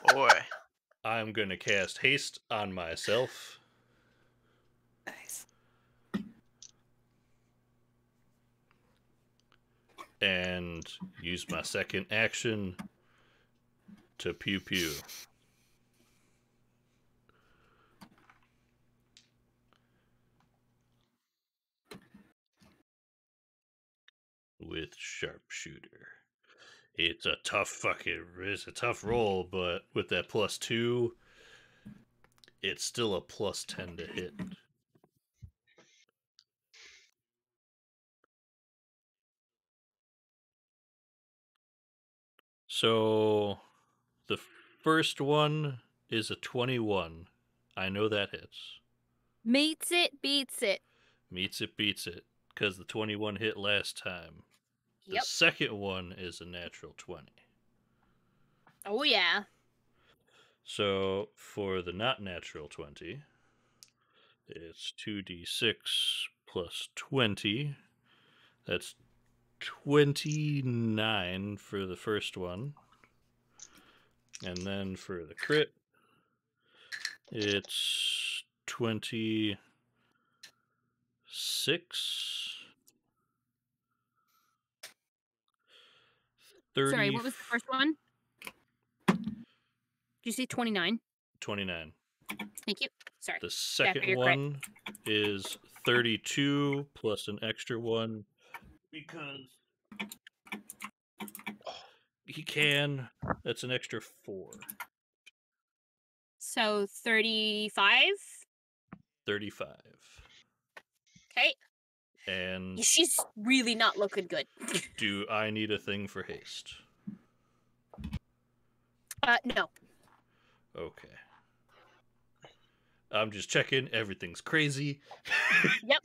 Boy. I'm gonna cast haste on myself. Nice. And use my second action to pew pew. With sharpshooter. It's a tough roll, but with that +2, it's still a +10 to hit. So the first one is a 21. I know that hits. Meets it, beats it. Meets it, beats it. Because the 21 hit last time. Yep. The second one is a natural 20. Oh, yeah. So for the not natural 20, it's 2d6 plus 20. That's 29 for the first one. And then for the crit, it's 26. Sorry, what was the first one? Did you say 29? 29. Thank you. Sorry. The second one is 32 plus an extra one because he can. That's an extra 4. So 35? 35. Okay. And She's really not looking good. do I need a thing for haste? No. Okay. I'm just checking. Everything's crazy. Yep.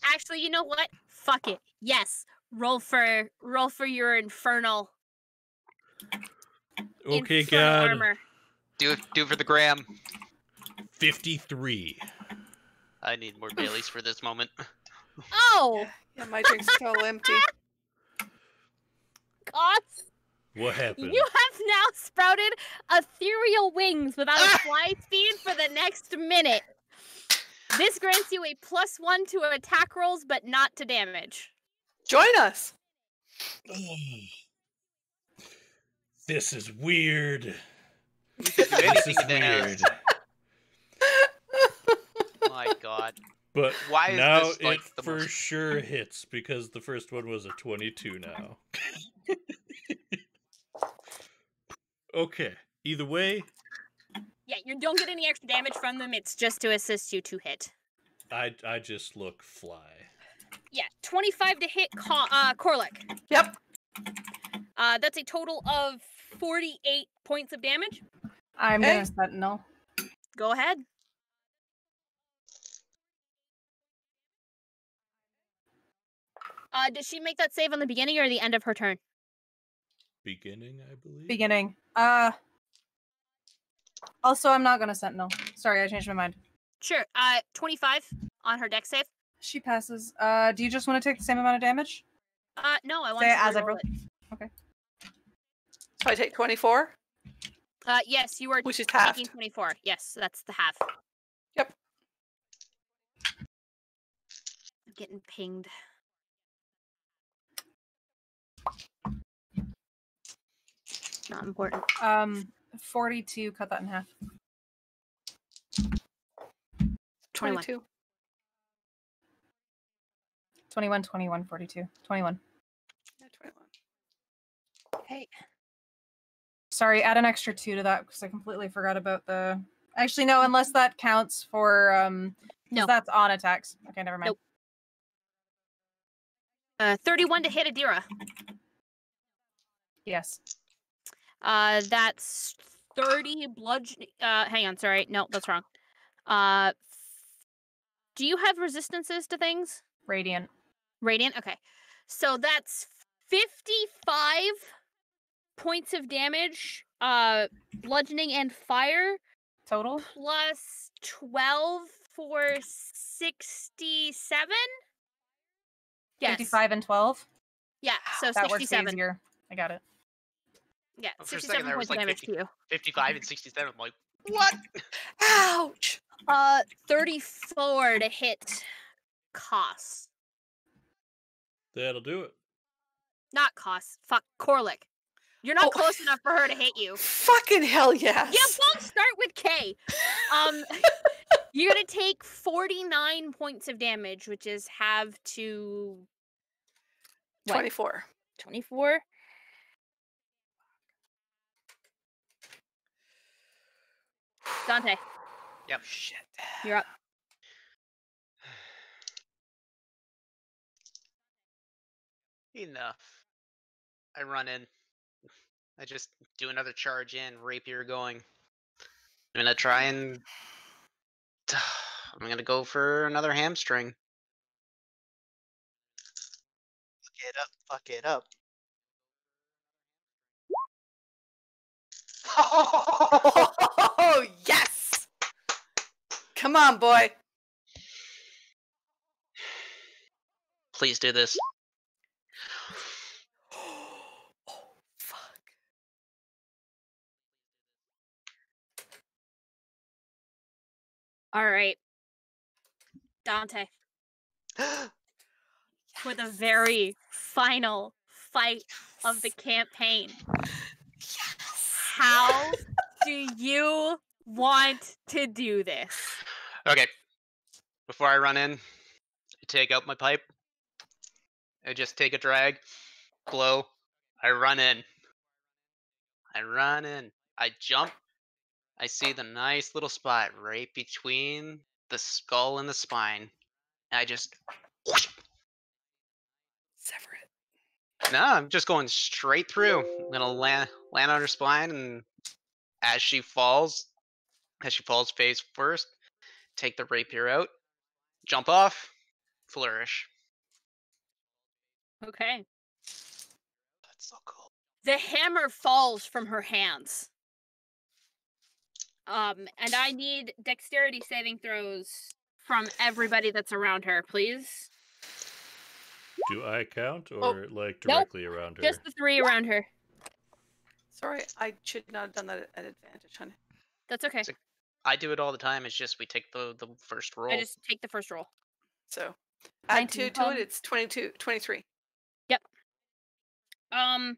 Actually, you know what? Fuck it. Yes. Roll for your infernal Okay, infernal God. armor. Do it for the gram. 53. I need more Baileys for this moment. Oh, Yeah, my drink's still empty. God. What happened? You have now sprouted ethereal wings without a fly speed for the next minute. This grants you a +1 to attack rolls, but not to damage. Join us. This is weird. You could do This anything is in the house. weird. My God. But Why is now this, like, it the for most- sure hits because the first one was a 22 now. Okay. Either way, Yeah, you don't get any extra damage from them. It's just to assist you to hit. I just look fly. Yeah, 25 to hit Corlick. Yep. That's a total of 48 points of damage. I'm Okay. gonna sentinel. Go ahead. Does she make that save on the beginning or the end of her turn? Beginning, I believe. Beginning. Also, I'm not gonna sentinel. Sorry, I changed my mind. Sure. 25 on her dex save. She passes. Do you just want to take the same amount of damage? No, I want Say to it as I reroll roll. it. Okay. So I take 24. Yes, you are Which is taking halved. 24. Yes, that's the half. Yep. I'm getting pinged. Not important. 42. Cut that in half. 22. 21, 21, 42. 21. Yeah, 21. Okay. Sorry, add an extra 2 to that because I completely forgot about the. Actually, no, unless that counts for No. that's on attacks. Okay, never mind. Nope. 31 to hit Adira. Yes. That's 30 bludgeoning. Hang on, sorry. No, that's wrong. Do you have resistances to things? Radiant. Radiant? Okay. So that's 55 points of damage, bludgeoning and fire, Total? plus 12 for 67? Yes. 55 and 12? Yeah, so That works 67. easier. I got it. Yeah, For a second 67 there points was of like damage 50. to you. 55 and 67. I'm like, what? Ouch! 34 to hit Koss. That'll do it. Not Koss. Fuck, Corlick. You're not Oh. close enough for her to hit you. Fucking hell yes. You both start with K. You're gonna take 49 points of damage, which is half to what? 24. 24. Dante, Yep. Shit. you're up. Enough. I run in. I just do another charge in, rapier going. I'm gonna try and. I'm gonna go for another hamstring. Fuck it up. Fuck it up. Oh, yes! Come on, boy. Please do this. Oh, fuck. All right. Dante, for the very final fight of the campaign. Yes! How do you want to do this? Okay. Before I run in, I take out my pipe. I just take a drag, blow. I run in. I jump. I see the nice little spot right between the skull and the spine. I just Sever it. no, I'm just going straight through. I'm gonna land on her spine, and as she falls face first, take the rapier out, jump off, flourish. Okay. That's so cool. The hammer falls from her hands. And I need dexterity saving throws from everybody that's around her, please. Do I count or Oh, like nope, directly around her? Just the 3 around her. Sorry, I should not have done that at advantage, honey. That's okay. I do it all the time. It's just we take the first roll. I just take the first roll. So add 19, 2 to it, it's 23. Yep. I had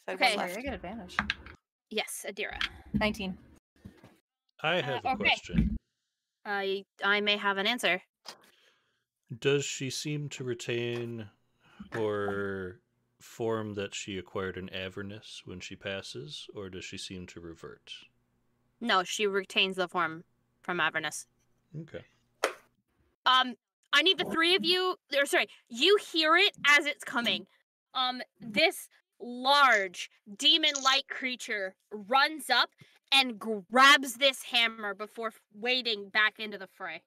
Okay. one Sorry, left. I get advantage. Yes, Adira. 19. I have a okay. question. I may have an answer. Does she seem to retain her form that she acquired in Avernus when she passes, or does she seem to revert? No, she retains the form from Avernus. Okay. I need the 3 of you. Or sorry, you hear it as it's coming. This large demon-like creature runs up and grabs this hammer before wading back into the fray.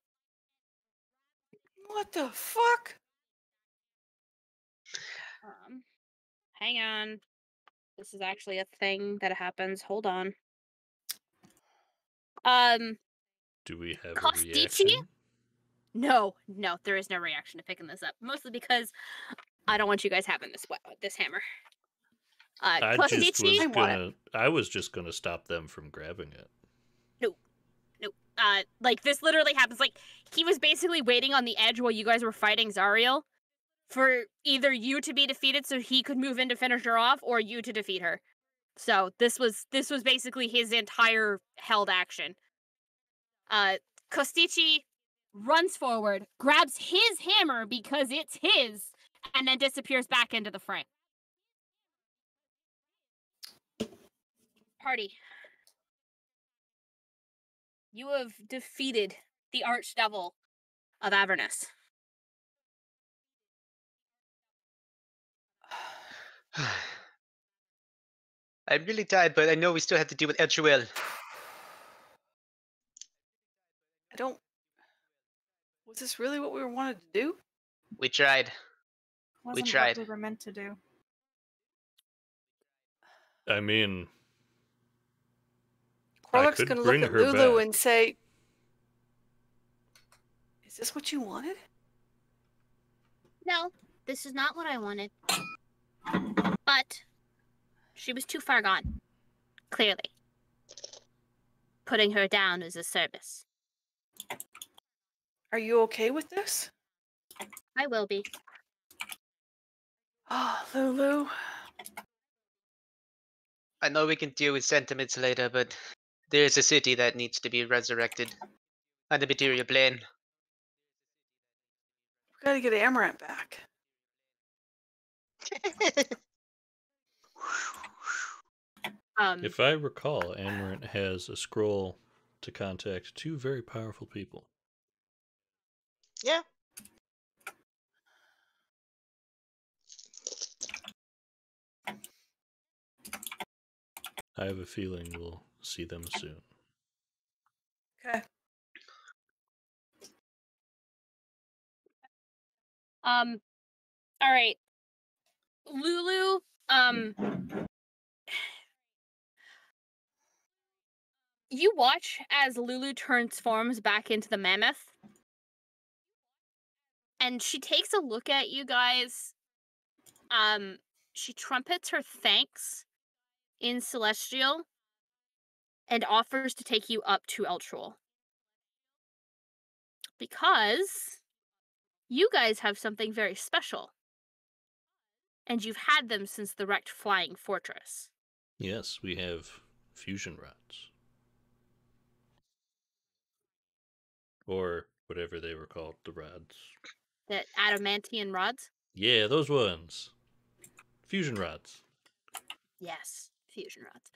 What the fuck? Hang on. This is actually a thing that happens. Hold on. Do we have a Costici? reaction? No, there is no reaction to picking this up. Mostly because I don't want you guys having this hammer. I Costici? was just gonna stop them from grabbing it. No. Like this literally happens. Like he was basically waiting on the edge while you guys were fighting Zariel for either you to be defeated so he could move in to finish her off, or you to defeat her. So this was basically his entire held action. Costici runs forward, grabs his hammer because it's his, and then disappears back into the frame. Party. You have defeated the Archdevil of Avernus. I'm really tired, but I know we still have to deal with Elchuel. I don't. Was this really what we wanted to do? We tried. Wasn't tried. what we were meant to do. I mean, Corloc's could gonna bring look at her Lulu back. and say, "Is this what you wanted?" No, this is not what I wanted. But she was too far gone. Clearly. Putting her down is a service. Are you okay with this? I will be. Oh, Lulu. I know we can deal with sentiments later, but there is a city that needs to be resurrected on the material plane. We gotta get Amaranth back. If I recall, Amaranth has a scroll to contact 2 very powerful people. Yeah. I have a feeling we'll see them soon. Okay. All right. Lulu, you watch as Lulu transforms back into the mammoth. And she takes a look at you guys. She trumpets her thanks in Celestial and offers to take you up to Eltrol. Because you guys have something very special. And you've had them since the wrecked flying fortress. Yes, we have fusion rods. Or whatever they were called, the rods. The adamantian rods? Yeah, those ones. Fusion rods. Yes, fusion rods.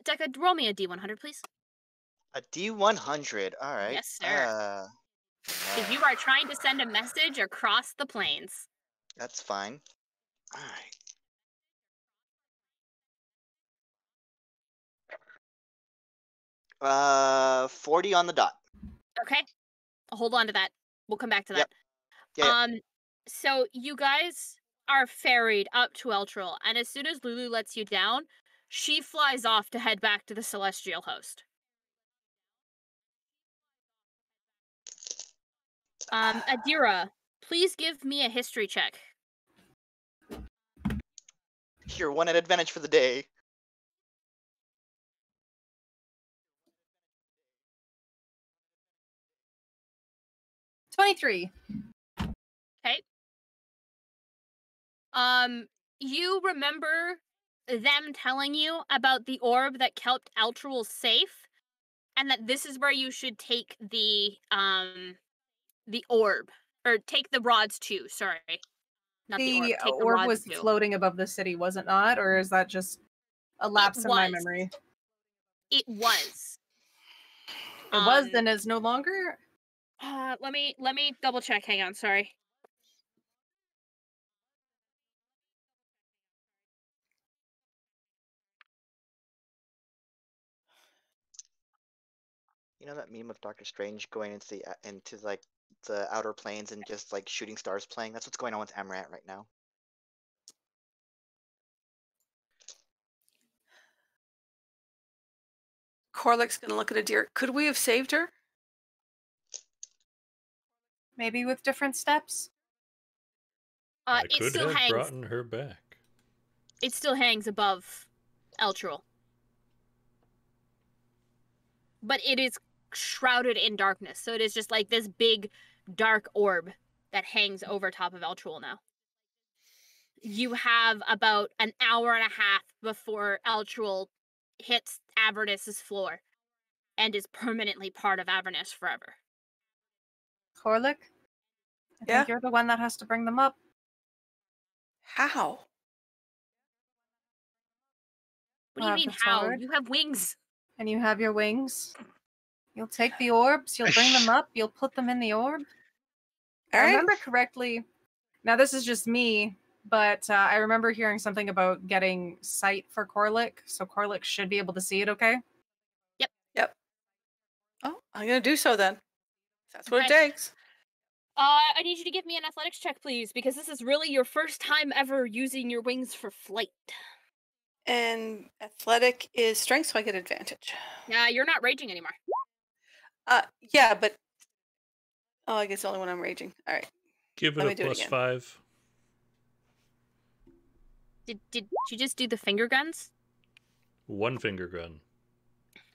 Decca, roll me a D100, please. A D100. All right. Yes, sir. If you are trying to send a message across the plains. That's fine. All right. 40 on the dot. Okay. Hold on to that. We'll come back to that. Yep. Yeah. So you guys are ferried up to Eltril, and as soon as Lulu lets you down, she flies off to head back to the Celestial Host. Adira, please give me a history check. You're one at advantage for the day. $23. Okay. You remember them telling you about the orb that kept Eltril safe, and that this is where you should take the orb, or take the rods to. Sorry, not the orb. The Take the orb rods was to. floating above the city, was it not? Or is that just a lapse in my memory? It was. It was, then is no longer? Let me double check. Hang on, sorry. You know that meme of Doctor Strange going into like the outer planes and just like shooting stars playing? That's what's going on with Amaranth right now. Corlic's gonna look at a deer. Could we have saved her? Maybe with different steps? I It could still have hangs. brought her back. It still hangs above Eltril. But it is shrouded in darkness, so it is just like this big, dark orb that hangs over top of Eltril now. You have about an hour and a half before Eltril hits Avernus's floor and is permanently part of Avernus forever. Corlic? I think you're the one that has to bring them up. How? What do you mean, how? You have wings. And you have your wings. You'll take the orbs, you'll bring them up, you'll put them in the orb. I remember correctly. Now, this is just me, but I remember hearing something about getting sight for Corlic, so Corlic should be able to see it, okay? Yep. Oh, I'm gonna do so then. That's what it takes. I need you to give me an athletics check, please, because this is really your first time ever using your wings for flight. And athletic is strength, so I get advantage. Yeah, you're not raging anymore. Yeah, but I guess only when I'm raging. All right. Give it a +5. Did you just do the finger guns? One finger gun.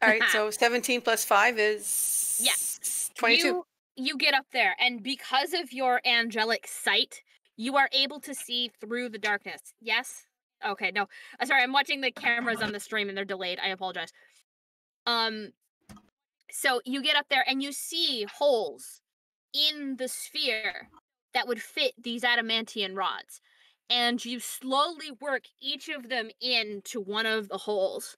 All right, so 17 plus 5 is 22. You get up there, and because of your angelic sight, you are able to see through the darkness. Yes? Okay, no. Sorry, I'm watching the cameras on the stream and they're delayed. I apologize. So you get up there and you see holes in the sphere that would fit these adamantium rods. And you slowly work each of them into one of the holes.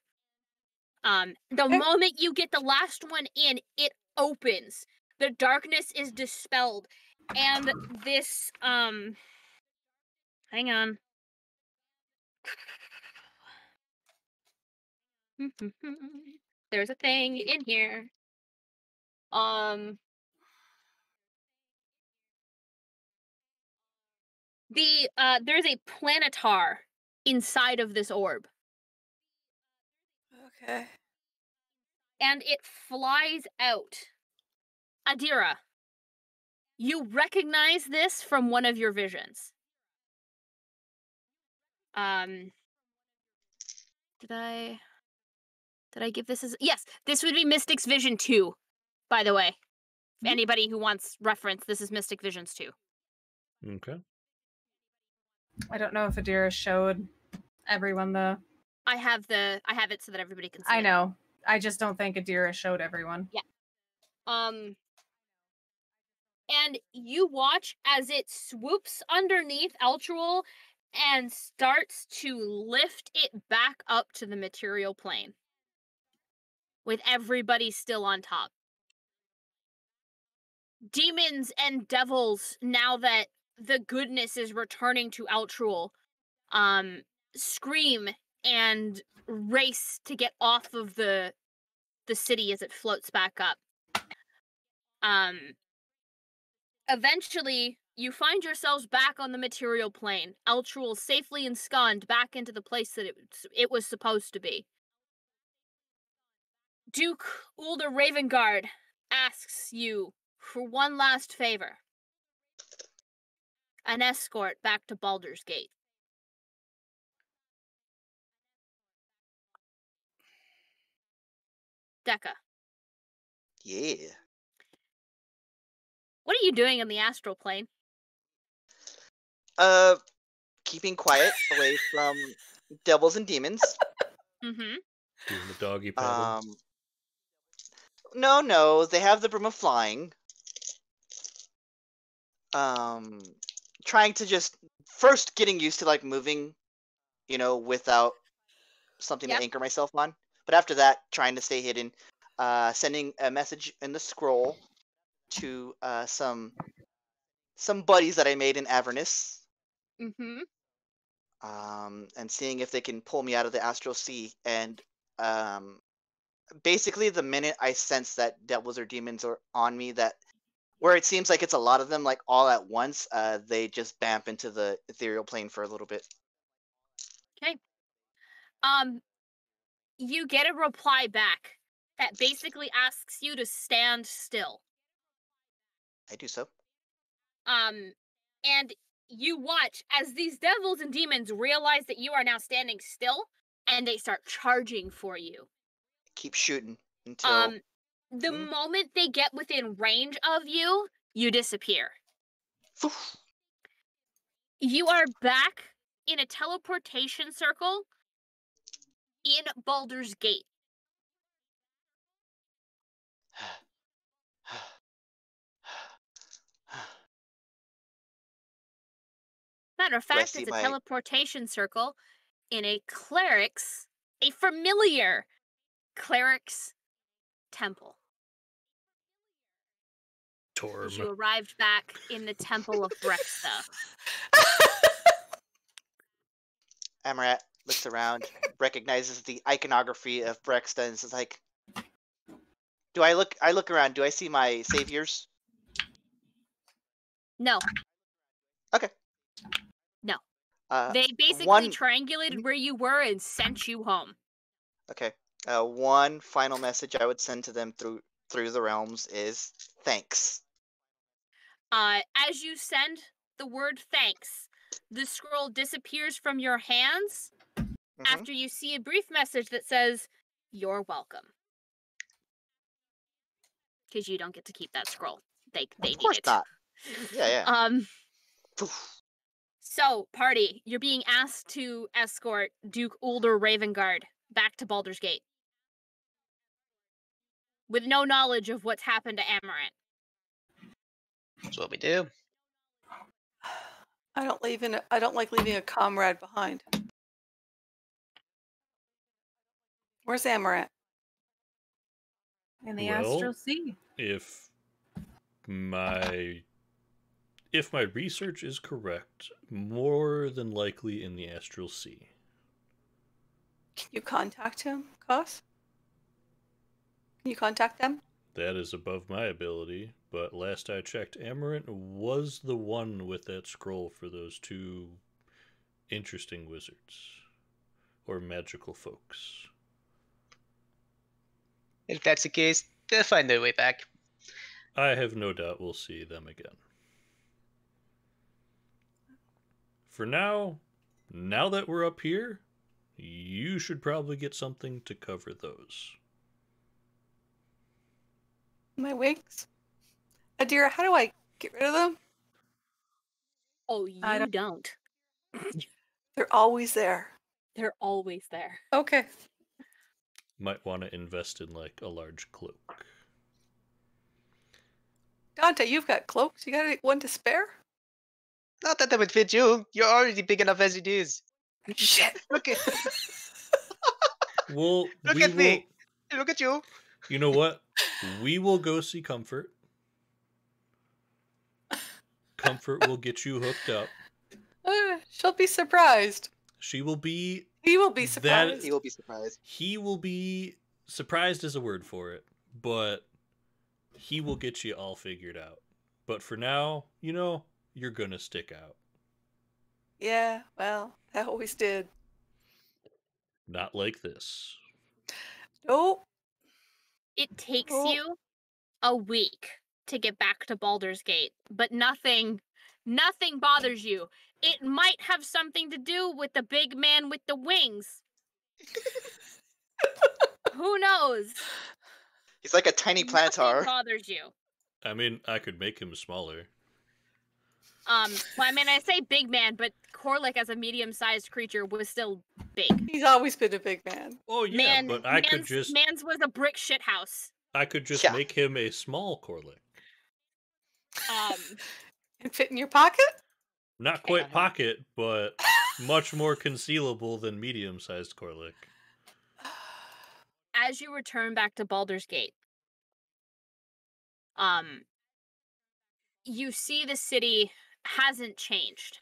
The moment you get the last one in, it opens. The darkness is dispelled. And this, hang on. There's a thing in here. There's a planetar inside of this orb. Okay. And it flies out. Adira, you recognize this from one of your visions. Did I give this as... Yes, this would be Mystic's Vision 2, by the way. Anybody who wants reference, this is Mystic Visions 2. Okay. I don't know if Adira showed everyone the... I have it so that everybody can see I know. I just don't think Adira showed everyone. Yeah. And you watch as it swoops underneath Eltril and starts to lift it back up to the material plane. With everybody still on top. demons and devils, now that the goodness is returning to Altrul, scream and race to get off of the city as it floats back up. Eventually, you find yourselves back on the material plane, Altrul safely ensconced back into the place that it was supposed to be. Duke Ulder Ravengard asks you for one last favor. An escort back to Baldur's Gate. Decca. Yeah. What are you doing in the astral plane? Keeping quiet away from devils and demons. Mm-hmm. Doing the doggy paddle. No, they have the broom of flying. Trying to just first getting used to like moving, without something to anchor myself on. But after that, trying to stay hidden. Sending a message in the scroll to some buddies that I made in Avernus. Mm-hmm. And seeing if they can pull me out of the astral sea. And basically, the minute I sense that devils or demons are on me, where it seems like it's a lot of them, like all at once, they just bamp into the ethereal plane for a little bit. Okay. You get a reply back that basically asks you to stand still. I do so. And you watch as these devils and demons realize that you are now standing still, and they start charging for you. Keep shooting until... The moment they get within range of you, you disappear. You are back in a teleportation circle in Baldur's Gate. Matter of fact, it's a teleportation circle in a familiar cleric's temple. Torm. You arrived back in the Temple of Brexta. Amarat looks around, recognizes the iconography of Brexta, and says, like, I look around, do I see my saviors? No. Okay. No. They basically triangulated where you were and sent you home. Okay. One final message I would send to them through the realms is thanks. As you send the word thanks, the scroll disappears from your hands after you see a brief message that says, "You're welcome." Because you don't get to keep that scroll. They need it. Of course not. Yeah. So, party, you're being asked to escort Duke Ulder Ravengard back to Baldur's Gate. With no knowledge of what's happened to Amaranth. That's what we do. I don't like leaving a comrade behind. Where's Amaranth? In the Astral Sea. If my research is correct, more than likely in the Astral Sea. Can you contact him, Koss? Can you contact them? That is above my ability, but last I checked, Amaranth was the one with that scroll for those two interesting wizards. Or magical folks. If that's the case, they'll find their way back. I have no doubt we'll see them again. For now that we're up here, you should probably get something to cover those. My wings? Adira, how do I get rid of them? Oh, you don't. They're always there. They're always there. Okay. Might want to invest in, like, a large cloak. Dante, you've got cloaks. You got one to spare? Not that would fit you. You're already big enough as it is. Shit. Look at Well, Look at me. Look at you. You know what? We will go see Comfort. Comfort will get you hooked up. She'll be surprised. She will be. He will be surprised. He will be surprised. He will be surprised is a word for it, but he will get you all figured out. But for now, you're gonna stick out. Yeah, well, I always did. Not like this. Nope. It takes Oh. you a week to get back to Baldur's Gate, but nothing bothers you. It might have something to do with the big man with the wings. Who knows? He's like a tiny planetar. Nothing bothers you. I mean, I could make him smaller. Well, I mean, I say big man, but Corlick as a medium-sized creature was still big. He's always been a big man. Oh yeah, but I could just Man's was a brick shithouse. I could just Yeah. make him a small Corlick. And fit in your pocket? Not quite pocket, but much more concealable than medium-sized Corlick. As you return back to Baldur's Gate, you see the city hasn't changed.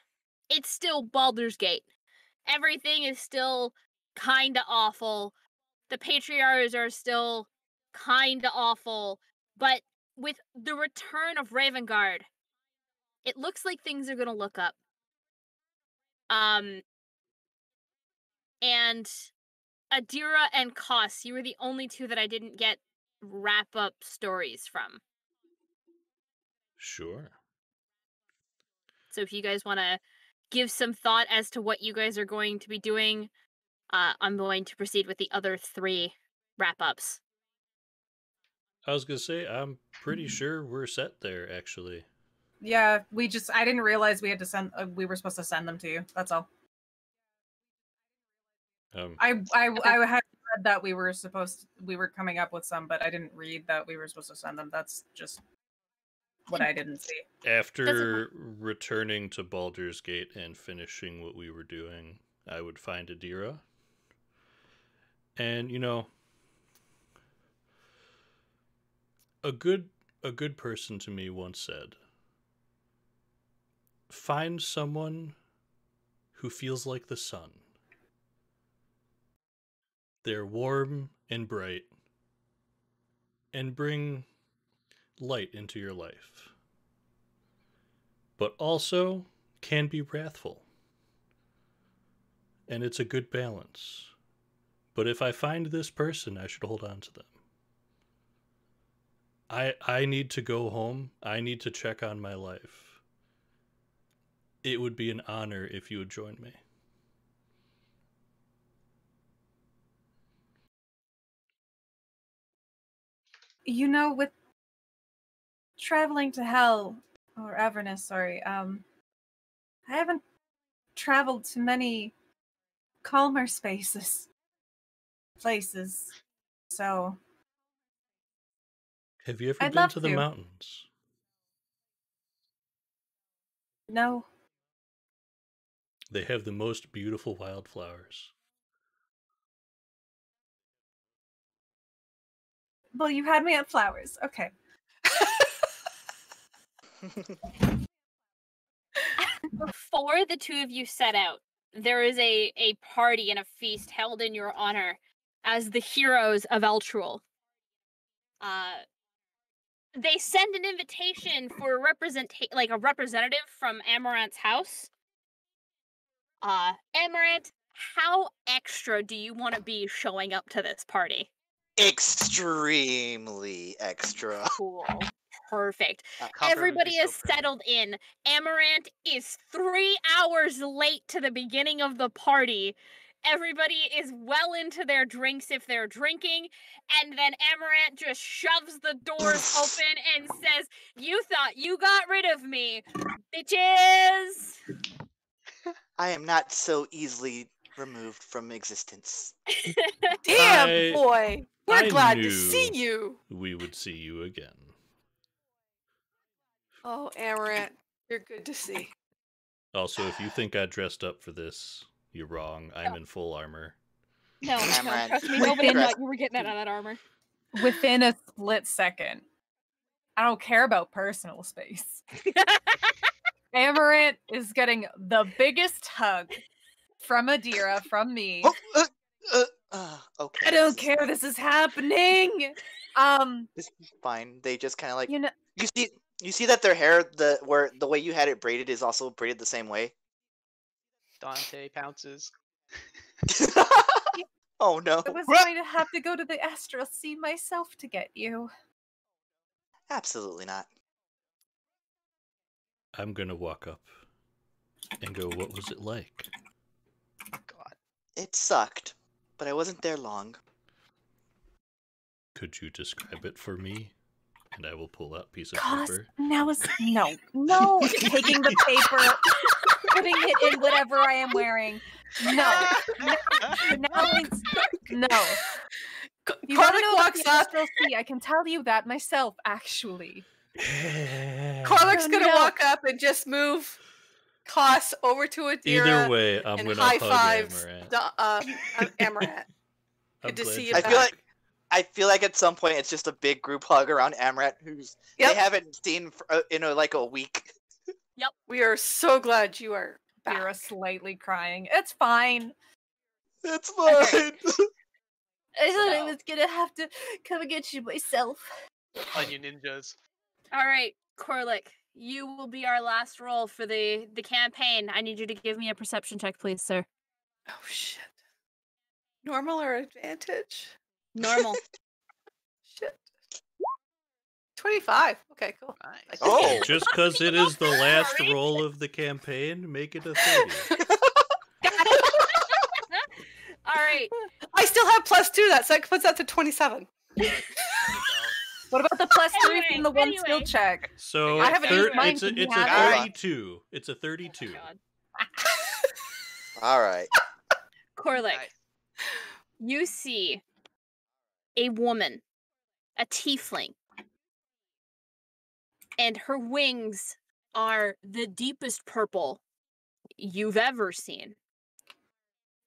It's still Baldur's Gate. Everything is still kinda awful. The patriarchs are still kinda awful. But with the return of Ravengard, it looks like things are gonna look up. And Adira and Koss, you were the only two that I didn't get wrap-up stories from. Sure. So if you guys want to give some thought as to what you guys are going to be doing, I'm going to proceed with the other 3 wrap-ups. I was gonna say, I'm pretty sure we're set there, actually. Yeah, I didn't realize we had to send. We were supposed to send them to you. That's all. I had read that we were coming up with some, but I didn't read that we were supposed to send them. That's just what I didn't see. After returning to Baldur's Gate and finishing what we were doing, I would find Adira. And, a good person to me once said, find someone who feels like the sun. They're warm and bright and bring light into your life, but also can be wrathful. And it's a good balance. But if I find this person, I should hold on to them. I need to go home. I need to check on my life. It would be an honor if you would join me. With traveling to Hell, or Avernus, sorry, I haven't traveled to many calmer places, so... Have you ever I'd been love to the to. mountains? No. They have the most beautiful wildflowers. Well, you had me at flowers. Okay. Before the 2 of you set out, there is a party and a feast held in your honor as the heroes of Eltrul. They send an invitation for a representative from Amarant's house. Amarant, how extra do you want to be showing up to this party? Extremely extra. Cool. Perfect. Comfort would Everybody be so is proud. settled in. Amarant is 3 hours late to the beginning of the party. Everybody is well into their drinks if they're drinking, and then Amarant just shoves the doors open and says, "You thought you got rid of me, bitches!" I am not so easily removed from existence. Damn, boy! We're I glad to knew see you! we would see you again. Oh, Amaranth, you're good to see. Also, if you think I dressed up for this, you're wrong. I'm in full armor. No, Amarant, trust me, quick nobody dress- thought you were getting out of that armor. Within a split second. I don't care about personal space. Amaranth is getting the biggest hug from Adira, from me. Okay. I don't care. This is happening. This is fine. They just kind of like You know, you see that their hair, the way you had it braided, is also braided the same way. Dante pounces. Oh no! I was going to have to go to the Astral Sea myself to get you. Absolutely not. I'm gonna walk up and go, what was it like? God. It sucked, but I wasn't there long. Could you describe it for me? And I will pull out a piece of Cos, paper. now is no, taking the paper, putting it in whatever I am wearing. No, now is no. You want to Karlik know about walks the up. Astral Sea? I can tell you that myself, actually. Karlik's Oh, gonna no. walk up and just move Kos over to Adira. Either way, I'm and gonna high hug fives Amaranth. Amaranth. I'm Good to glad see you you I back. feel like at some point it's just a big group hug around Amrat, who's Yep. they haven't seen for, in like a week. We are so glad you are back. Adira slightly crying. It's fine. It's fine. I thought I So- was gonna have to come and get you myself. Onion ninjas. All right, Corlick, you will be our last roll for the campaign. I need you to give me a perception check, please, sir. Oh shit. Normal or advantage? Normal. Shit. 25. Okay, cool. Nice. Oh, Just because it is the last roll of the campaign, make it a 30. All right. I still have +2. That puts that to 27. What about the +3 Anyway, from the one skill anyway. check? So I haven't used mine. it's a Can you have it? 32. It's a 32. Oh, God. all right. Corlick, Nice. you see a woman, a tiefling, and her wings are the deepest purple you've ever seen.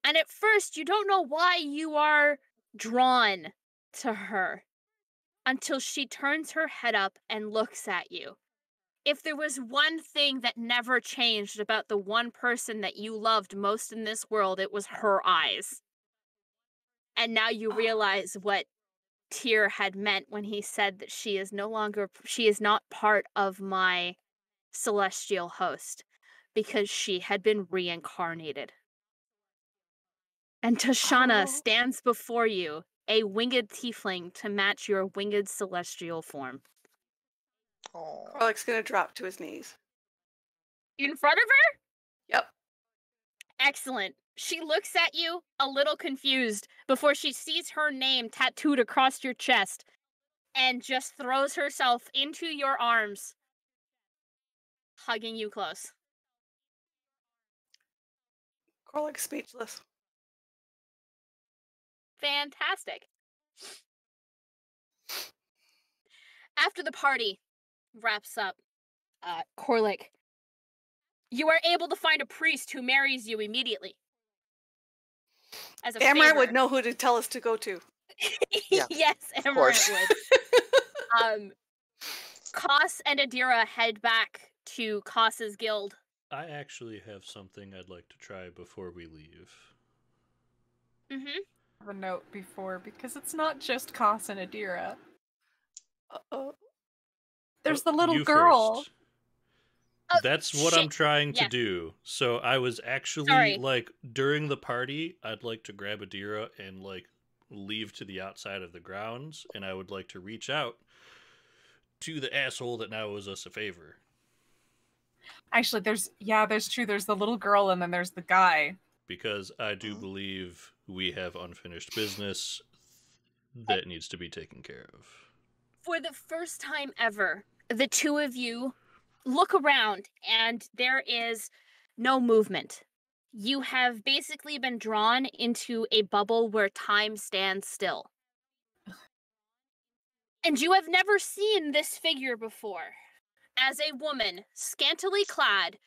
And at first, you don't know why you are drawn to her until she turns her head up and looks at you. If there was one thing that never changed about the one person that you loved most in this world, it was her eyes. And now you realize what Tyr had meant when he said that she is not part of my celestial host, because she had been reincarnated. And Tashana Oh. stands before you, a winged tiefling to match your winged celestial form. Oh. Karlik's gonna drop to his knees. In front of her? Yep. Excellent. She looks at you, a little confused, before she sees her name tattooed across your chest, and just throws herself into your arms, hugging you close. Karlik's speechless. Fantastic. After the party wraps up, Corlick, you are able to find a priest who marries you immediately. As a Amaranth favor. would know who to tell us to go to. Yeah, Yes, of course. Amaranth would. Kos and Adira head back to Kos's guild. I actually have something I'd like to try before we leave. Mm-hmm. I have a note before, because it's not just Kos and Adira. Uh-oh. There's Oh, the little you girl. first. That's what I'm shit. trying to Yeah. do. So I was actually Sorry. like, during the party, I'd like to grab Adira and like leave to the outside of the grounds, and I would like to reach out to the asshole that now owes us a favor. Actually, there's true. There's the little girl, and then there's the guy. Because I do believe we have unfinished business that needs to be taken care of. For the first time ever, the two of you look around and there is no movement. You have basically been drawn into a bubble where time stands still. And you have never seen this figure before. As a woman, scantily clad,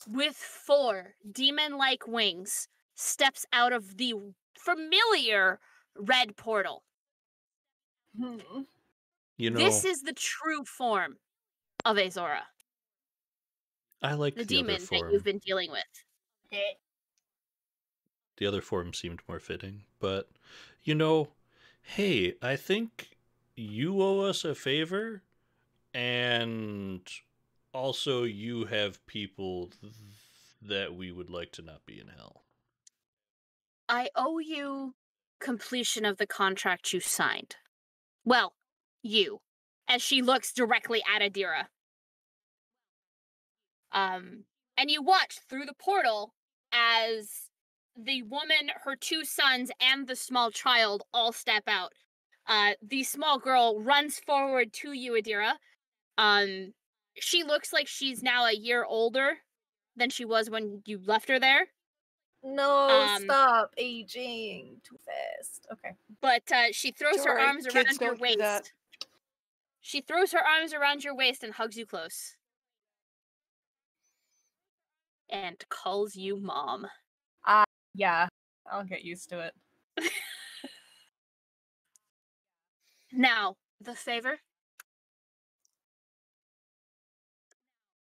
with 4 demon-like wings, steps out of the familiar red portal. You know, This is the true form of Azora. I like the the other demon that form. you've been dealing with. The other form seemed more fitting, but hey, I think you owe us a favor, and also you have people that we would like to not be in hell. I owe you completion of the contract you signed. Well, you. As she looks directly at Adira. And you watch through the portal as the woman, her 2 sons, and the small child all step out. The small girl runs forward to you, Adira. She looks like she's now a year older than she was when you left her there. No, stop aging too fast. Okay. But she throws her Sorry, arms kids around your don't do that. waist. She throws her arms around your waist and hugs you close. And calls you mom. Yeah, I'll get used to it. Now, the favor?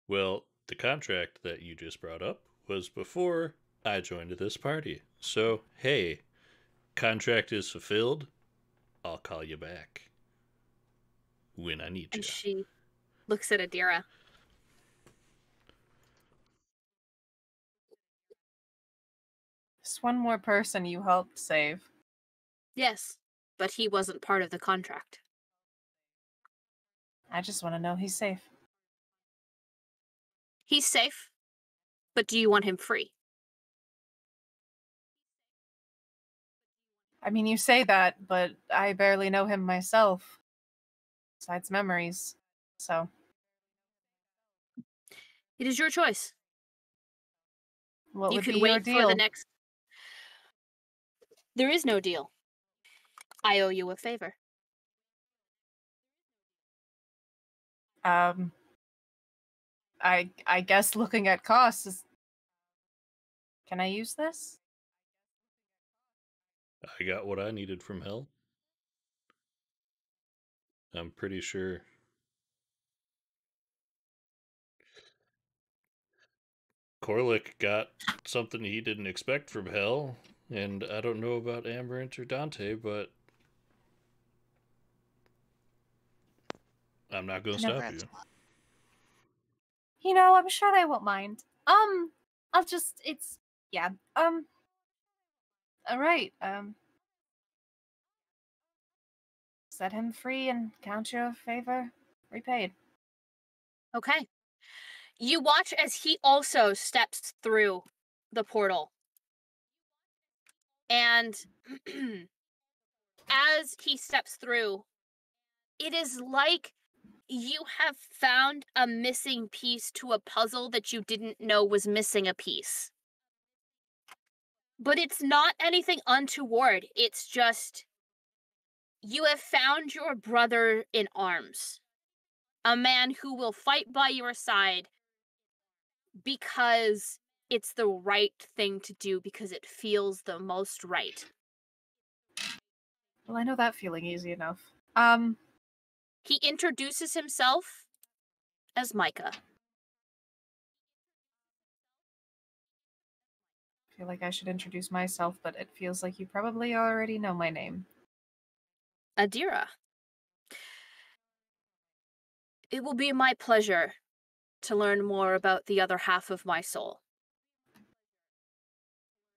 Well, the contract that you just brought up was before I joined this party. So, hey, contract is fulfilled. I'll call you back when I need you. And she looks at Adira. Just one more person you helped save. Yes, but he wasn't part of the contract. I just want to know he's safe. He's safe, but do you want him free? I mean, you say that, but I barely know him myself. Besides memories. So. It is your choice. What You would can be your wait for deal? the next... There is no deal. I owe you a favor. I guess looking at costs is... Can I use this? I got what I needed from hell. I'm pretty sure. Corlick got something he didn't expect from hell, and I don't know about Amaranth or Dante, but I'm not going to stop you. You know, I'm sure they won't mind. I'll just... It's... Yeah, alright, set him free and count your favor repaid. Okay. You watch as he also steps through the portal. And as he steps through, it is like you have found a missing piece to a puzzle that you didn't know was missing a piece. But it's not anything untoward. It's just you have found your brother in arms. A man who will fight by your side because it's the right thing to do, because it feels the most right. Well, I know that feeling easy enough. He introduces himself as Micah. I feel like I should introduce myself, but it feels like you probably already know my name. Adira. It will be my pleasure to learn more about the other half of my soul.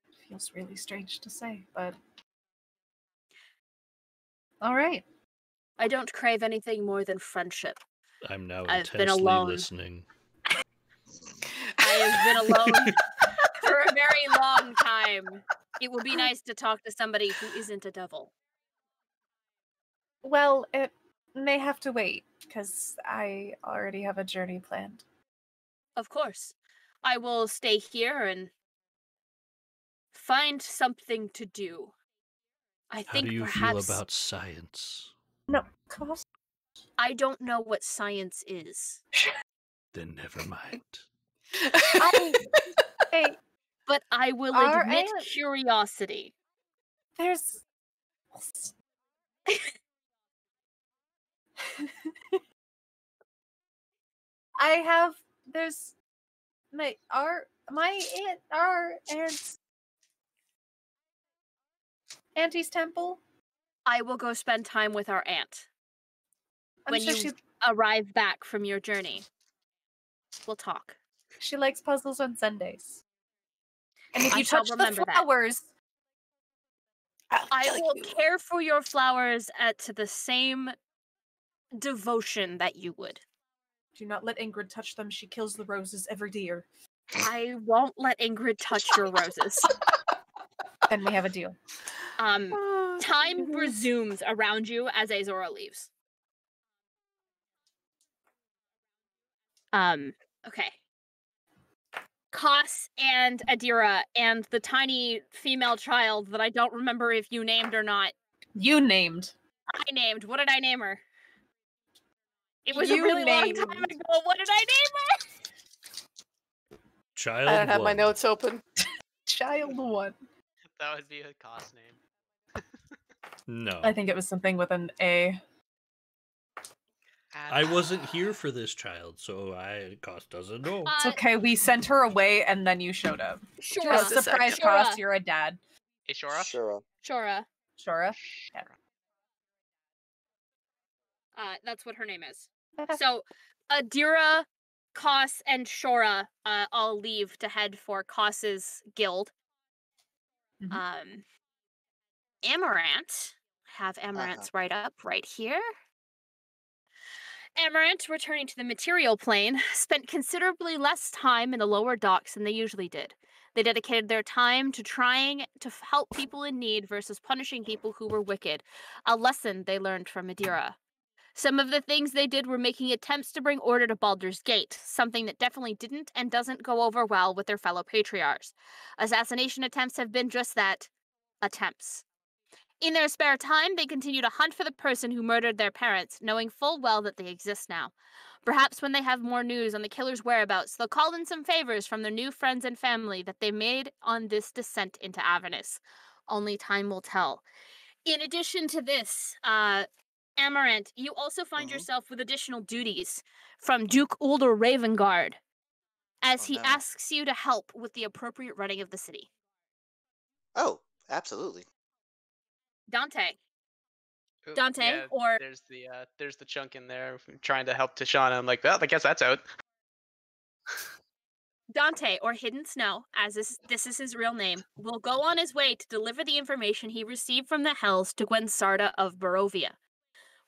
It feels really strange to say, but... Alright. I don't crave anything more than friendship. I'm now I've been intensely alone. listening. I have been alone for a very long time. It will be nice to talk to somebody who isn't a devil. Well, it may have to wait, because I already have a journey planned. Of course. I will stay here and find something to do. I How think do you perhaps feel about science? No, cost. I don't know what science is. Then never mind. Hey, But I will Our admit aunt- curiosity. there's... There's our aunt's auntie's temple. I will go spend time with our aunt. I'm When sure you arrive back from your journey, we'll talk. she likes puzzles on Sundays. And if I you shall touch the remember that. flowers, I will care for your flowers to the same devotion that you would. do not let Ingrid touch them. She kills the roses every year. I won't let Ingrid touch your roses. Then we have a deal. Time resumes around you as Azora leaves. Okay. Kos and Adira and the tiny female child that I don't remember if you named or not. You named. I named. What did I name her? It was You a really long named. time ago. What did I name her? Child I don't have my one. notes open. Child one. That would be a cost name. No. I think it was something with an A. I wasn't here for this child, so Cost doesn't know. It's okay. We sent her away, and then you showed up. Shora. Just a Surprise, second. Cost. Shora. You're a dad. Ishora? Sure. Shora. Shora. That's what her name is. So, Adira, Kos, and Shora all leave to head for Kos's guild. Mhm. Amaranth. I have Amaranth's right here. Amaranth, returning to the material plane, spent considerably less time in the lower docks than they usually did. They dedicated their time to trying to help people in need versus punishing people who were wicked, a lesson they learned from Adira. Some of the things they did were making attempts to bring order to Baldur's Gate, something that definitely didn't and doesn't go over well with their fellow patriarchs. Assassination attempts have been just that, attempts. In their spare time, they continue to hunt for the person who murdered their parents, knowing full well that they exist now. Perhaps when they have more news on the killer's whereabouts, they'll call in some favors from their new friends and family that they made on this descent into Avernus. Only time will tell. In addition to this, Amaranth, you also find yourself with additional duties from Duke Ulder Ravengard, as he asks you to help with the appropriate running of the city. Oh, absolutely. Dante. Ooh, Dante, yeah, or there's the chunk in there trying to help Tashana. I'm like, well, I guess that's out. Dante, or Hidden Snow, as this is his real name, will go on his way to deliver the information he received from the Hells to Gwensarda of Barovia.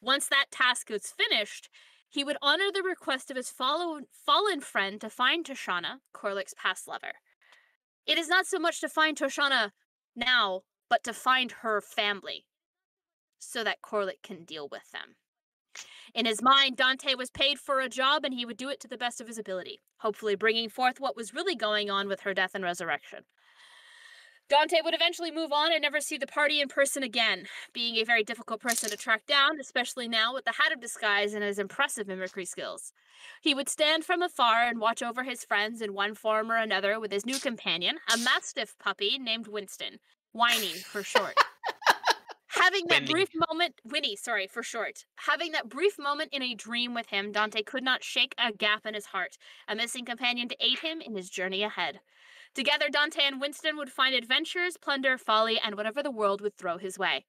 Once that task is finished, he would honor the request of his fallen friend to find Tashana, Corlix's past lover. It is not so much to find Tashana now, but to find her family, so that Corlix can deal with them. In his mind, Dante was paid for a job, and he would do it to the best of his ability, hopefully bringing forth what was really going on with her death and resurrection. Dante would eventually move on and never see the party in person again, being a very difficult person to track down, especially now with the hat of disguise and his impressive mimicry skills. He would stand from afar and watch over his friends in one form or another with his new companion, a mastiff puppy named Winston, Winnie for short. Having that brief moment, Winnie, sorry, for short. Having that brief moment in a dream with him, Dante could not shake a gap in his heart, a missing companion to aid him in his journey ahead. Together, Dante and Winston would find adventures, plunder, folly, and whatever the world would throw his way.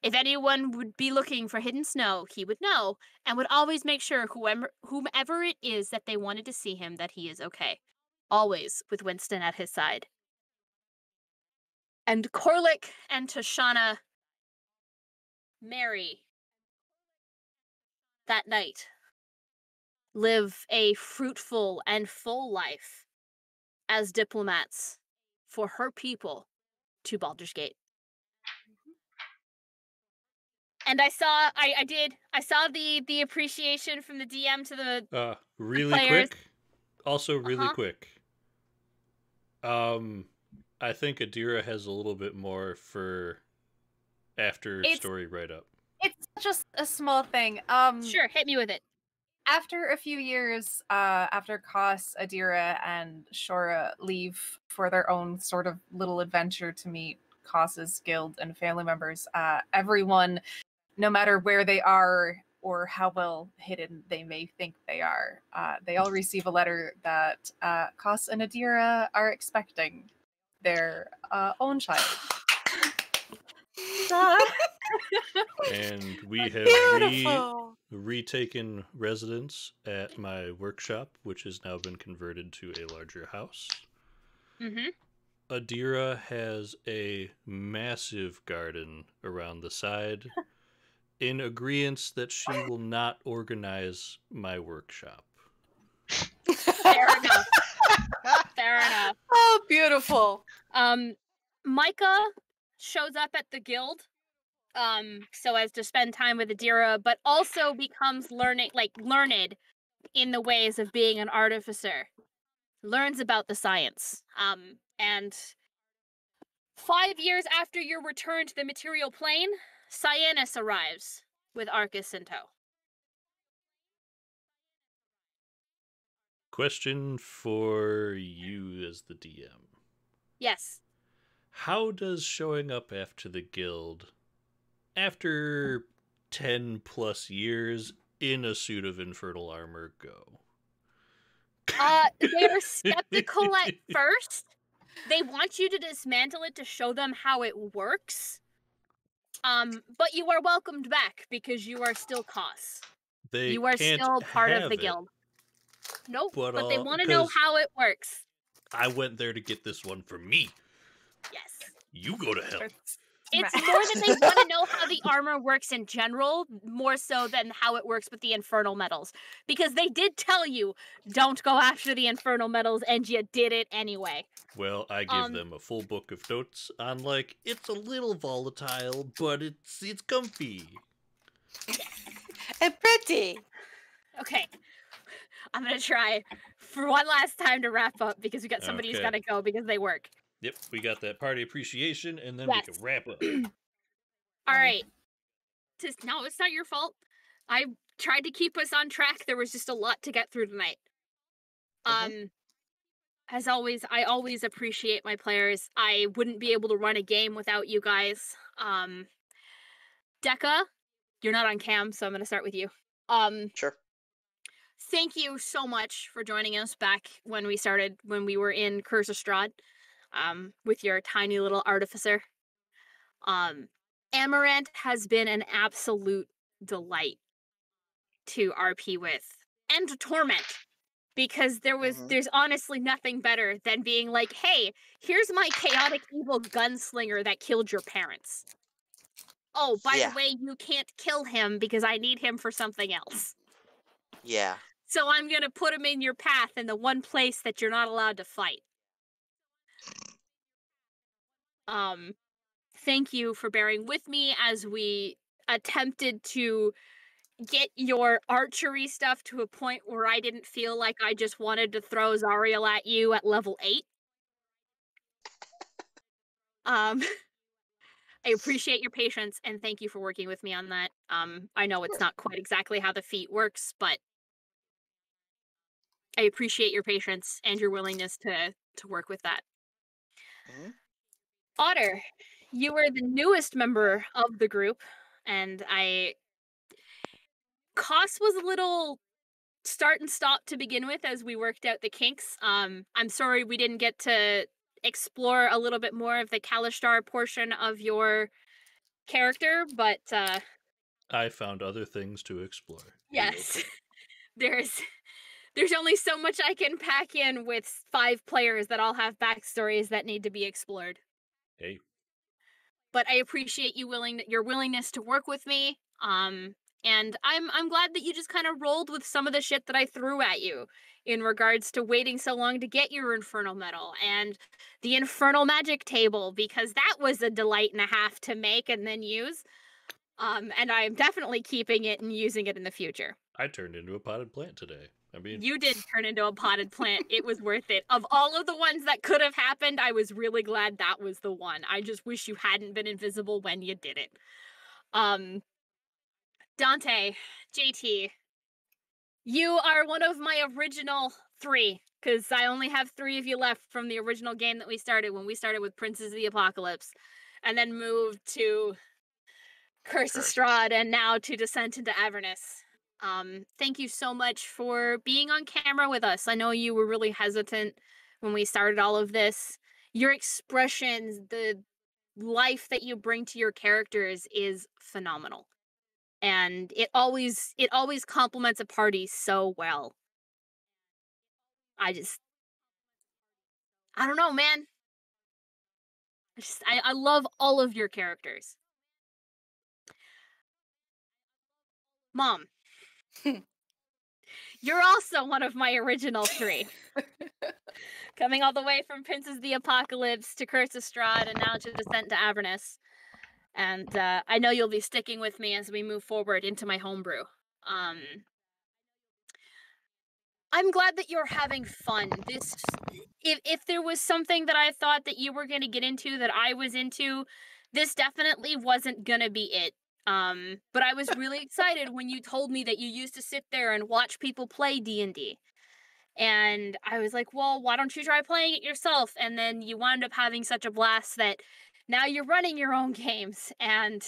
If anyone would be looking for Hidden Snow, he would know, and would always make sure whomever it is that they wanted to see him, that he is okay. Always with Winston at his side. And Corlix and Tashana marry that night, live a fruitful and full life as diplomats for her people to Baldur's Gate. And I saw the appreciation from the DM to the really players. quick. Also really quick. I think Adira has a little bit more for after story write-up. It's just a small thing. Sure, hit me with it. After a few years, after Kos, Adira, and Shora leave for their own sort of little adventure to meet Kos's guild and family members, everyone, no matter where they are or how well hidden they may think they are. They all receive a letter that Kos and Adira are expecting their own child. And we have Beautiful. retaken residence at my workshop, which has now been converted to a larger house. Mm-hmm. Adira has a massive garden around the side, in agreement that she will not organize my workshop. Fair enough. Fair enough. Oh, beautiful. Micah shows up at the guild, so as to spend time with Adira, but also becomes learned in the ways of being an artificer. Learns about the science. And 5 years after your return to the material plane, Cyanus arrives with Arcus in tow. Question for you as the DM. Yes. How does showing up after the guild, after 10 plus years in a suit of infernal armor, go? They are skeptical at first. They want you to dismantle it to show them how it works. But you are welcomed back because you are still Kos. They You are can't still part of have the it, guild. Nope, but they want to know 'cause how it works. I went there to get this one for me. Yes. You go to hell. It's more that they want to know how the armor works in general, more so than how it works with the infernal metals. Because they did tell you, don't go after the infernal metals, and you did it anyway. Well, I give them a full book of notes on, like, it's a little volatile, but it's comfy. And pretty. Okay. I'm going to try for one last time to wrap up, because we got somebody who's Okay. got to go because they work. Yep, we got that party appreciation, and then Yes. we can wrap up. All right. No, it's not your fault. I tried to keep us on track. There was just a lot to get through tonight. As always, I always appreciate my players. I wouldn't be able to run a game without you guys. Decca, you're not on cam, so I'm going to start with you. Sure. Thank you so much for joining us back when we were in Curse of Strahd, with your tiny little artificer. Amaranth has been an absolute delight to RP with, and to torment, because there's honestly nothing better than being like, hey, here's my chaotic evil gunslinger that killed your parents. Oh, by the way, you can't kill him because I need him for something else. Yeah. So I'm gonna put him in your path in the one place that you're not allowed to fight. Thank you for bearing with me as we attempted to get your archery stuff to a point where I didn't feel like I just wanted to throw Zariel at you at level 8. I appreciate your patience, and thank you for working with me on that. I know it's not quite exactly how the feat works, but I appreciate your patience and your willingness to work with that. Otter, you were the newest member of the group, and Kos was a little start and stop to begin with as we worked out the kinks. I'm sorry we didn't get to explore a little bit more of the Kalishtar portion of your character, but I found other things to explore. yes. There's only so much I can pack in with 5 players that all have backstories that need to be explored. Hey. But I appreciate your willingness to work with me. And I'm glad that you just kind of rolled with some of the shit that I threw at you in regards to waiting so long to get your infernal metal and the infernal magic table, because that was a delight and a half to make and then use. And I am definitely keeping it and using it in the future. I turned into a potted plant today. I mean, you did turn into a potted plant. It was worth it. Of all of the ones that could have happened, I was really glad that was the one. I just wish you hadn't been invisible when you did it. Dante, JT, you are one of my original 3, because I only have 3 of you left from the original game that we started when we started with Princes of the Apocalypse, and then moved to Curse Strahd, and now to Descent into Avernus. Thank you so much for being on camera with us. I know you were really hesitant when we started all of this. Your expressions, the life that you bring to your characters is phenomenal. And it always complements a party so well. I don't know, man. I love all of your characters. Mom, you're also one of my original 3. Coming all the way from Princes of the Apocalypse to Curse of Strahd and now to Descent to Avernus. And I know you'll be sticking with me as we move forward into my homebrew. I'm glad that you're having fun. If there was something that I thought that you were going to get into that I was into, this definitely wasn't going to be it. But I was really excited when you told me that you used to sit there and watch people play D&D. And I was like, well, why don't you try playing it yourself? And then you wound up having such a blast that now you're running your own games. And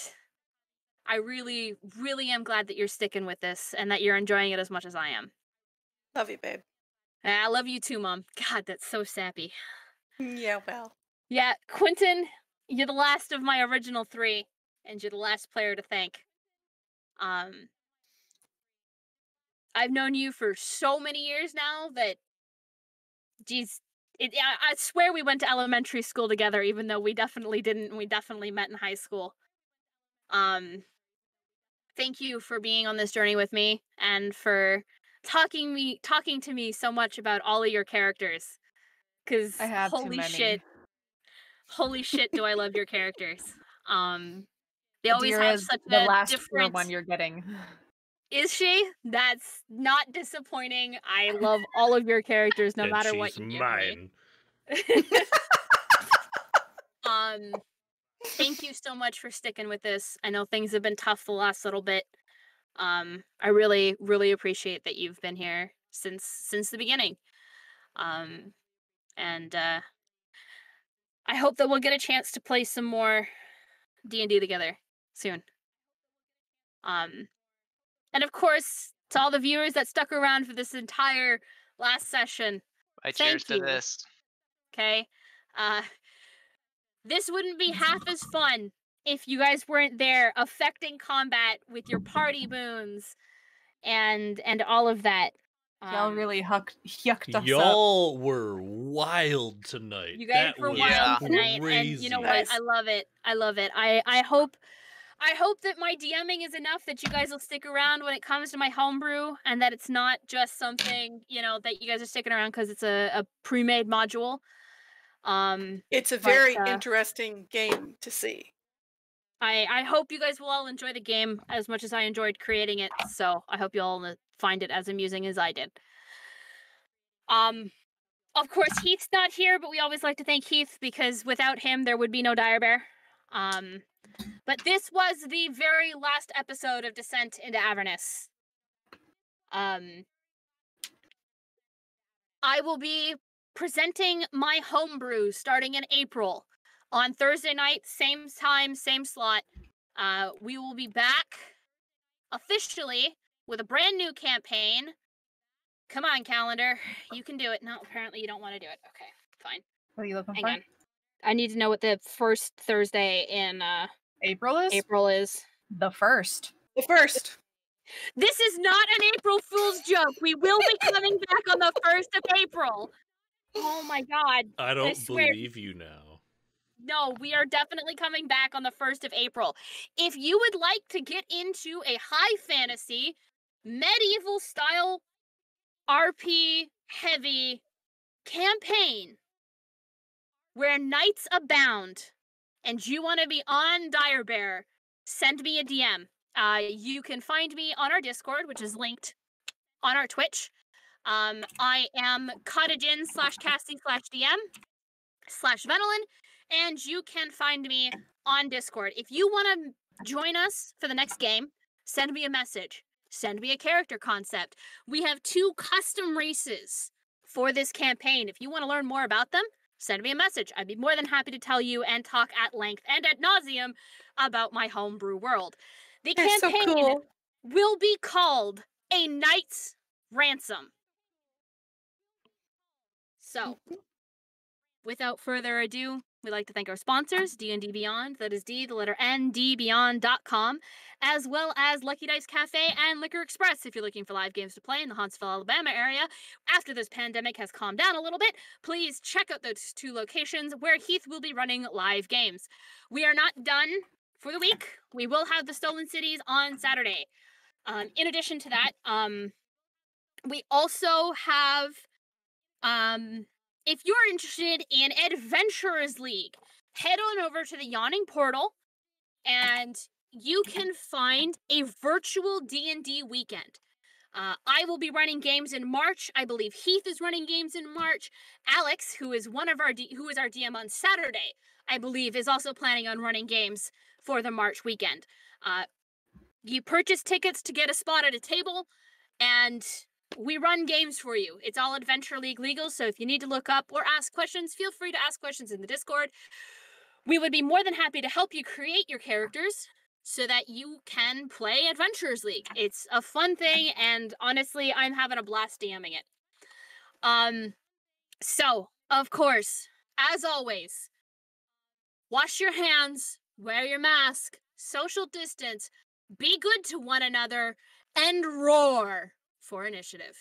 I really, really am glad that you're sticking with this and that you're enjoying it as much as I am. Love you, babe. I love you too, Mom. God, that's so sappy. Yeah, well. Yeah, Quentin, you're the last of my original 3, and you're the last player to thank. I've known you for so many years now that, geez, I swear we went to elementary school together, even though we definitely didn't. We definitely met in high school. Thank you for being on this journey with me and for talking to me so much about all of your characters. Because holy shit, do I love your characters. They always Adira have is such the a last different one you're getting. Is she? That's not disappointing. I love all of your characters, no And matter what she's you give mine. me. Thank you so much for sticking with this. I know things have been tough the last little bit. I really, really appreciate that you've been here since the beginning. And I hope that we'll get a chance to play some more D&D together soon. And of course, to all the viewers that stuck around for this entire last session, I thank cheers to you. this. Okay, this wouldn't be half as fun if you guys weren't there affecting combat with your party boons and all of that. Y'all really yucked us up. Y'all were wild tonight. You guys were wild tonight, crazy. and you know what? I love it. I love it. I hope that my DMing is enough that you guys will stick around when it comes to my homebrew, and that it's not just something, you know, that you guys are sticking around because it's a pre-made module. It's a very interesting game to see. I hope you guys will all enjoy the game as much as I enjoyed creating it, so I hope you all find it as amusing as I did. Of course, Heath's not here, but we always like to thank Heath because without him, there would be no Dire Bear. But this was the very last episode of Descent into Avernus. I will be presenting my homebrew starting in April on Thursday night, same time, same slot. We will be back officially with a brand new campaign. Come on, calendar. You can do it. No, apparently you don't want to do it. Okay, fine. What are you looking Hang for? on. I need to know what the first Thursday in April is? April is. The 1st. The 1st. This is not an April Fool's joke. We will be coming back on the 1st of April. Oh my god. I don't believe you now. No, we are definitely coming back on the 1st of April. If you would like to get into a high fantasy, medieval style, RP heavy campaign where knights abound and you want to be on Dire Bear, send me a DM. You can find me on our Discord, which is linked on our Twitch. I am cottagin/cassie/DM/Venolin, and you can find me on Discord. If you want to join us for the next game, send me a message. Send me a character concept. We have 2 custom races for this campaign. If you want to learn more about them, send me a message. I'd be more than happy to tell you and talk at length and ad nauseum about my homebrew world. The They're so campaign cool. will be called A Knight's Ransom. So, without further ado, we'd like to thank our sponsors, D&D Beyond, that is D, the letter N, dbeyond.com, as well as Lucky Dice Cafe and Liquor Express if you're looking for live games to play in the Huntsville, Alabama area. After this pandemic has calmed down a little bit, please check out those 2 locations where Heath will be running live games. We are not done for the week. We will have the Stolen Cities on Saturday. In addition to that, we also have... if you're interested in Adventurers League, head on over to the Yawning Portal and you can find a virtual D&D weekend. I will be running games in March. I believe Heath is running games in March. Alex, who is our DM on Saturday, I believe is also planning on running games for the March weekend. You purchase tickets to get a spot at a table, and we run games for you. It's all Adventure League legal, so if you need to look up or ask questions, feel free to ask questions in the Discord. We would be more than happy to help you create your characters so that you can play Adventurers League. It's a fun thing, and honestly, I'm having a blast DMing it. So, of course, as always, wash your hands, wear your mask, social distance, be good to one another, and roar for initiative.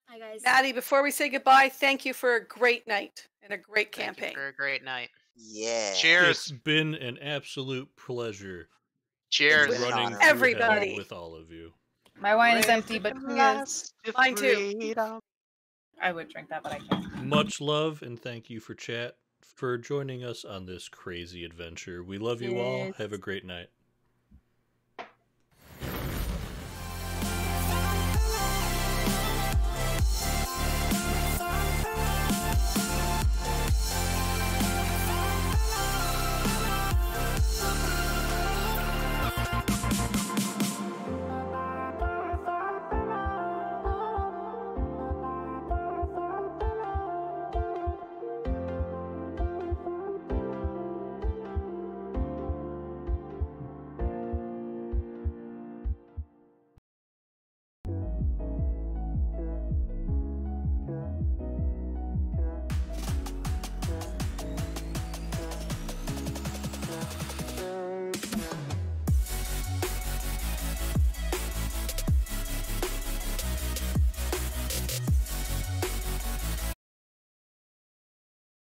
Hi, guys. Maddie, before we say goodbye, thank you for a great night and a great Thank campaign. you for a great night. Yeah. Cheers. It's been an absolute pleasure Cheers. It's been an running honor. through Everybody. hell with all of you. My wine is With empty, but the last of Mine too. freedom. I would drink that, but I can't. Much love and thank you for joining us on this crazy adventure. We love you all. Yes. Have a great night.